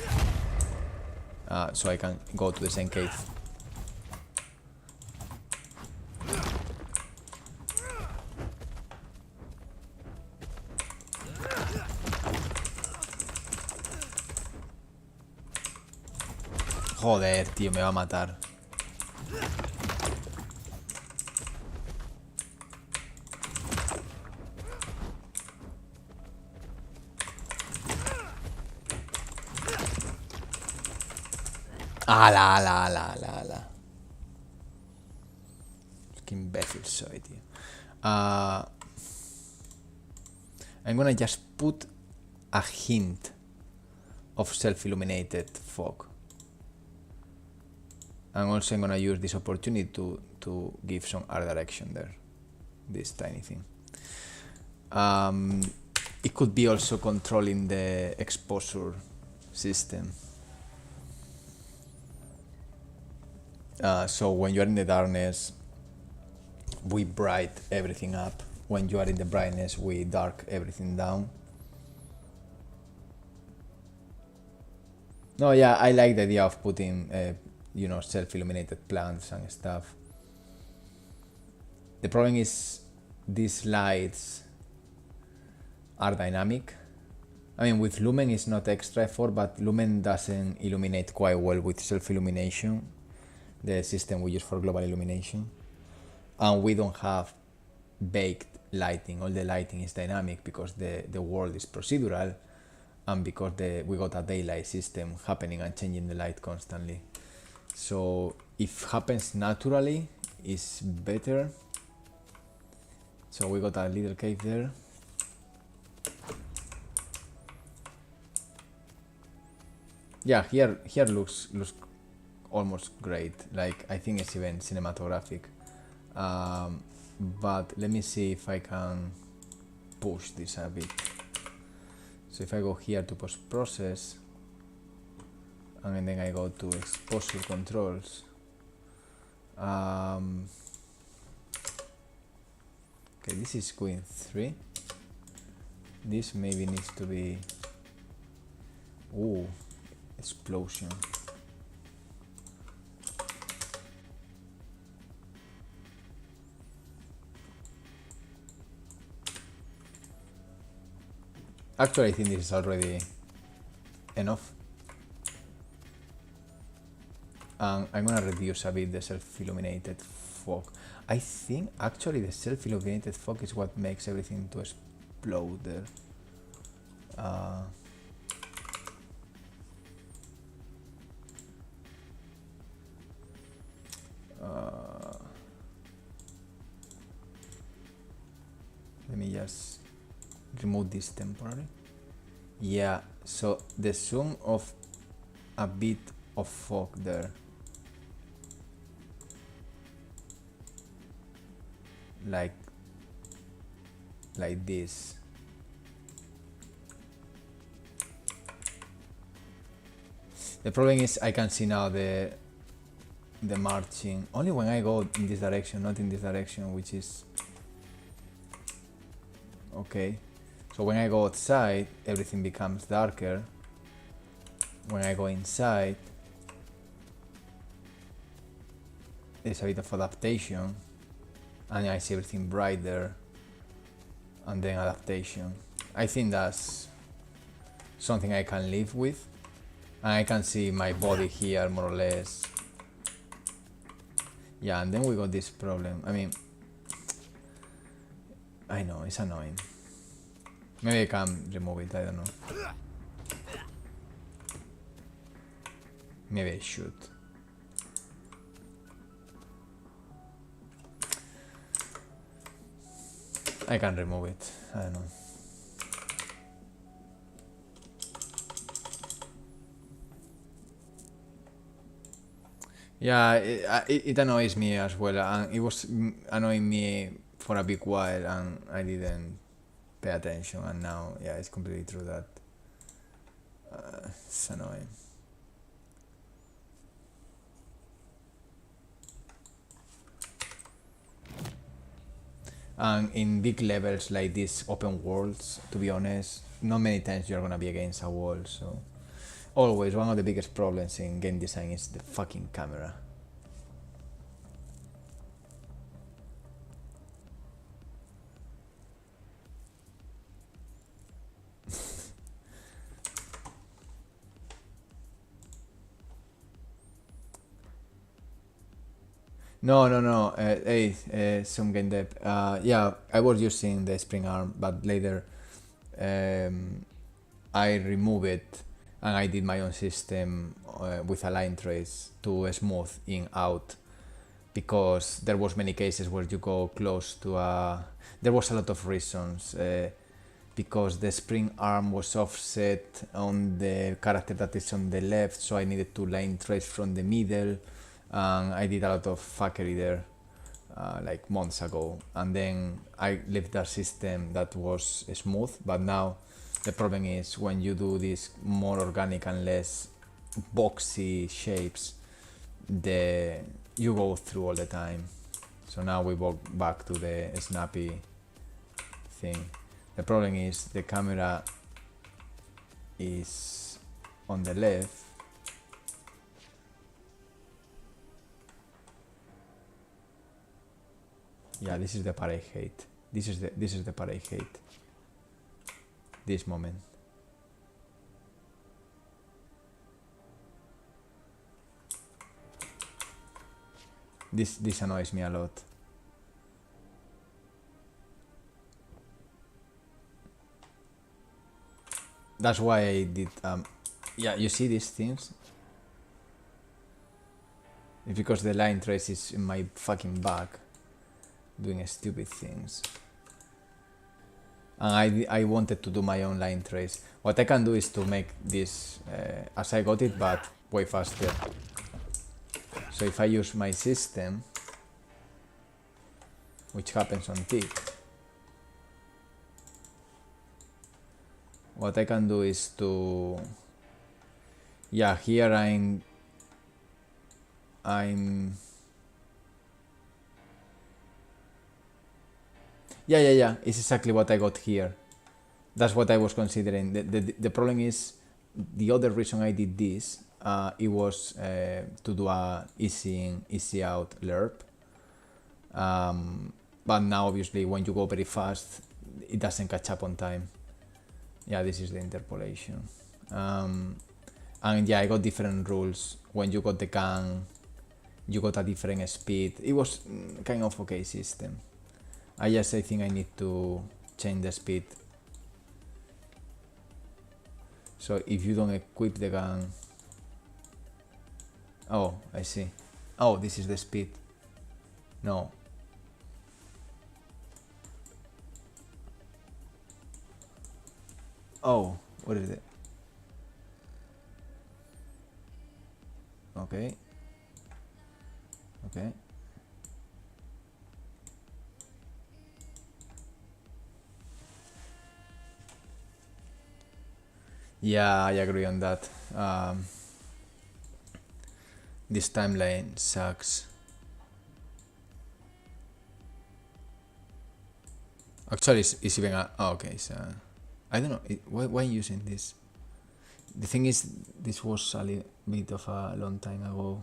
So I can go to the same cave. Joder, tío, me va a matar. Ala. Qué imbécil soy, tío. I'm gonna just put a hint of self-illuminated fog. And also I'm gonna use this opportunity to give some art direction there. This tiny thing. It could be also controlling the exposure system. So when you are in the darkness, we bright everything up. When you are in the brightness, we dark everything down. No, yeah, I like the idea of putting, self-illuminated plants and stuff. The problem is these lights are dynamic. I mean, with Lumen it's not extra effort, but Lumen doesn't illuminate quite well with self-illumination, the system we use for global illumination. And we don't have baked lighting. All the lighting is dynamic because the world is procedural, and because we got a daylight system happening and changing the light constantly. So if happens naturally, it's better. So we got a little cave there. Yeah, here looks almost great. Like, I think it's even cinematographic. But let me see if I can push this a bit. So if I go here to post-process, and then I go to exposure controls, Okay, this is queen 3. This maybe needs to be... Ooh, explosion. Actually, I think this is already enough. And I'm gonna reduce a bit the self-illuminated fog. I think actually the self-illuminated fog is what makes everything to explode there. Let me just remove this temporarily. Yeah, so the zoom of a bit of fog there. Like this. The problem is I can see now the marching only when I go in this direction, not in this direction, which is okay. So when I go outside, everything becomes darker. When I go inside, there's a bit of adaptation, and I see everything brighter, and then adaptation. I think that's something I can live with, and I can see my body here more or less. Yeah, and then we got this problem. I mean, I know, it's annoying. Maybe I can remove it, I don't know. Maybe I should. I can remove it, I don't know. Yeah, it annoys me as well, and it was annoying me for a big while, and I didn't pay attention, and now, yeah, it's completely true that it's annoying. And in big levels like these open worlds, to be honest, not many times you're gonna be against a wall, so always one of the biggest problems in game design is the fucking camera. No. Hey, some game dev. Yeah, I was using the spring arm, but later I removed it and I did my own system with a line trace to smooth in out, because there was many cases where you go close to a... There was a lot of reasons. Because the spring arm was offset on the character that is on the left, so I needed to line trace from the middle. I did a lot of fuckery there like months ago, and then I left that system that was smooth. But now the problem is when you do these more organic and less boxy shapes, you go through all the time. So now we walk back to the snappy thing. The problem is the camera is on the left. Yeah, this is the part I hate. This is the part I hate. This moment. This annoys me a lot. That's why I did yeah, you see these things? It's because the line trace is in my fucking back, doing stupid things. And I wanted to do my own line trace. What I can do is to make this as I got it, but way faster. So if I use my system, which happens on tick, what I can do is to... Yeah, here I'm... Yeah. It's exactly what I got here. That's what I was considering. The problem is, the other reason I did this, it was to do a easy in, easy out lerp. But now obviously when you go very fast, it doesn't catch up on time. Yeah, this is the interpolation. And yeah, I got different rules. When you got the gang, you got a different speed. It was kind of okay system. I think I need to change the speed. So if you don't equip the gun... Oh, I see. Oh, this is the speed. No. Oh, what is it? Okay. Okay. Yeah, I agree on that. This timeline sucks. Actually, it's even a... Oh, okay, so... I don't know, why using this? The thing is, this was a little bit of a long time ago.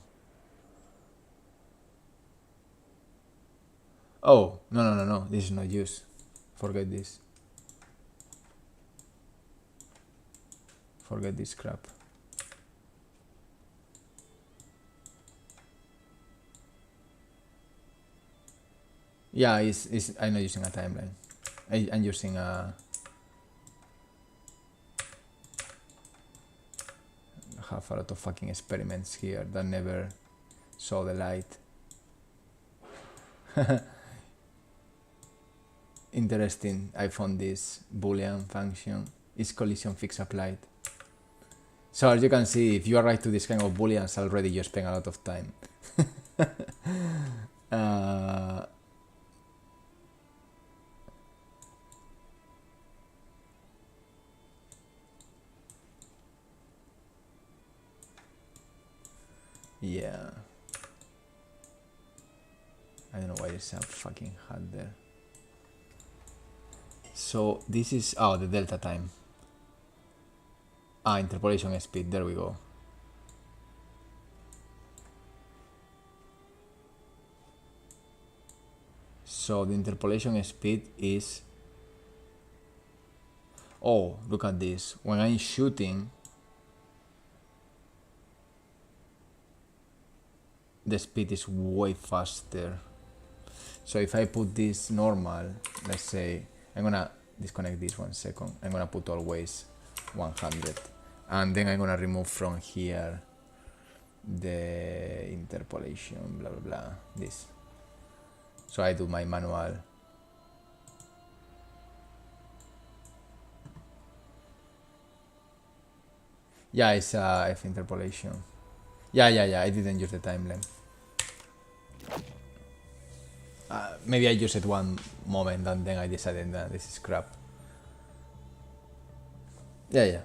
Oh, no, this is not used. Forget this. Forget this crap. Yeah, I'm not using a timeline. I'm using a... I have a lot of fucking experiments here that never saw the light. Interesting, I found this boolean function. Is collision fix applied? So as you can see, if you arrive to this kind of booleans already, you spend a lot of time. Yeah. I don't know why there's a fucking hat there. So this is... Oh, the delta time. Ah, interpolation speed, there we go. So the interpolation speed is... Oh, look at this. When I'm shooting, the speed is way faster. So if I put this normal, let's say, I'm gonna disconnect this 1 second. I'm gonna put always 100. And then I'm gonna remove from here the interpolation, blah, blah, blah, this. So I do my manual. Yeah, it's F interpolation. Yeah, I didn't use the timeline. Maybe I used it one moment and then I decided that this is crap. Yeah.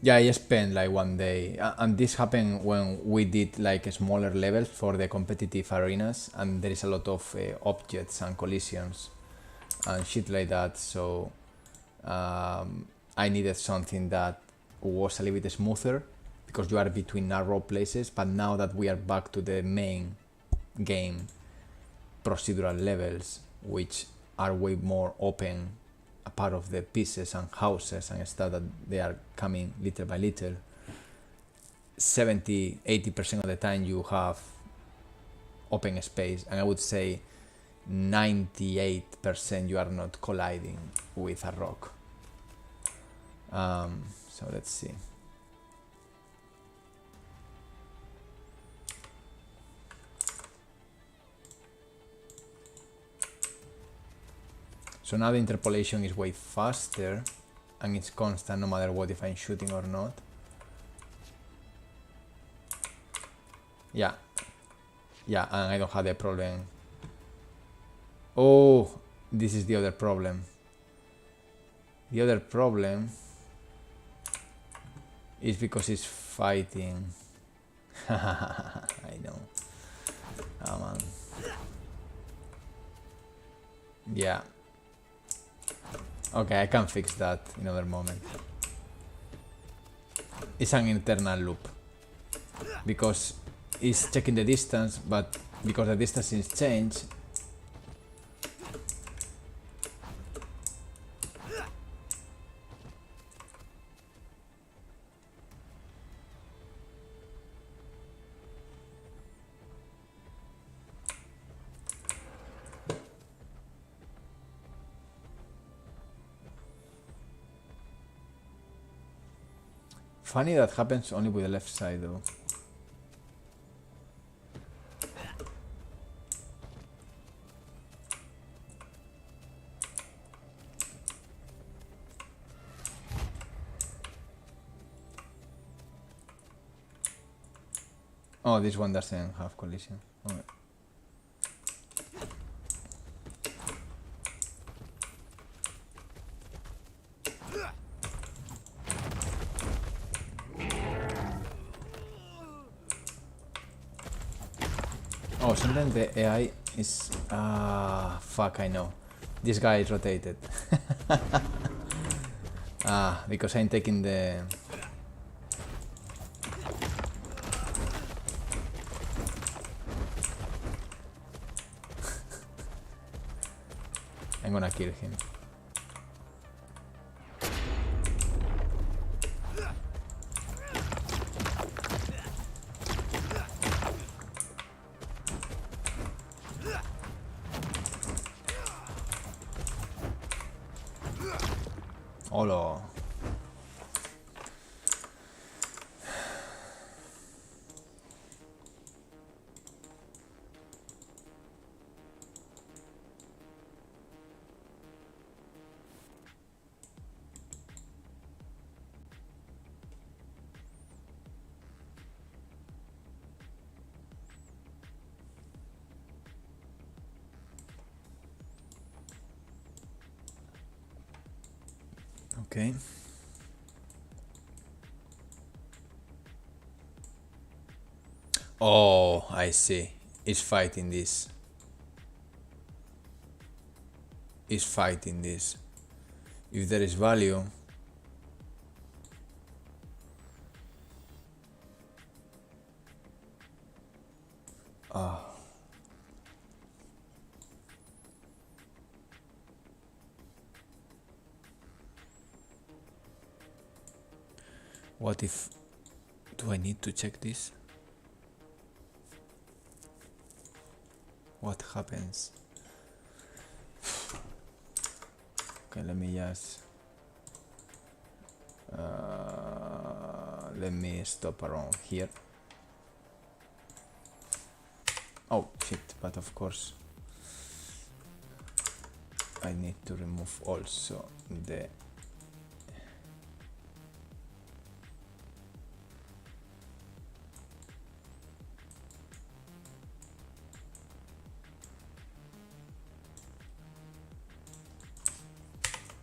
Yeah, I spent like 1 day, and this happened when we did like smaller levels for the competitive arenas, and there is a lot of objects and collisions and shit like that, so I needed something that was a little bit smoother, because you are between narrow places. But now that we are back to the main game procedural levels, which are way more open, a part of the pieces and houses and stuff, that they are coming little by little, 70-80% of the time you have open space, and I would say 98% you are not colliding with a rock. So let's see. So now the interpolation is way faster and it's constant no matter what, if I'm shooting or not. Yeah, and I don't have the problem. Oh, this is the other problem. The other problem is because it's fighting. I know. Oh man. Yeah. Okay, I can fix that in another moment. It's an internal loop. Because it's checking the distance, but because the distance is changed. Funny that happens only with the left side though. Oh, this one doesn't have collision. Okay. Oh, sometimes the AI is... fuck, I know. This guy is rotated. Because I'm taking the... I'm gonna kill him. Hola. Okay. Oh, I see. It's fighting this. It's fighting this. If there is value... What if... Do I need to check this? What happens? Okay, let me just... let me stop around here. Oh shit, but of course I need to remove also the...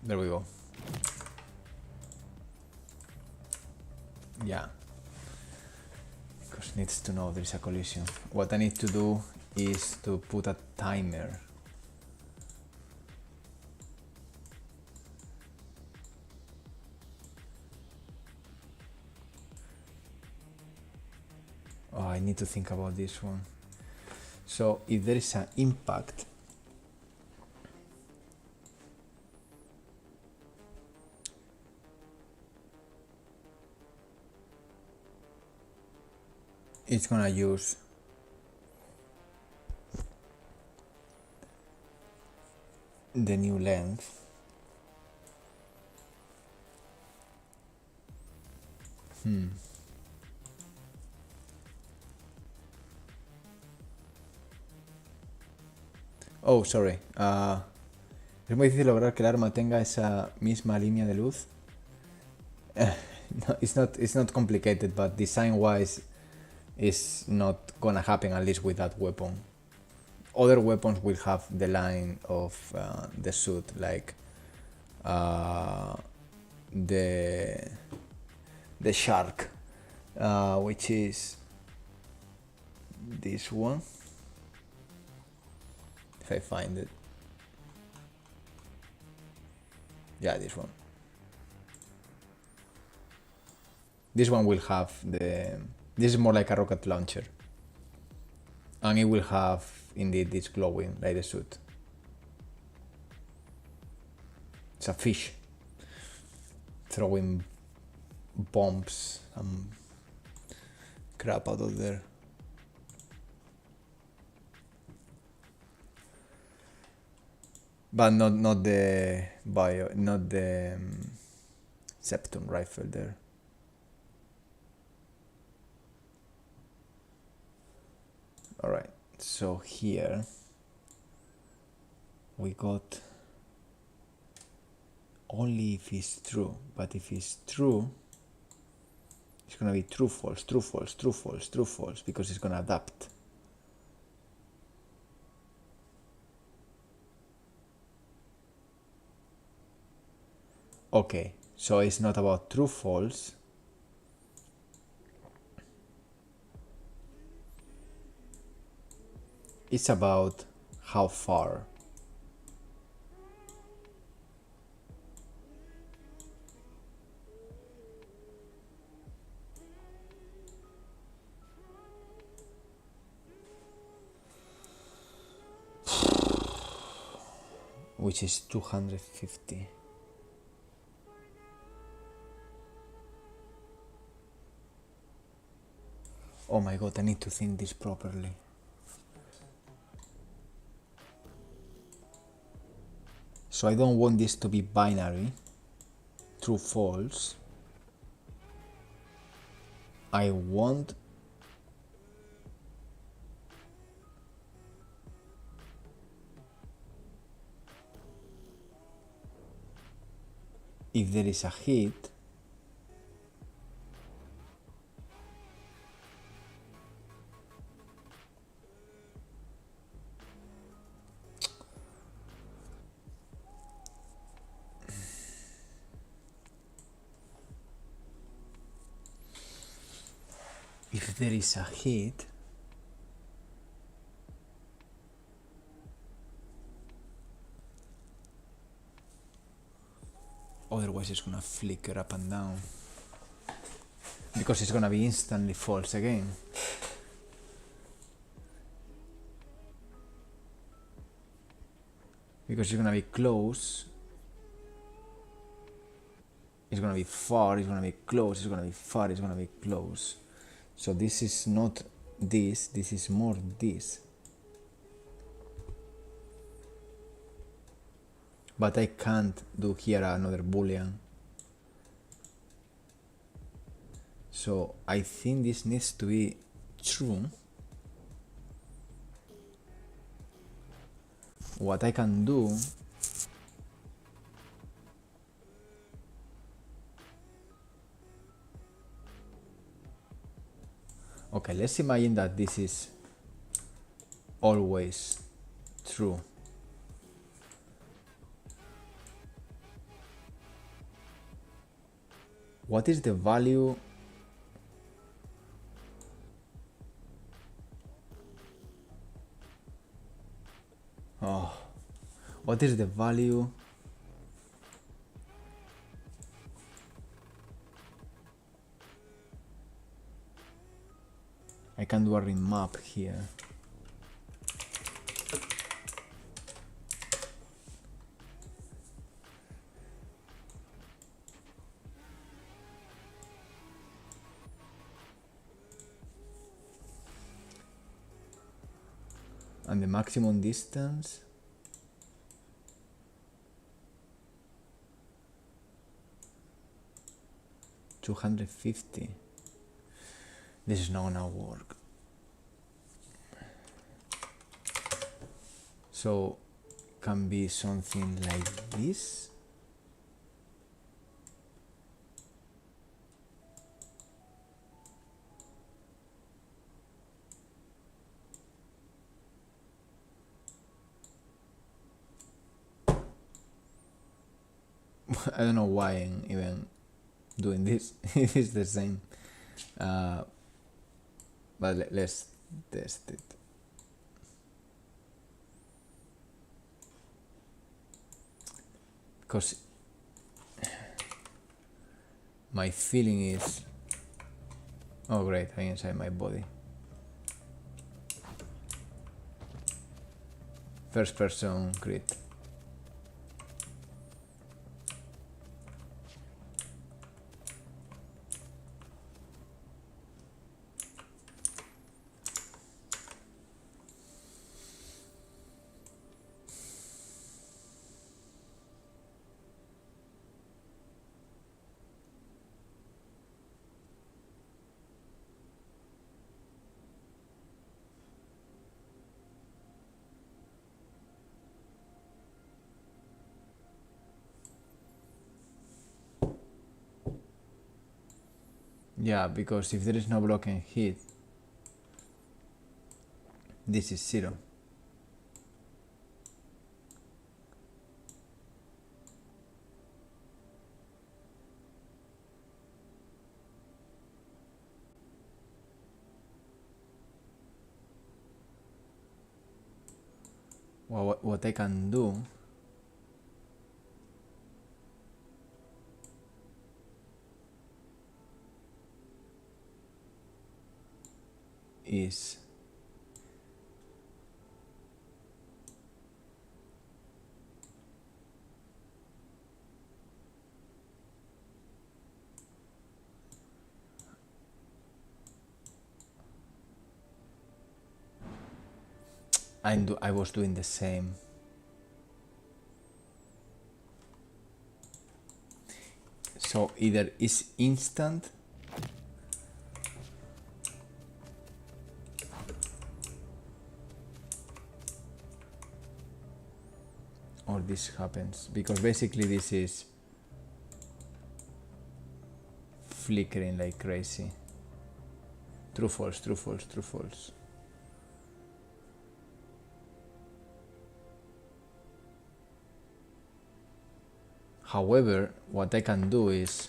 There we go. Yeah. Because it needs to know there is a collision. What I need to do is to put a timer. Oh, I need to think about this one. So if there is an impact, it's gonna use the new length. Oh, sorry. Es muy difícil lograr que el arma tenga esa misma línea de luz. No, it's not complicated, but design-wise, it's not gonna happen, at least with that weapon. Other weapons will have the line of the suit, like the shark, which is this one. if I find it. Yeah, this one. This one will have the... This is more like a rocket launcher. And it will have, indeed, this glowing, like the suit. It's a fish. Throwing bombs and crap out of there. But not the Septum rifle there. Alright, so here we got only if it's true, but if it's true, it's gonna be true, false, true, false, true, false, true, false, because it's gonna adapt. Okay, so it's not about true, false. It's about how far. Which is 250. Oh my god, I need to think this properly. So I don't want this to be binary, true, false. I want if there is a hit, otherwise it's gonna flicker up and down because it's gonna be instantly false again. Because it's gonna be close, it's gonna be far, it's gonna be close, it's gonna be far, it's gonna be close. So this is not this, this is more this. But I can't do here another boolean. So I think this needs to be true. What I can do okay, let's imagine that this is always true. What is the value? Oh, what is the value? I can do a remap here. And the maximum distance, $250. This is not gonna work. So can be something like this. I don't know why I'm even doing this. It is the same. But let's test it. because my feeling is, oh great, I'm inside my body. First person CRETE. Yeah, because if there is no block and hit, this is 0. Well, what I can do is I was doing the same. So either it's instant or this happens, because basically this is flickering like crazy. True, false, true, false, true, false. However, what I can do is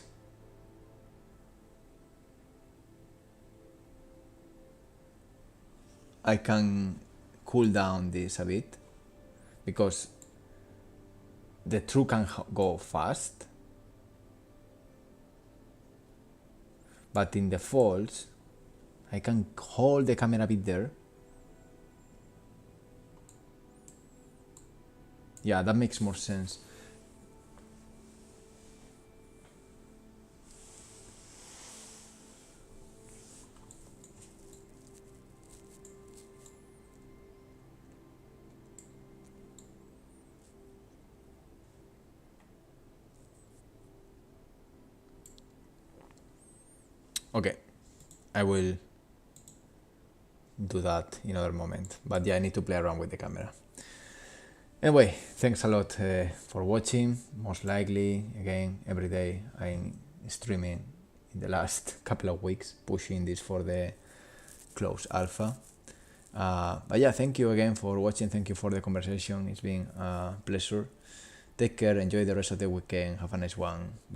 I can cool down this a bit, because the true can go fast, but in the false I can hold the camera a bit there. Yeah, that makes more sense. Okay, I will do that in another moment, but yeah, I need to play around with the camera. Anyway, thanks a lot for watching. Most likely, again, every day I'm streaming in the last couple of weeks, pushing this for the closed alpha. But yeah, thank you again for watching. Thank you for the conversation. It's been a pleasure. Take care, enjoy the rest of the weekend. Have a nice one. Bye.